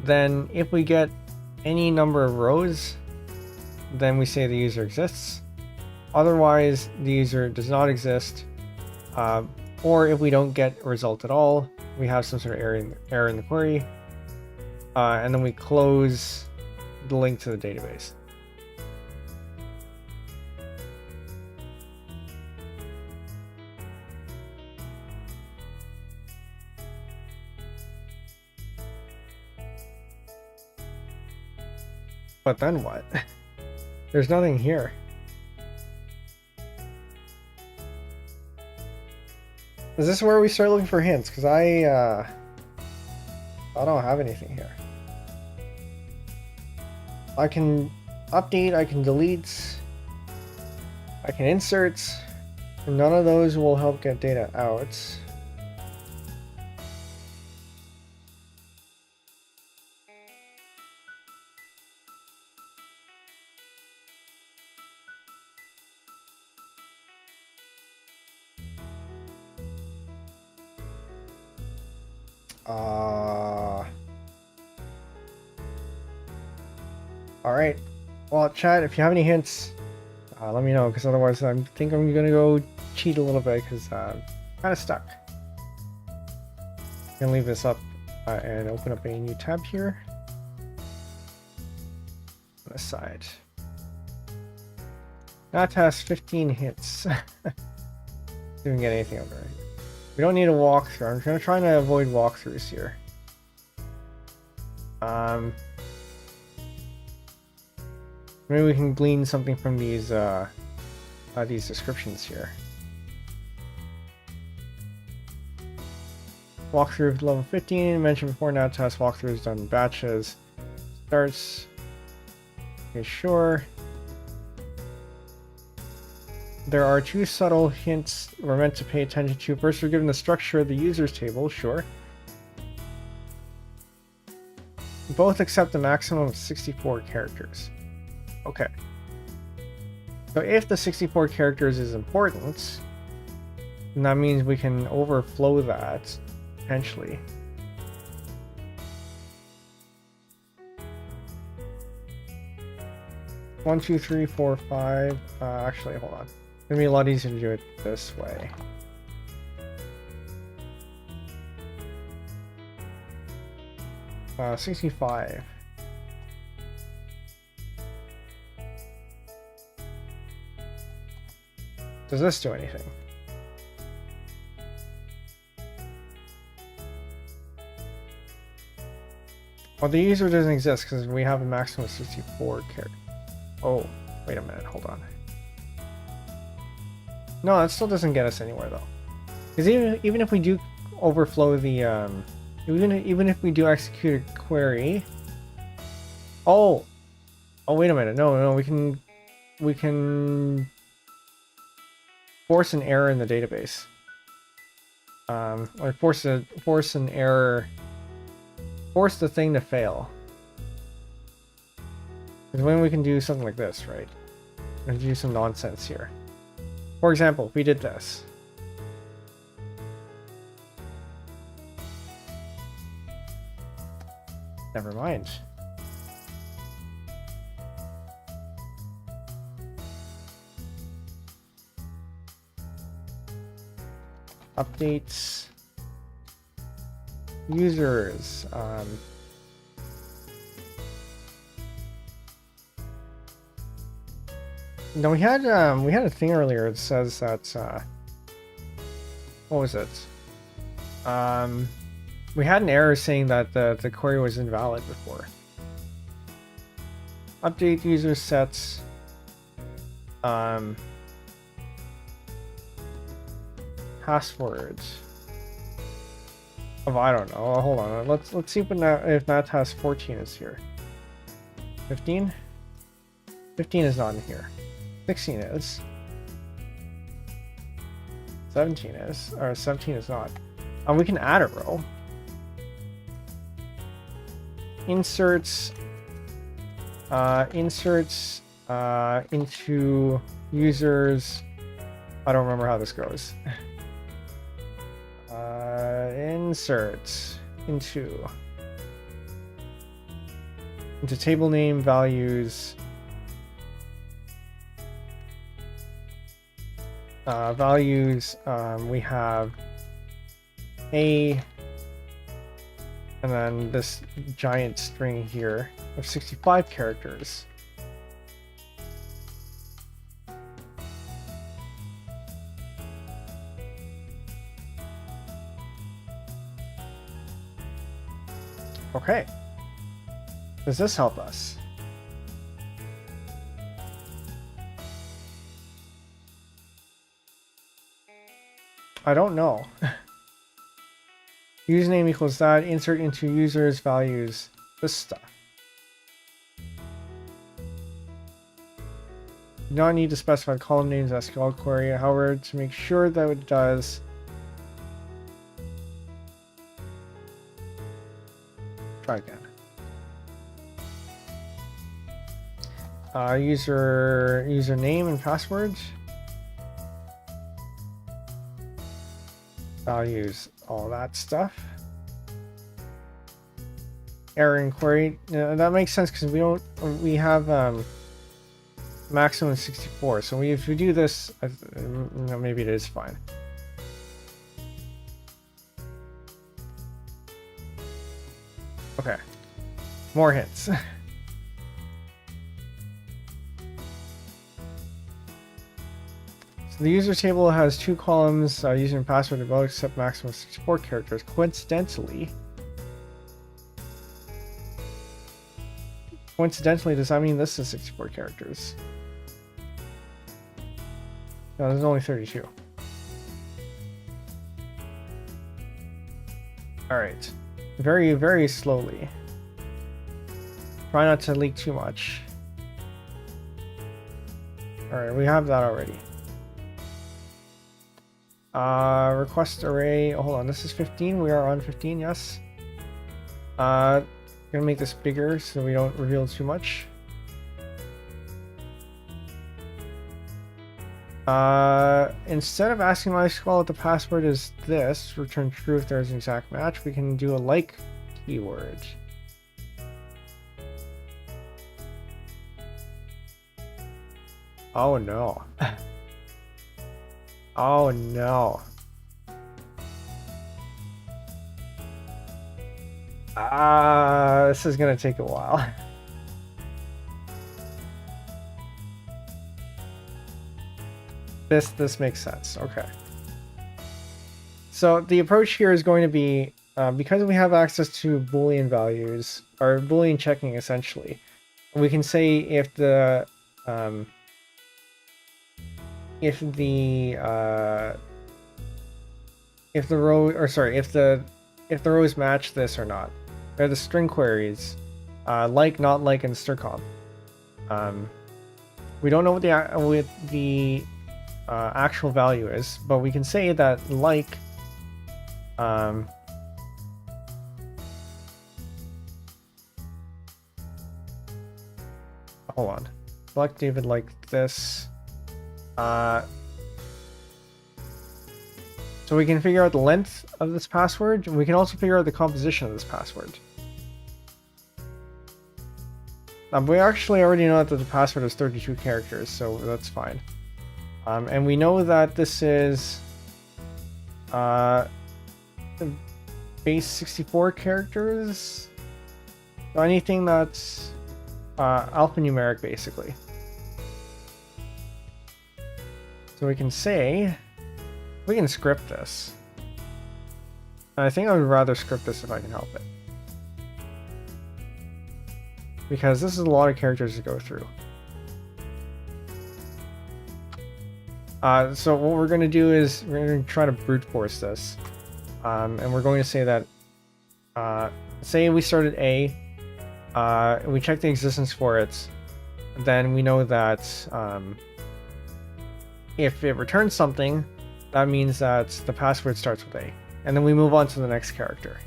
then if we get any number of rows, then we say the user exists. Otherwise, the user does not exist. Or if we don't get a result at all, we have some sort of error in the query, and then we close the link to the database. But then what? There's nothing here. Is this where we start looking for hints? Because I don't have anything here. I can update, I can delete, I can insert, and none of those will help get data out. Alright. Well, chat, if you have any hints, let me know, because otherwise I think I'm going to go cheat a little bit, because I'm kind of stuck. I'm going to leave this up and open up a new tab here. On the side. Natas 15 hints. Didn't get anything over it. We don't need a walkthrough. I'm going to try to avoid walkthroughs here. Maybe we can glean something from these descriptions here. Walkthrough of level 15. Mentioned before, now test walkthroughs done in batches. Starts. Okay, sure. There are two subtle hints we're meant to pay attention to. First, we're given the structure of the users table, sure. Both accept a maximum of 64 characters. Okay. So if the 64 characters is important, then that means we can overflow that, potentially. One, two, three, four, five. Actually, hold on. It's gonna be a lot easier to do it this way. Uh, 65. Does this do anything? Well, the user doesn't exist because we have a maximum of 64 characters. Oh, wait a minute, hold on. No, that still doesn't get us anywhere though. Because even if we do overflow the even if we do execute a query. Oh, wait a minute. No, we can force an error in the database. Or force an error. Force the thing to fail. Because when we can do something like this, right? We can do some nonsense here. For example, if we did this. Never mind. Updates. Users. No, we had a thing earlier that says that what was it? We had an error saying that the query was invalid before. Update user sets. Passwords. Oh, I don't know. Hold on. Let's see if Natas 14 is here. 15? 15 is not in here. 16 is. 17 is, or 17 is not. We can add a row. Inserts into users. I don't remember how this goes. Inserts into table name values. We have a, and then this giant string here of 65 characters. Okay. Does this help us? I don't know. Username equals that. Insert into users values. This stuff. You don't need to specify column names SQL query. However, to make sure that it does, try again. Username and password. Values, all that stuff. Error inquiry. That makes sense because we have maximum 64. So if we do this, maybe it is fine. Okay, more hints. The user table has two columns, user and password, and both accept maximum 64 characters. Coincidentally, does that mean this is 64 characters? No, there's only 32. Alright. Very, very slowly. Try not to leak too much. Alright, we have that already. Request array. Hold on, this is 15. We are on 15, yes. Gonna make this bigger so we don't reveal too much. Instead of asking MySQL what the password is this, return true if there's an exact match, we can do a like keyword. Oh no. Oh no. This is gonna take a while. This makes sense. Okay. So the approach here is going to be, because we have access to Boolean values, or Boolean checking essentially, we can say if the rows match this or not. They're the string queries, like, not like, and strcomp. We don't know what the actual value is, but we can say that like hold on, select David like this. So we can figure out the length of this password, and we can also figure out the composition of this password. We actually already know that the password is 32 characters, so that's fine. And we know that this is base 64 characters. So anything that's alphanumeric, basically. So we can say, we can script this. And I think I would rather script this if I can help it. Because this is a lot of characters to go through. So what we're going to do is we're going to try to brute force this. And we're going to say that, say we started A, we check the existence for it, then we know that if it returns something, that means that the password starts with A. And then we move on to the next character.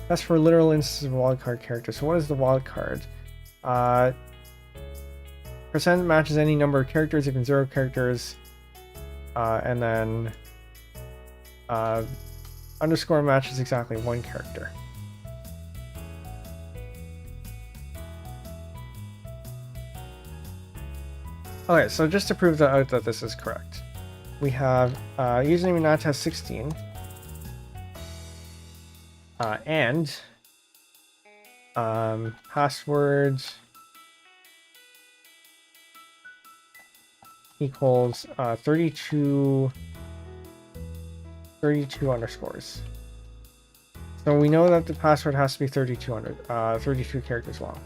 That's for literal instances of wildcard characters. So what is the wildcard? Percent matches any number of characters, even 0 characters. And then underscore matches exactly 1 character. Okay, so just to prove out that this is correct, we have username Natas 16 and password equals 32 underscores. So we know that the password has to be 32 characters long.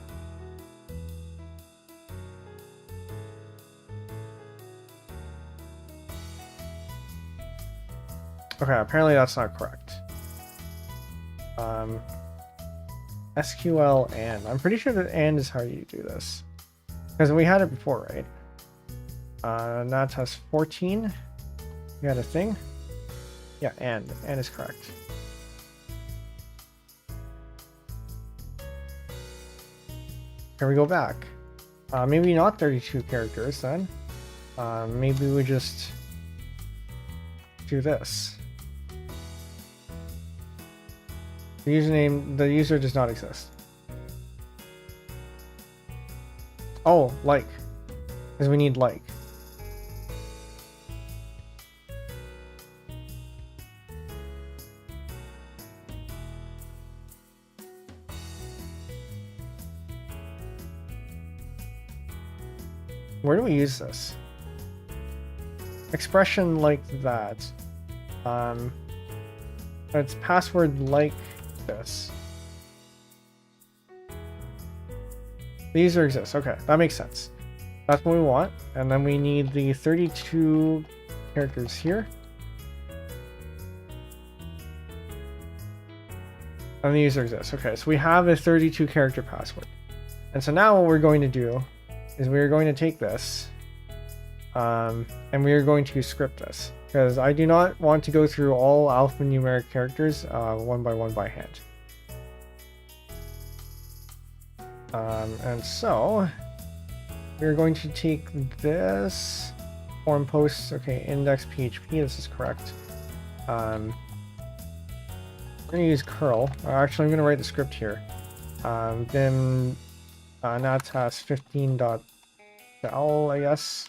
Okay, apparently that's not correct. SQL and. I'm pretty sure that and is how you do this. Because we had it before, right? Natas 14. You had a thing? Yeah, and is correct. Here we go back. Maybe not 32 characters then. Maybe we just do this. The username, the user does not exist. Oh, like. Because we need like. Where do we use this? Expression like that. It's password like this. The user exists. Okay, that makes sense. That's what we want. And then we need the 32 characters here. And the user exists. Okay, so we have a 32 character password. And so now what we're going to do is we're going to take this and we are going to script this, because I do not want to go through all alphanumeric characters one by hand. And so we're going to take this form post, okay, index PHP, this is correct. We're going to use curl. Actually, I'm going to write the script here. Then Natas 15.l, I guess.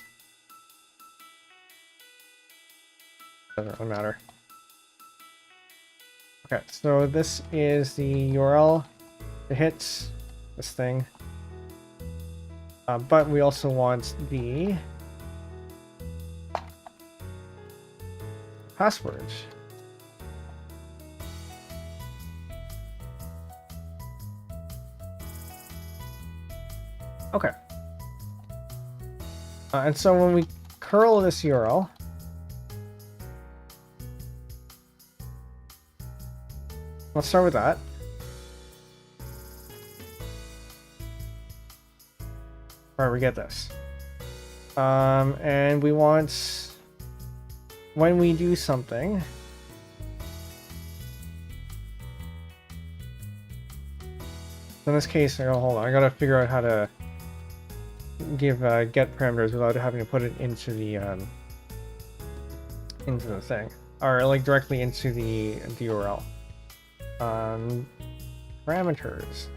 Doesn't really matter. Okay, so this is the URL to hit this thing. But we also want the password. Okay. And so when we curl this URL, let's start with that. All right, we get this. And we want, when we do something, in this case, hold on, I gotta figure out how to give get parameters without having to put it into the thing, or like directly into the URL. Parameters.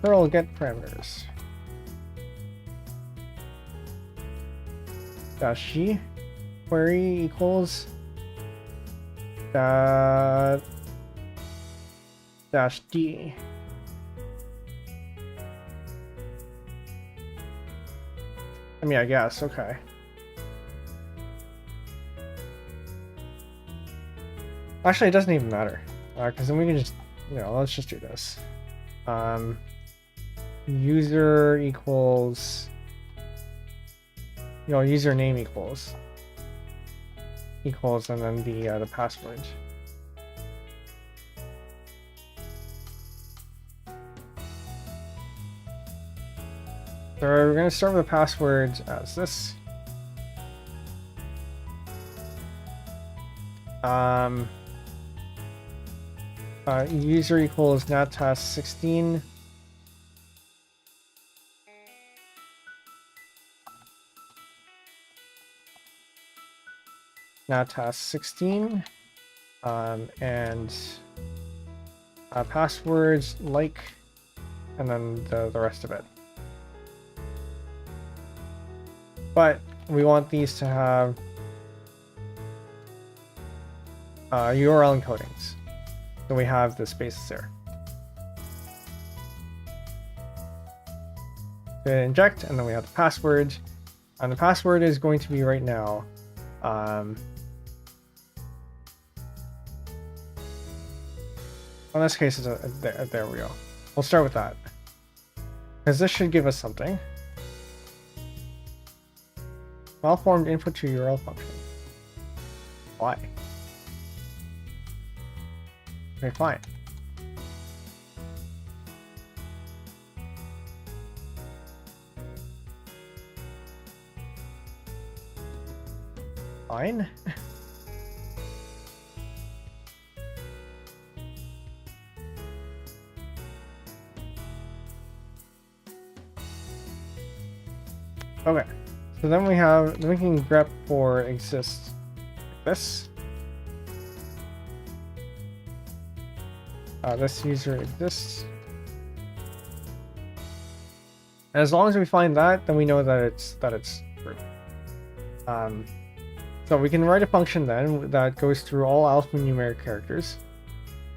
Curl get parameters. Dash G query equals dash D. I mean, I guess, okay. Actually, it doesn't even matter, because then we can just, let's just do this. User equals, username equals, and then the password. So we're going to start with the password as this. User equals Natas 16. Natas 16. And passwords like, and then the rest of it. But we want these to have URL encodings. So we have the spaces there. So inject, and then we have the password. And the password is going to be right now. In this case, there we go. We'll start with that. Because this should give us something. Malformed input to URL function. Why? Okay, fine. Fine. Okay, so then we can grep for exists like this. This user exists. And as long as we find that, then we know that it's true. So we can write a function then that goes through all alphanumeric characters,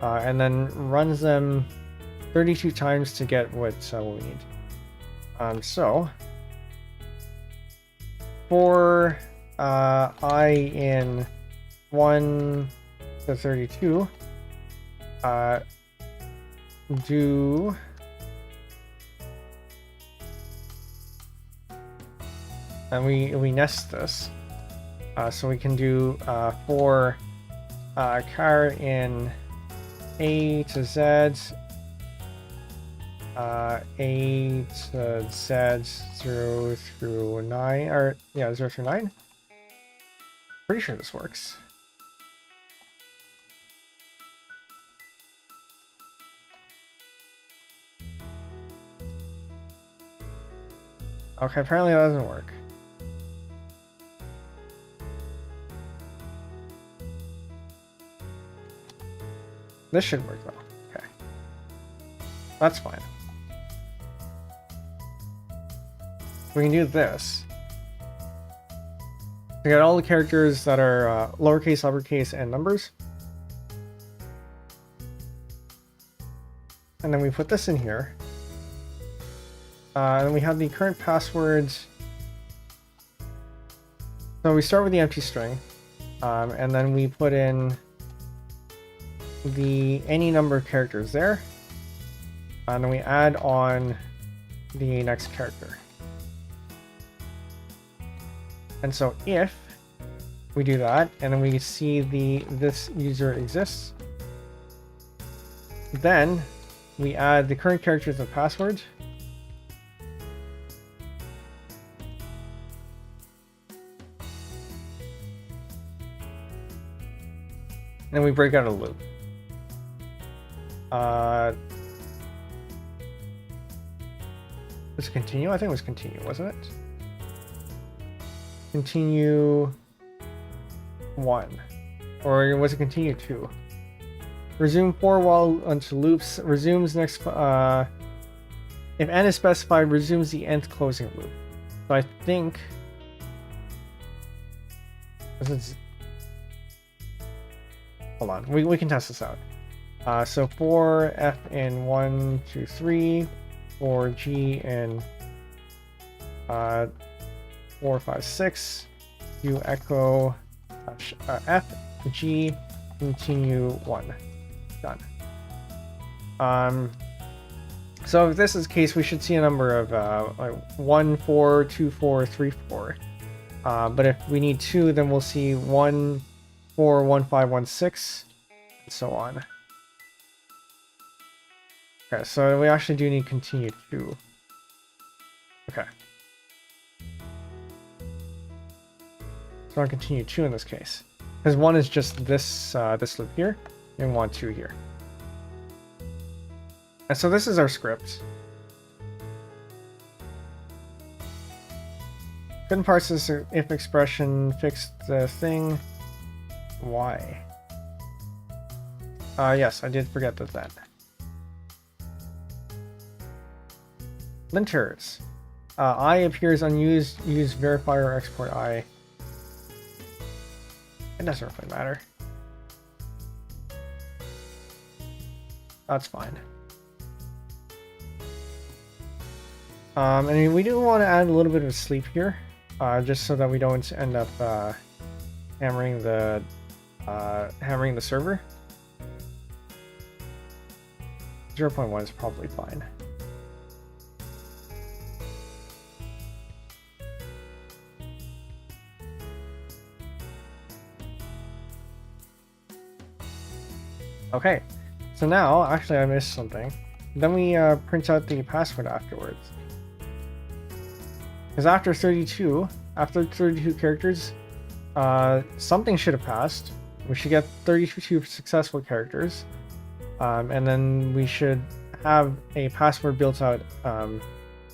and then runs them 32 times to get what we need. So for I in 1 to 32, do and we nest this, so we can do for char in A to Z, A to Z 0 through 9, or yeah, 0 through 9. Pretty sure this works. Okay, apparently that doesn't work. This should work though. Okay. That's fine. We can do this. We got all the characters that are lowercase, uppercase, and numbers. And then we put this in here. And we have the current passwords. So we start with the empty string, and then we put in any number of characters there, and then we add on the next character. And so if we do that, and then we see this user exists, then we add the current characters of passwords. And then we break out a loop. Was it continue? I think it was continue, wasn't it? Continue 1. Or was it continue 2? Resume for while until loops. Resumes next. If n is specified, resumes the nth closing loop. So I think. Hold on, we can test this out. So for f in 1, 2, 3, for g in 4, 5, 6, you echo f g continue 1. Done. So if this is the case, we should see a number of like 1, 4, 2, 4, 3, 4. But if we need 2, then we'll see 1, 4, 1, 5, 1, 6, and so on. Okay, so we actually do need continue 2. Okay. So I'll continue 2 in this case. Because 1 is just this this loop here, and 1, 2 here. And so this is our script. Couldn't parse this if expression, fix the thing. Why? Yes, I did forget that. Linters. I appears unused. Use verify or export I. It doesn't really matter. That's fine. And we do want to add a little bit of sleep here, just so that we don't end up hammering the server. 0.1 is probably fine. Okay, so now, actually I missed something. Then we print out the password afterwards. Because after 32 characters, something should have passed. We should get 32 successful characters. And then we should have a password built out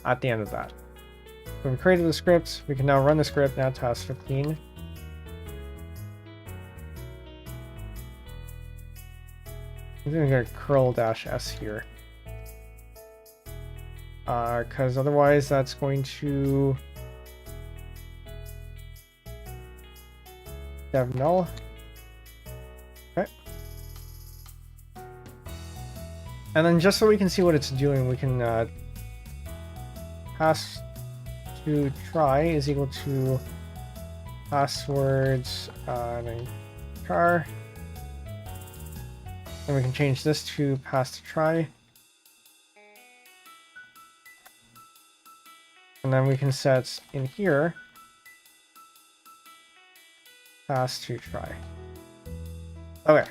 at the end of that. So we created the script. We can now run the script, now task 15. I'm going to get curl-s here. Because otherwise that's going to dev null. Okay. And then just so we can see what it's doing, we can pass to try is equal to passwords char. And we can change this to pass to try. And then we can set in here pass to try. Okay.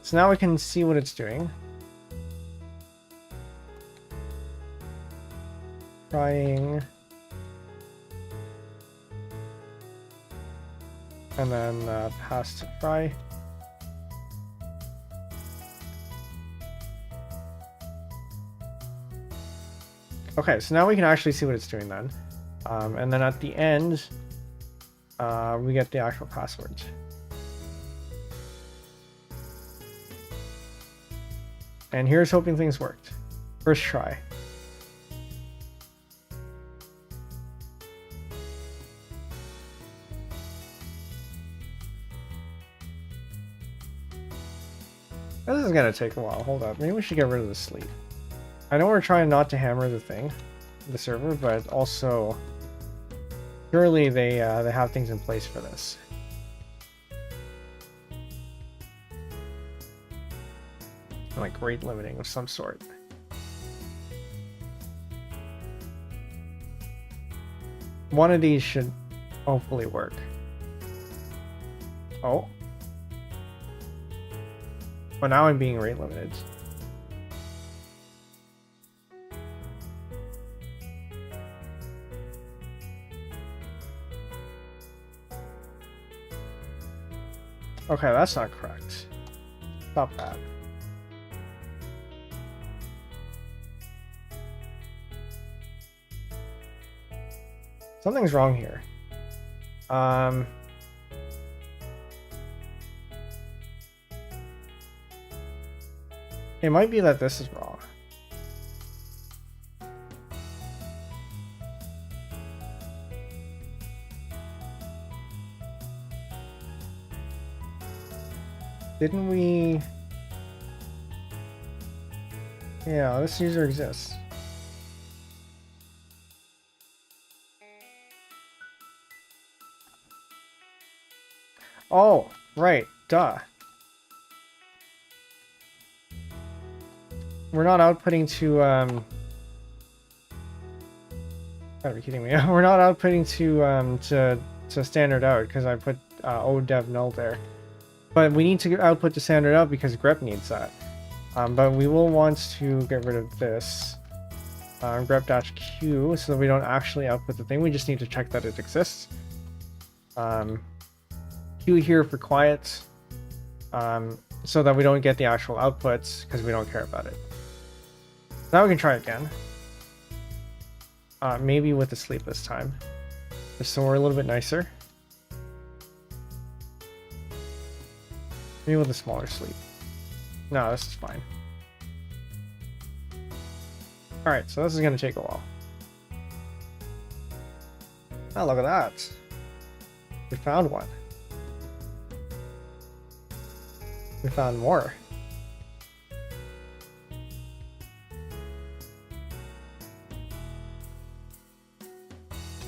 So now we can see what it's doing. Trying. And then pass to try. Okay, so now we can actually see what it's doing then. And then at the end, we get the actual password. And here's hoping things worked. First try. This is gonna take a while. Hold up. Maybe we should get rid of the sleep. I know we're trying not to hammer the server, but also surely they have things in place for this. Like rate limiting of some sort. One of these should hopefully work. Oh. But now I'm being rate limited. Okay, that's not correct. Stop that. Something's wrong here. It might be that this is wrong. Didn't we? Yeah, this user exists. Oh, right, duh. We're not outputting to, gotta be kidding me. We're not outputting to standard out because I put odev null there. But we need to output to standard out because grep needs that. But we will want to get rid of this grep-q so that we don't actually output the thing. We just need to check that it exists. Q here for quiet, so that we don't get the actual outputs because we don't care about it. Now we can try again. Maybe with the sleep this time, just so we're a little bit nicer. Maybe with a smaller sleep. No, this is fine. Alright, so this is going to take a while. Oh, look at that. We found one. We found more.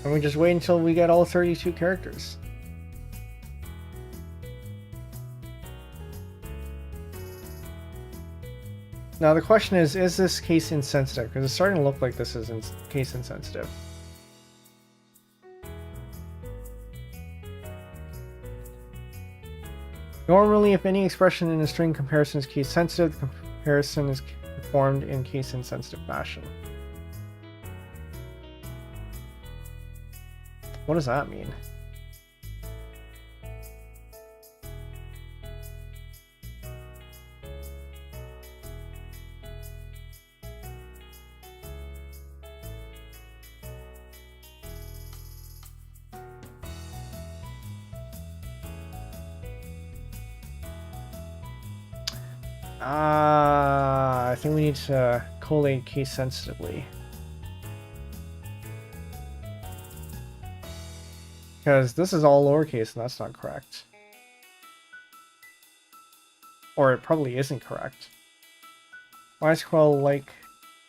And we just wait until we get all 32 characters. Now the question is this case insensitive? Because it's starting to look like this is case insensitive. Normally, if any expression in a string comparison is case sensitive, the comparison is performed in case insensitive fashion. What does that mean? I think we need to collate case sensitively. Because this is all lowercase and that's not correct. Or it probably isn't correct. MySQL like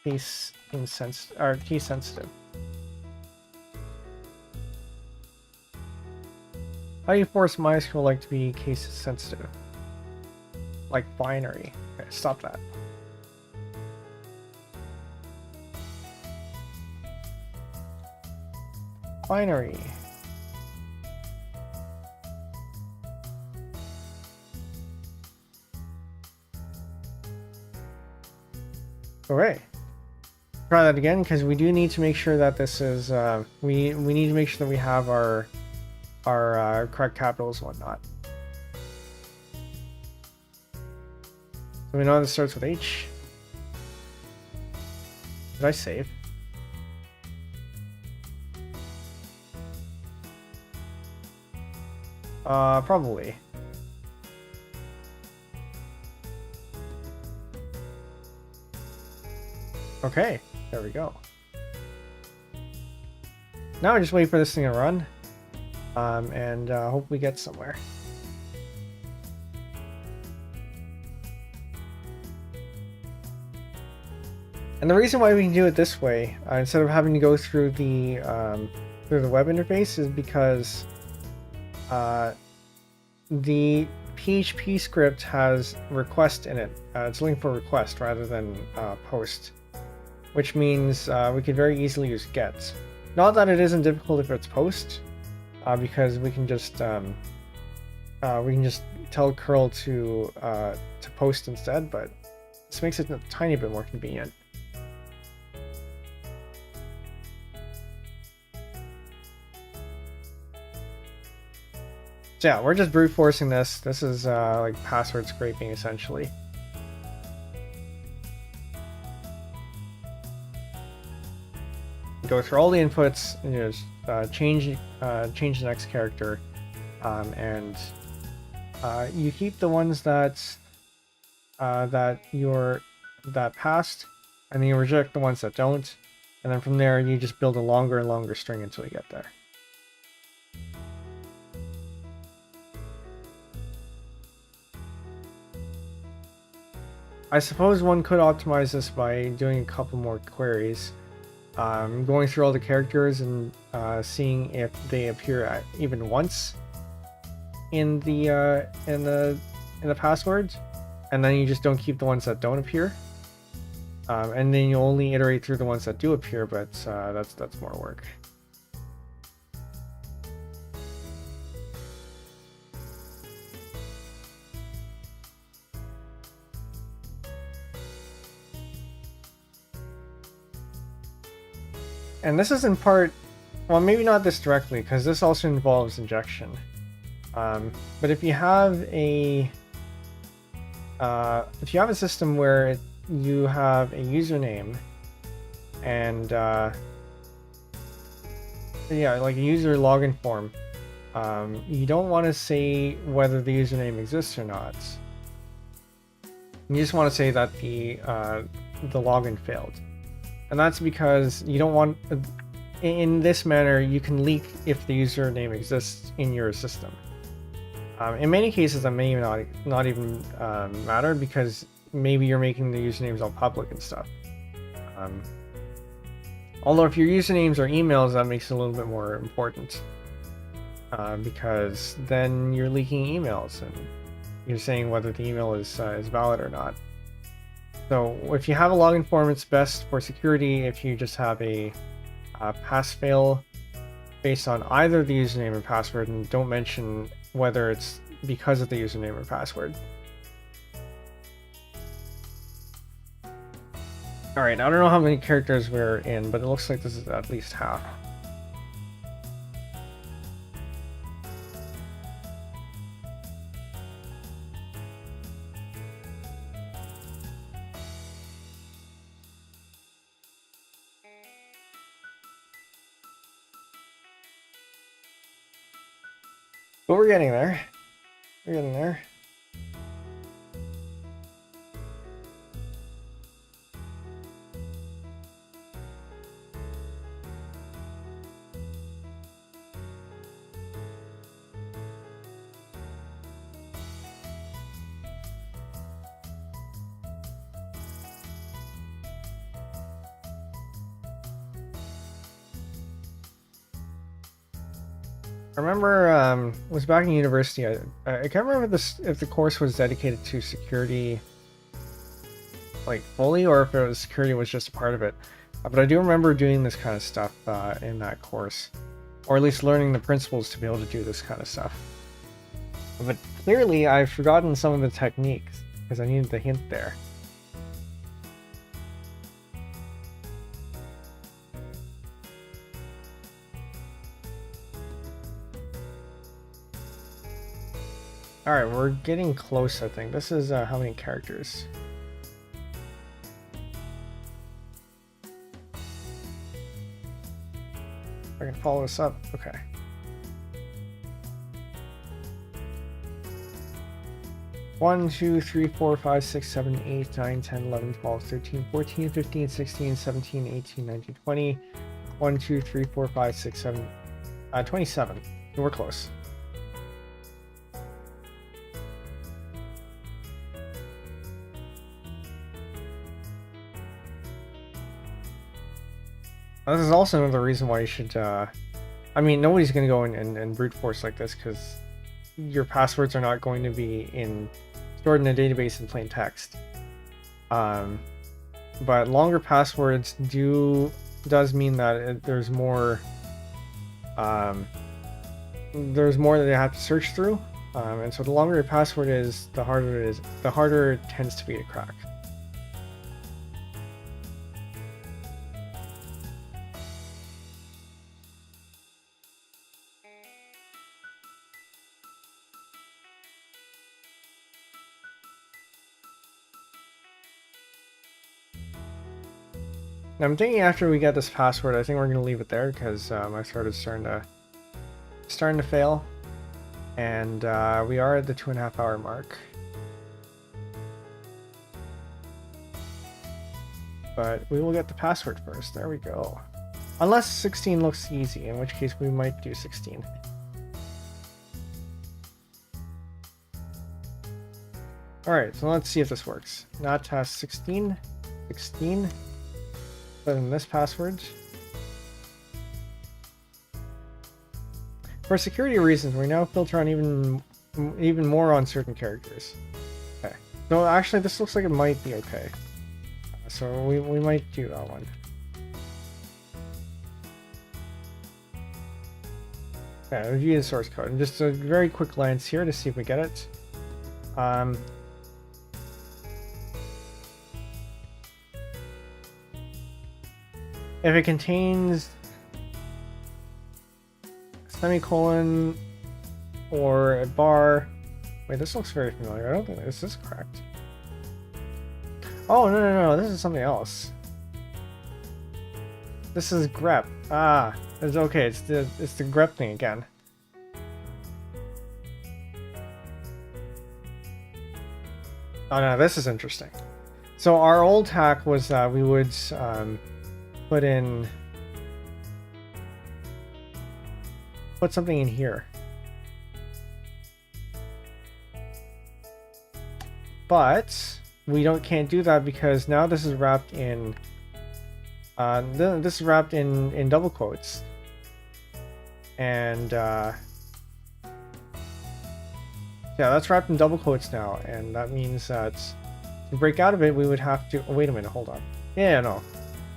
case insensitive or case sensitive. How do you force MySQL like to be case sensitive? Like binary. Okay, stop that. Binary. Alright. Try that again because we do need to make sure that this is we need to make sure that we have our correct capitals and whatnot. So we know this starts with H. Did I save? Probably. Okay, there we go. Now I just wait for this thing to run, and hope we get somewhere. And the reason why we can do it this way, instead of having to go through the web interface, is because the PHP script has request in it. It's looking for request rather than post, which means we could very easily use get. Not that it isn't difficult if it's post, because we can just tell curl to post instead, but this makes it a tiny bit more convenient. So yeah, we're just brute forcing this. This is like password scraping essentially. Go through all the inputs and just change the next character, and you keep the ones that passed, and then you reject the ones that don't, and then from there you just build a longer and longer string until you get there. I suppose one could optimize this by doing a couple more queries. Going through all the characters and seeing if they appear even once in the passwords, and then you just don't keep the ones that don't appear, and then you only iterate through the ones that do appear. But that's more work. And this is in part, well, maybe not this directly, because this also involves injection. But if you have a system where you have a username and yeah, like a user login form, you don't want to say whether the username exists or not. You just want to say that the login failed, and that's because you don't want. In this manner, you can leak if the username exists in your system. In many cases, that may not even matter, because maybe you're making the usernames all public and stuff. Although if your usernames are emails, that makes it a little bit more important, because then you're leaking emails and you're saying whether the email is valid or not. So if you have a login form, it's best for security if you just have a pass-fail based on either the username or password, and don't mention whether it's because of the username or password. Alright, I don't know how many characters we're in, but it looks like this is at least half. But we're getting there. We're getting there. I remember was back in university. I can't remember if the course was dedicated to security, like fully, or if it was security was just a part of it. But I do remember doing this kind of stuff in that course, or at least learning the principles to be able to do this kind of stuff. But clearly, I've forgotten some of the techniques because I needed the hint there. Alright, we're getting close, I think. This is how many characters? If I can follow this up, okay. One, 2, 3, 4, 5, 6, 7, 8, 9, 10, 11, 12, 13, 14, 15, 16, 17, 18, 19, 20. 1, 2, 3, 4, 5, 6, 7, 27. We're close. This is also another reason why you should, I mean, nobody's going to go in and brute force like this, because your passwords are not going to be stored in a database in plain text. But longer passwords does mean that there's more that they have to search through, and so the longer your password is, the harder it is. The harder it tends to be to crack. I'm thinking after we get this password, I think we're going to leave it there, because my throat is starting to fail, and we are at the 2.5 hour mark. But we will get the password first. There we go. Unless 16 looks easy, in which case we might do 16. Alright, so let's see if this works. Natas 16. 16. Put in this password. For security reasons, we now filter on even more on certain characters. Okay. So actually, this looks like it might be okay. So we might do that one. Okay, review the source code. And just a very quick glance here to see if we get it. If it contains semicolon or a bar. Wait, this looks very familiar. I don't think this is correct. Oh, no, this is something else. This is grep. Ah, it's okay. It's the grep thing again. Oh no, this is interesting. So our old hack was that we would put something in here. But we can't do that because now this is wrapped in in double quotes. And yeah, that's wrapped in double quotes now, and that means that to break out of it we would have to wait a minute, hold on. Yeah, no.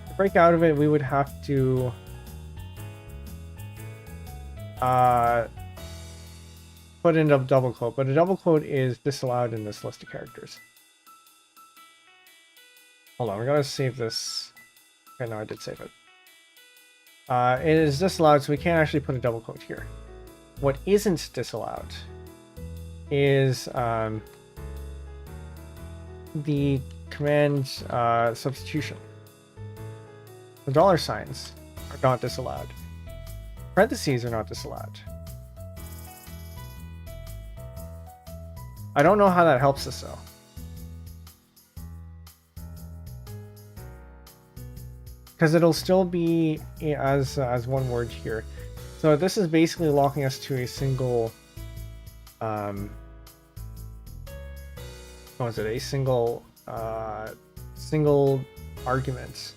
To break out of it we would have to put in a double quote, but a double quote is disallowed in this list of characters. Hold on, we gotta save this. Okay, no, I did save it. It is disallowed, so we can't actually put a double quote here. What isn't disallowed is the command substitution. The dollar signs are not disallowed. Parentheses are not disallowed. I don't know how that helps us though. Because it'll still be as one word here. So this is basically locking us to a single what is it? A single argument.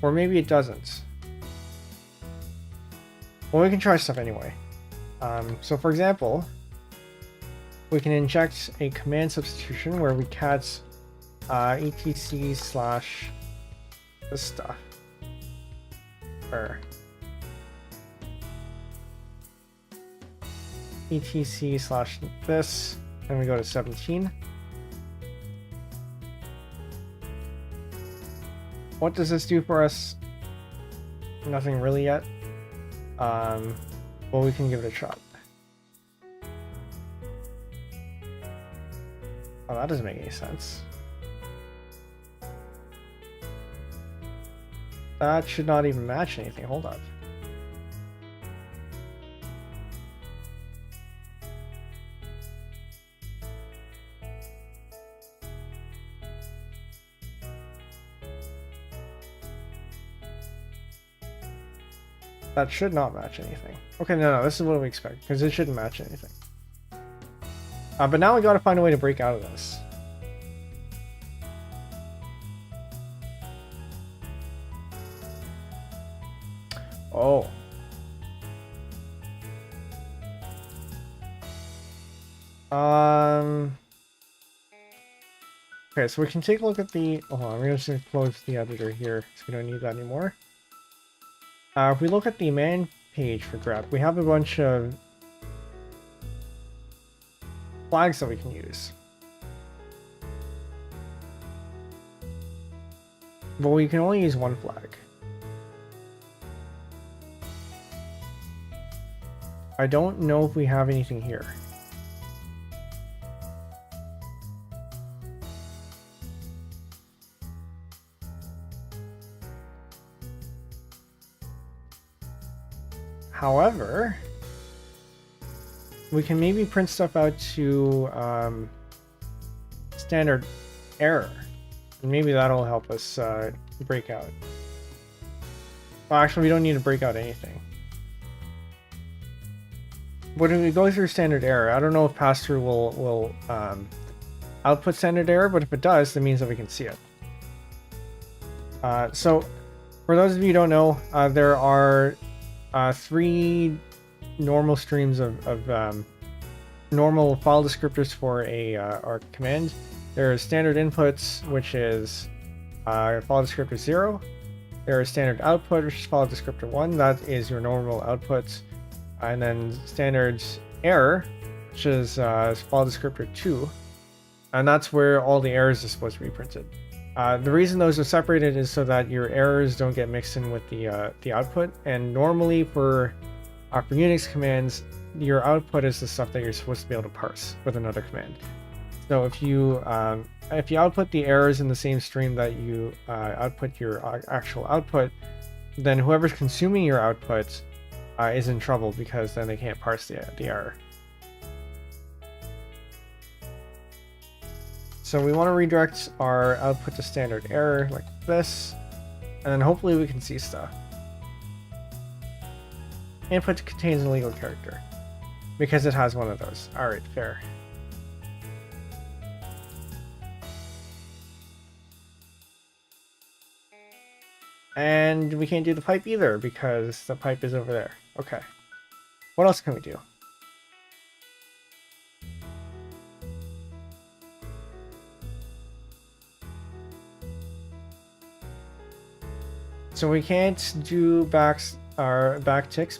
Or maybe it doesn't. Well, we can try stuff anyway. So for example, we can inject a command substitution where we cat etc slash this stuff, or etc slash this, and we go to 17. What does this do for us? Nothing really yet. Well, we can give it a shot. Oh, that doesn't make any sense. That should not even match anything. Hold up. That should not match anything. Okay, no, this is what we expect, because it shouldn't match anything. But now we gotta find a way to break out of this. Oh. Okay, so we can take a look at the... Hold on, we're just gonna close the editor here, because we don't need that anymore. If we look at the man page for grep, we have a bunch of flags that we can use. But we can only use one flag. I don't know if we have anything here. However, we can maybe print stuff out to standard error. And maybe that'll help us break out. Well, actually, we don't need to break out anything. But when we go through standard error, I don't know if pass-through will output standard error, but if it does, that means that we can see it. So, for those of you who don't know, there are 3 normal streams of normal file descriptors for our command. There are standard inputs, which is file descriptor 0. There is standard output, which is file descriptor 1. That is your normal output. And then standard error, which is file descriptor 2. And that's where all the errors are supposed to be printed. The reason those are separated is so that your errors don't get mixed in with the output. And normally for For Unix commands, your output is the stuff that you're supposed to be able to parse with another command. So if you output the errors in the same stream that you output your actual output, then whoever's consuming your output is in trouble, because then they can't parse the error. So we want to redirect our output to standard error like this, and then hopefully we can see stuff. Input contains an illegal character, because it has one of those. Alright, fair. And we can't do the pipe either, because the pipe is over there. Okay. What else can we do? So we can't do backticks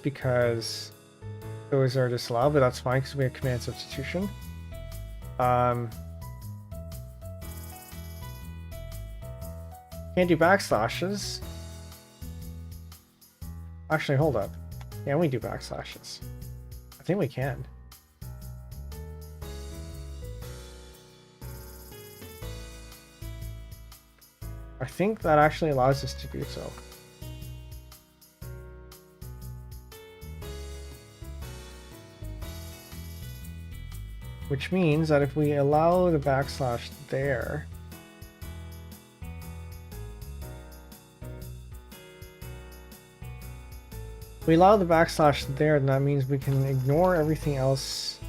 because those are disallowed, but that's fine because we have command substitution. Can't do backslashes. Actually, hold up. Can we do backslashes? I think we can. I think that actually allows us to do so. Which means that if we allow the backslash there, if we allow the backslash there, then that means we can ignore everything else.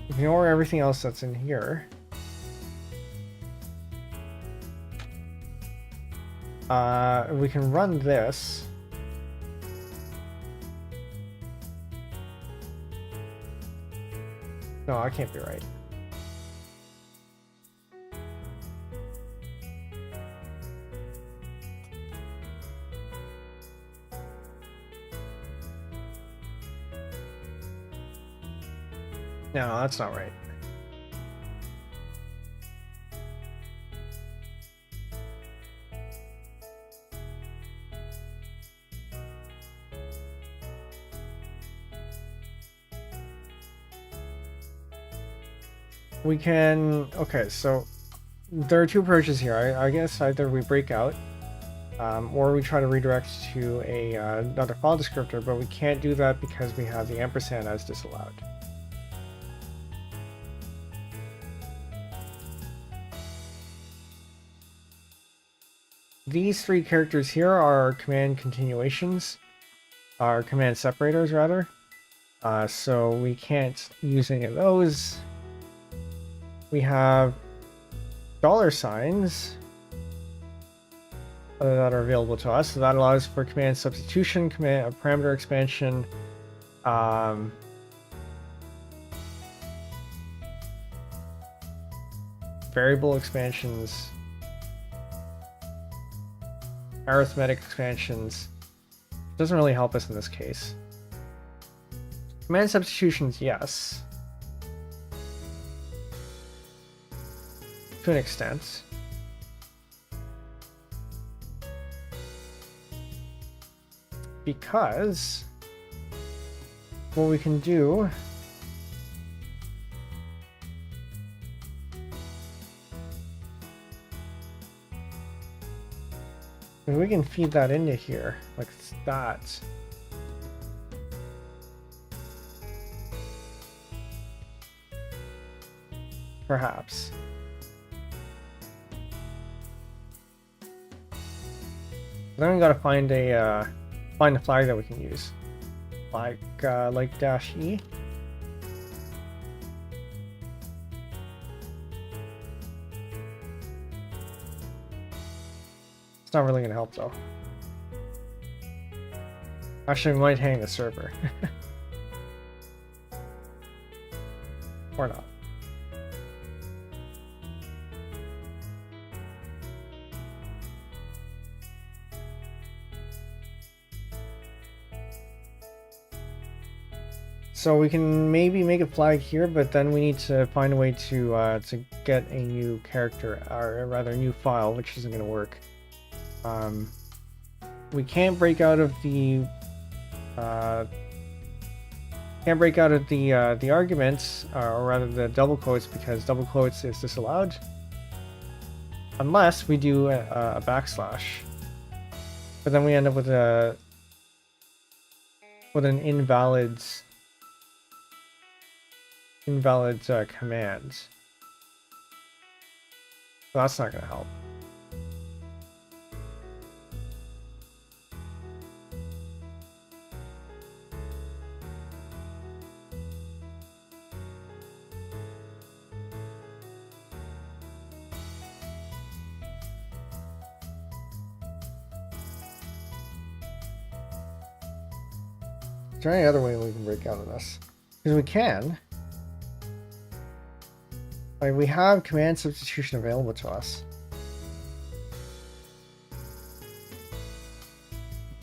Ignore everything else that's in here. We can run this. No, I can't be right. No, that's not right. We can, okay, so there are two approaches here. I guess either we break out or we try to redirect to another file descriptor, but we can't do that because we have the ampersand as disallowed. These three characters here are command continuations, are command separators rather, so we can't use any of those. We have $signs that are available to us, so that allows for command substitution, command parameter expansion, variable expansions, arithmetic expansions. Doesn't really help us in this case. Command substitutions, yes. To an extent. Because what we can do is we can feed that into here like that. Perhaps. Then we gotta find a flag that we can use, like -E. It's not really gonna help though. Actually, we might hang the server, or not. So we can maybe make a flag here, but then we need to find a way to get a new character, or rather a new file, which isn't going to work. we can't break out of the the arguments, or rather the double quotes, because double quotes is disallowed unless we do a backslash. But then we end up with an invalid command. So that's not going to help. Is there any other way we can break out of this? Because we can. Like, we have command substitution available to us.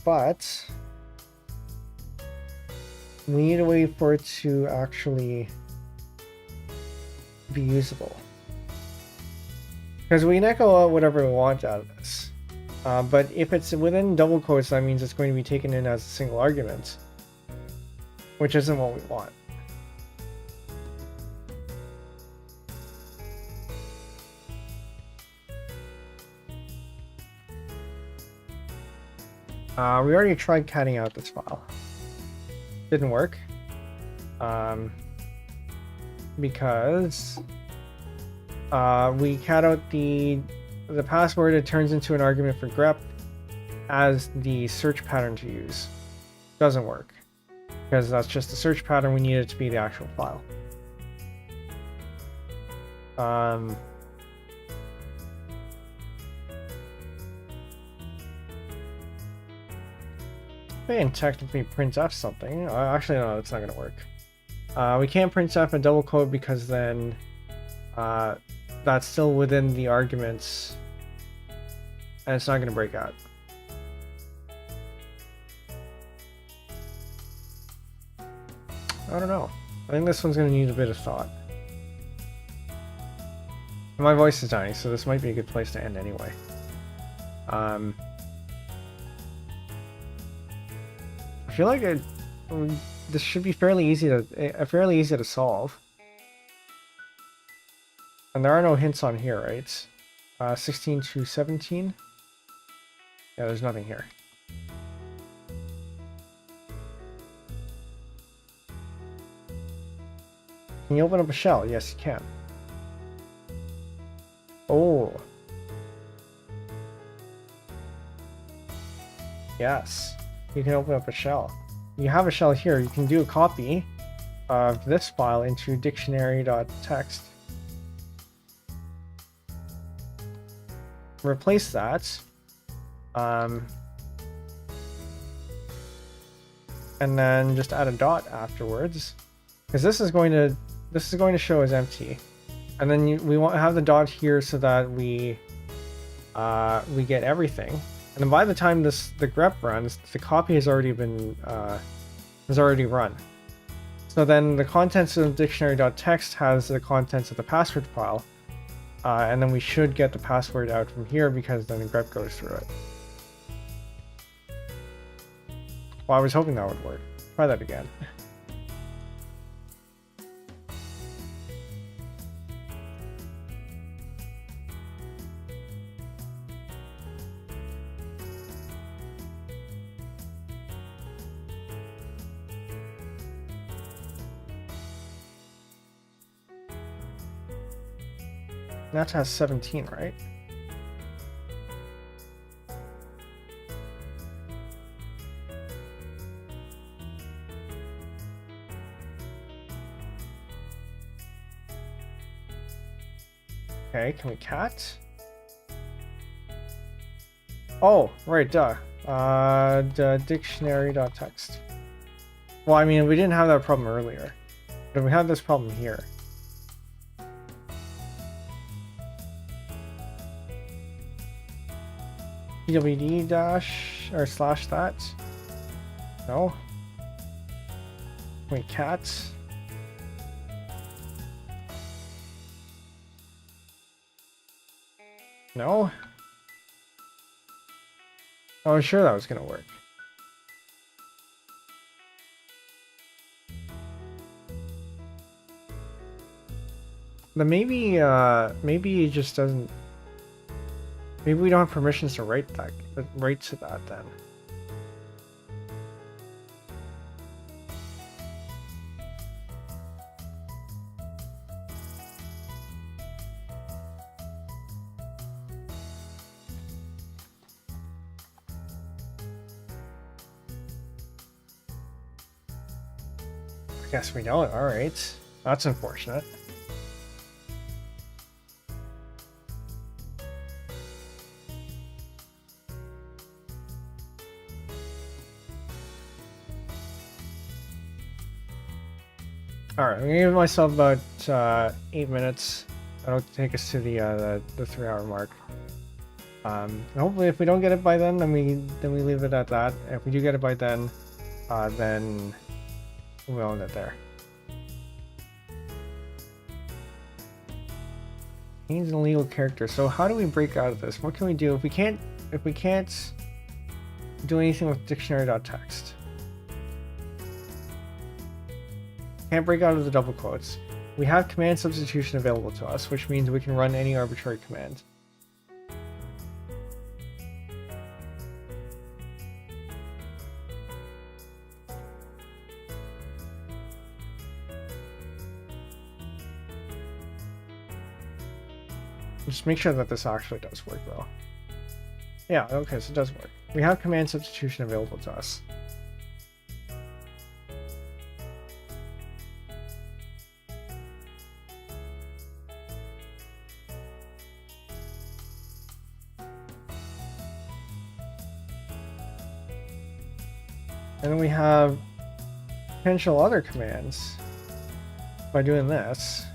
But we need a way for it to actually be usable. Because we can echo out whatever we want out of this. But if it's within double quotes, that means it's going to be taken in as a single argument, which isn't what we want. We already tried catting out this file. Didn't work. Because we cat out the password, it turns into an argument for grep as the search pattern to use. Doesn't work. Because that's just the search pattern, we need it to be the actual file. We can technically printf something. Actually, no, that's not going to work. We can't printf a double quote because then that's still within the arguments and it's not going to break out. I don't know. I think this one's going to need a bit of thought. My voice is dying, so this might be a good place to end anyway. I feel like this should be fairly easy to solve. And there are no hints on here, right? 16 to 17? Yeah, there's nothing here. Can you open up a shell? Yes, you can. Oh. Yes. You can open up a shell. You have a shell here. You can do a copy of this file into dictionary.txt. Replace that. And then just add a dot afterwards. Because this is going to show as empty. And then we want to have the dot here so that we get everything. And then by the time the grep runs, the copy has already been run. So then the contents of dictionary.txt has the contents of the password file, and then we should get the password out from here because then the grep goes through it. Well, I was hoping that would work. Try that again. Natas has 17, right? Okay, can we cat? Oh, right, duh. The dictionary.txt. Well, I mean, we didn't have that problem earlier, but we have this problem here. pwd dash or slash that. No. Wait, cat. No. I was sure that was gonna work. But maybe it just doesn't. Maybe we don't have permissions to write to that then. I guess we don't. All right, that's unfortunate. All right, I'm gonna give myself about 8 minutes. That'll take us to the 3-hour mark. Hopefully, if we don't get it by then we leave it at that. If we do get it by then we'll end it there. Change an illegal character. So how do we break out of this? What can we do if we can't do anything with dictionary.txt? Can't break out of the double quotes. We have command substitution available to us, which means we can run any arbitrary command. Just make sure that this actually does work though. Yeah, okay, so it does work. We have command substitution available to us. And then we have potential other commands by doing this.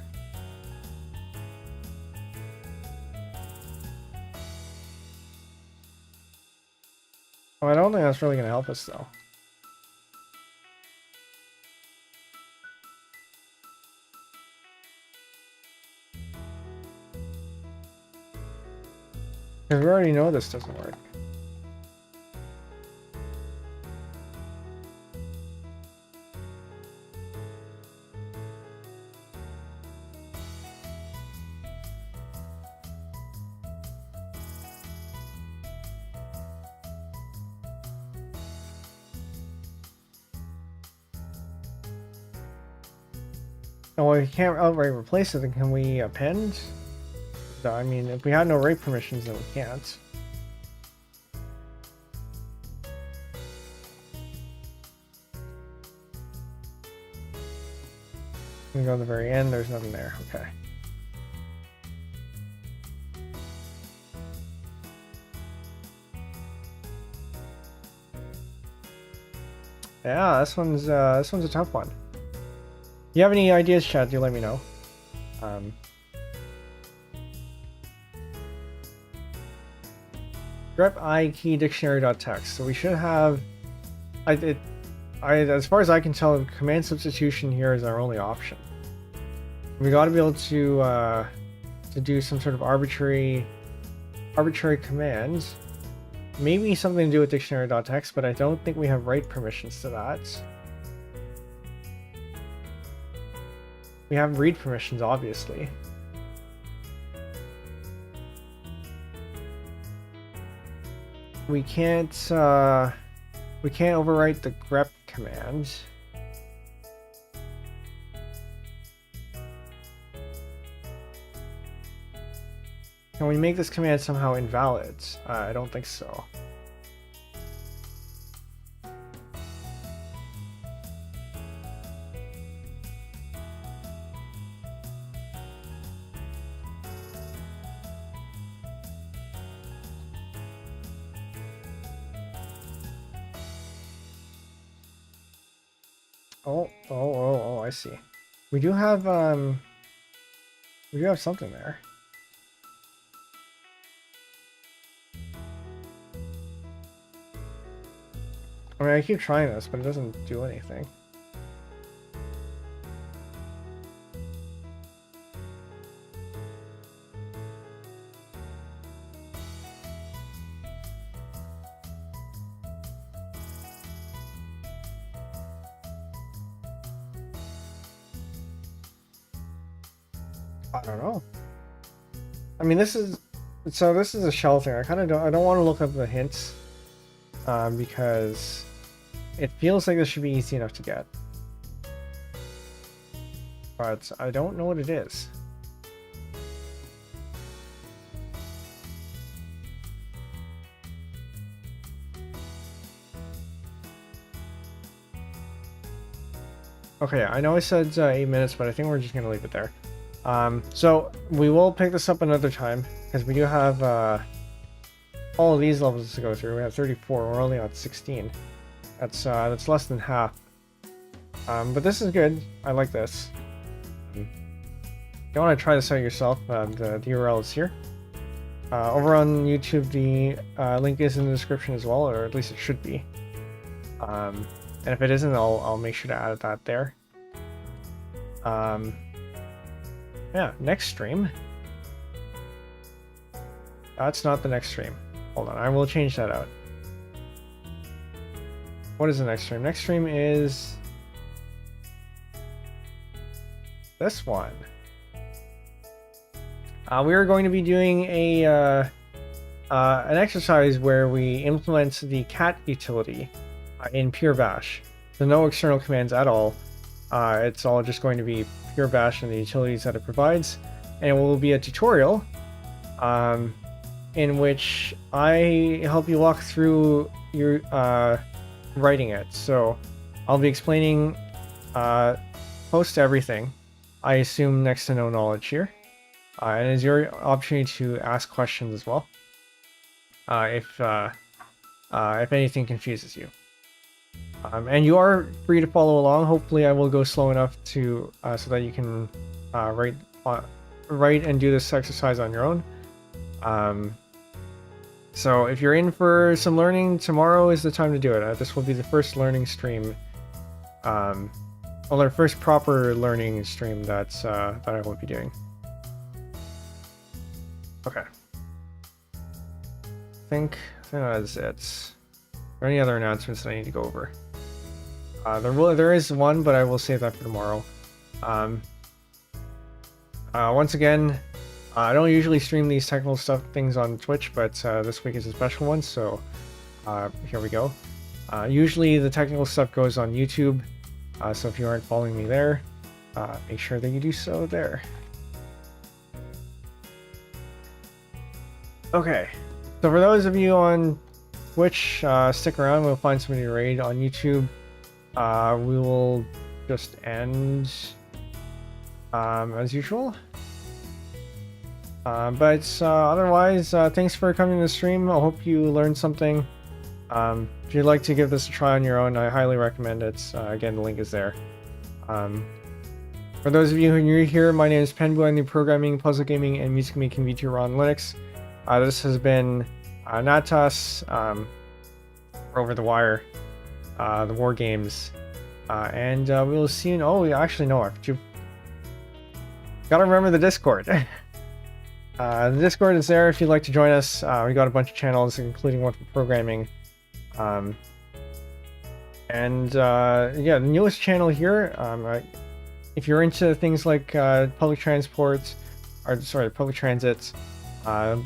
Oh, I don't think that's really going to help us though. Because we already know this doesn't work. Oh, well, we can't outright replace it, then can we append? No, I mean, if we had no write permissions, then we can't. We go to the very end, there's nothing there. Okay. Yeah, this one's a tough one. If you have any ideas, chat, do let me know. Grep I key dictionary.txt. So we should have, as far as I can tell, command substitution here is our only option. We got to be able to do some sort of arbitrary commands. Maybe something to do with dictionary.txt, but I don't think we have write permissions to that. We have read permissions, obviously. We can't overwrite the grep command. Can we make this command somehow invalid? I don't think so. Oh, I see. We do have something there. I mean, I keep trying this, but it doesn't do anything. I don't know. I mean, this is a shell thing. I don't want to look up the hints, because it feels like this should be easy enough to get, but I don't know what it is. Okay, I know I said 8 minutes, but I think we're just gonna leave it there. So we will pick this up another time because we do have all of these levels to go through. We have 34. We're only on 16. That's less than half. But this is good. I like this. If you want to try this out yourself, the URL is here. Over on YouTube, the link is in the description as well, or at least it should be. And if it isn't, I'll make sure to add that there. Yeah, next stream. That's not the next stream. Hold on, I will change that out. What is the next stream? Next stream is this one. We are going to be doing an exercise where we implement the cat utility in pure bash. So no external commands at all. It's all just going to be pure bash and the utilities that it provides, and it will be a tutorial in which I help you walk through your writing it. So I'll be explaining close to everything. I assume next to no knowledge here, and it's your opportunity to ask questions as well if anything confuses you. And you are free to follow along. Hopefully I will go slow enough to so that you can write and do this exercise on your own. So if you're in for some learning, tomorrow is the time to do it. This will be the first learning stream, well, our first proper learning stream that I will be doing. Okay. I think that is it. Are there any other announcements that I need to go over? There is one, but I will save that for tomorrow. Once again, I don't usually stream these technical things on Twitch, but this week is a special one, so here we go. Usually the technical stuff goes on YouTube, so if you aren't following me there, make sure that you do so there. Okay, so for those of you on Twitch, stick around, we'll find somebody to raid. On YouTube, we will just end as usual. But otherwise, thanks for coming to the stream. I hope you learned something. If you'd like to give this a try on your own, I highly recommend it. Again, the link is there. For those of you who are new here, my name is Penbu. I'm the programming, puzzle gaming, and music making VTuber on Linux. This has been Natas, OverTheWire, the WARGAMES, and we will see you. Oh, actually, no, you gotta remember the Discord. The Discord is there if you'd like to join us. We got a bunch of channels, including one for programming. Yeah, the newest channel here, if you're into things like public transit,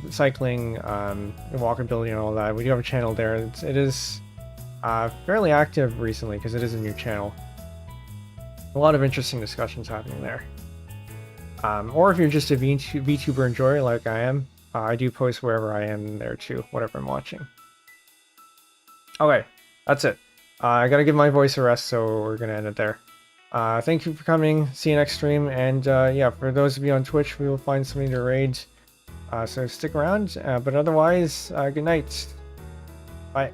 cycling, walkability and all that, we do have a channel there. It is fairly active recently because it is a new channel. A lot of interesting discussions happening there. Or if you're just a VTuber enjoyer like I am, I do post wherever I am there too, whatever I'm watching. Okay, that's it. I gotta give my voice a rest, so we're gonna end it there. Thank you for coming, see you next stream, and yeah, for those of you on Twitch, we will find something to raid, so stick around, but otherwise, good night. Bye.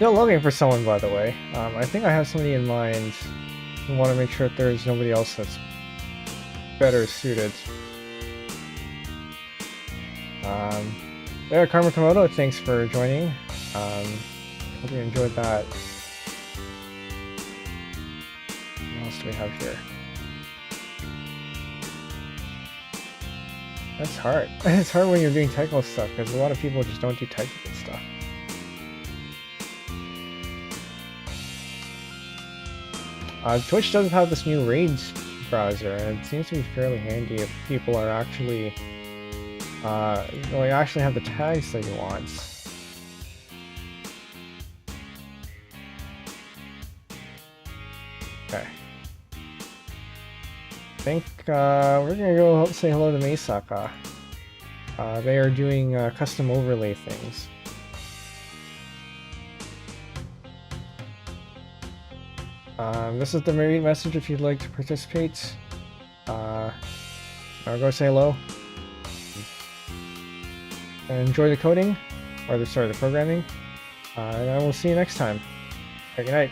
Still looking for someone, by the way. I think I have somebody in mind. I want to make sure that there's nobody else that's better suited. There, Karma Komodo, thanks for joining. Hope you enjoyed that. What else do we have here? That's hard. It's hard when you're doing technical stuff because a lot of people just don't do technical stuff. Twitch doesn't have this new Raids browser, and it seems to be fairly handy if people are actually actually have the tags that you want. Okay. I think we're gonna go say hello to Meisaka. They are doing custom overlay things. This is the Marine message if you'd like to participate. I'll go say hello. And enjoy the coding, or the programming. And I will see you next time. Good night.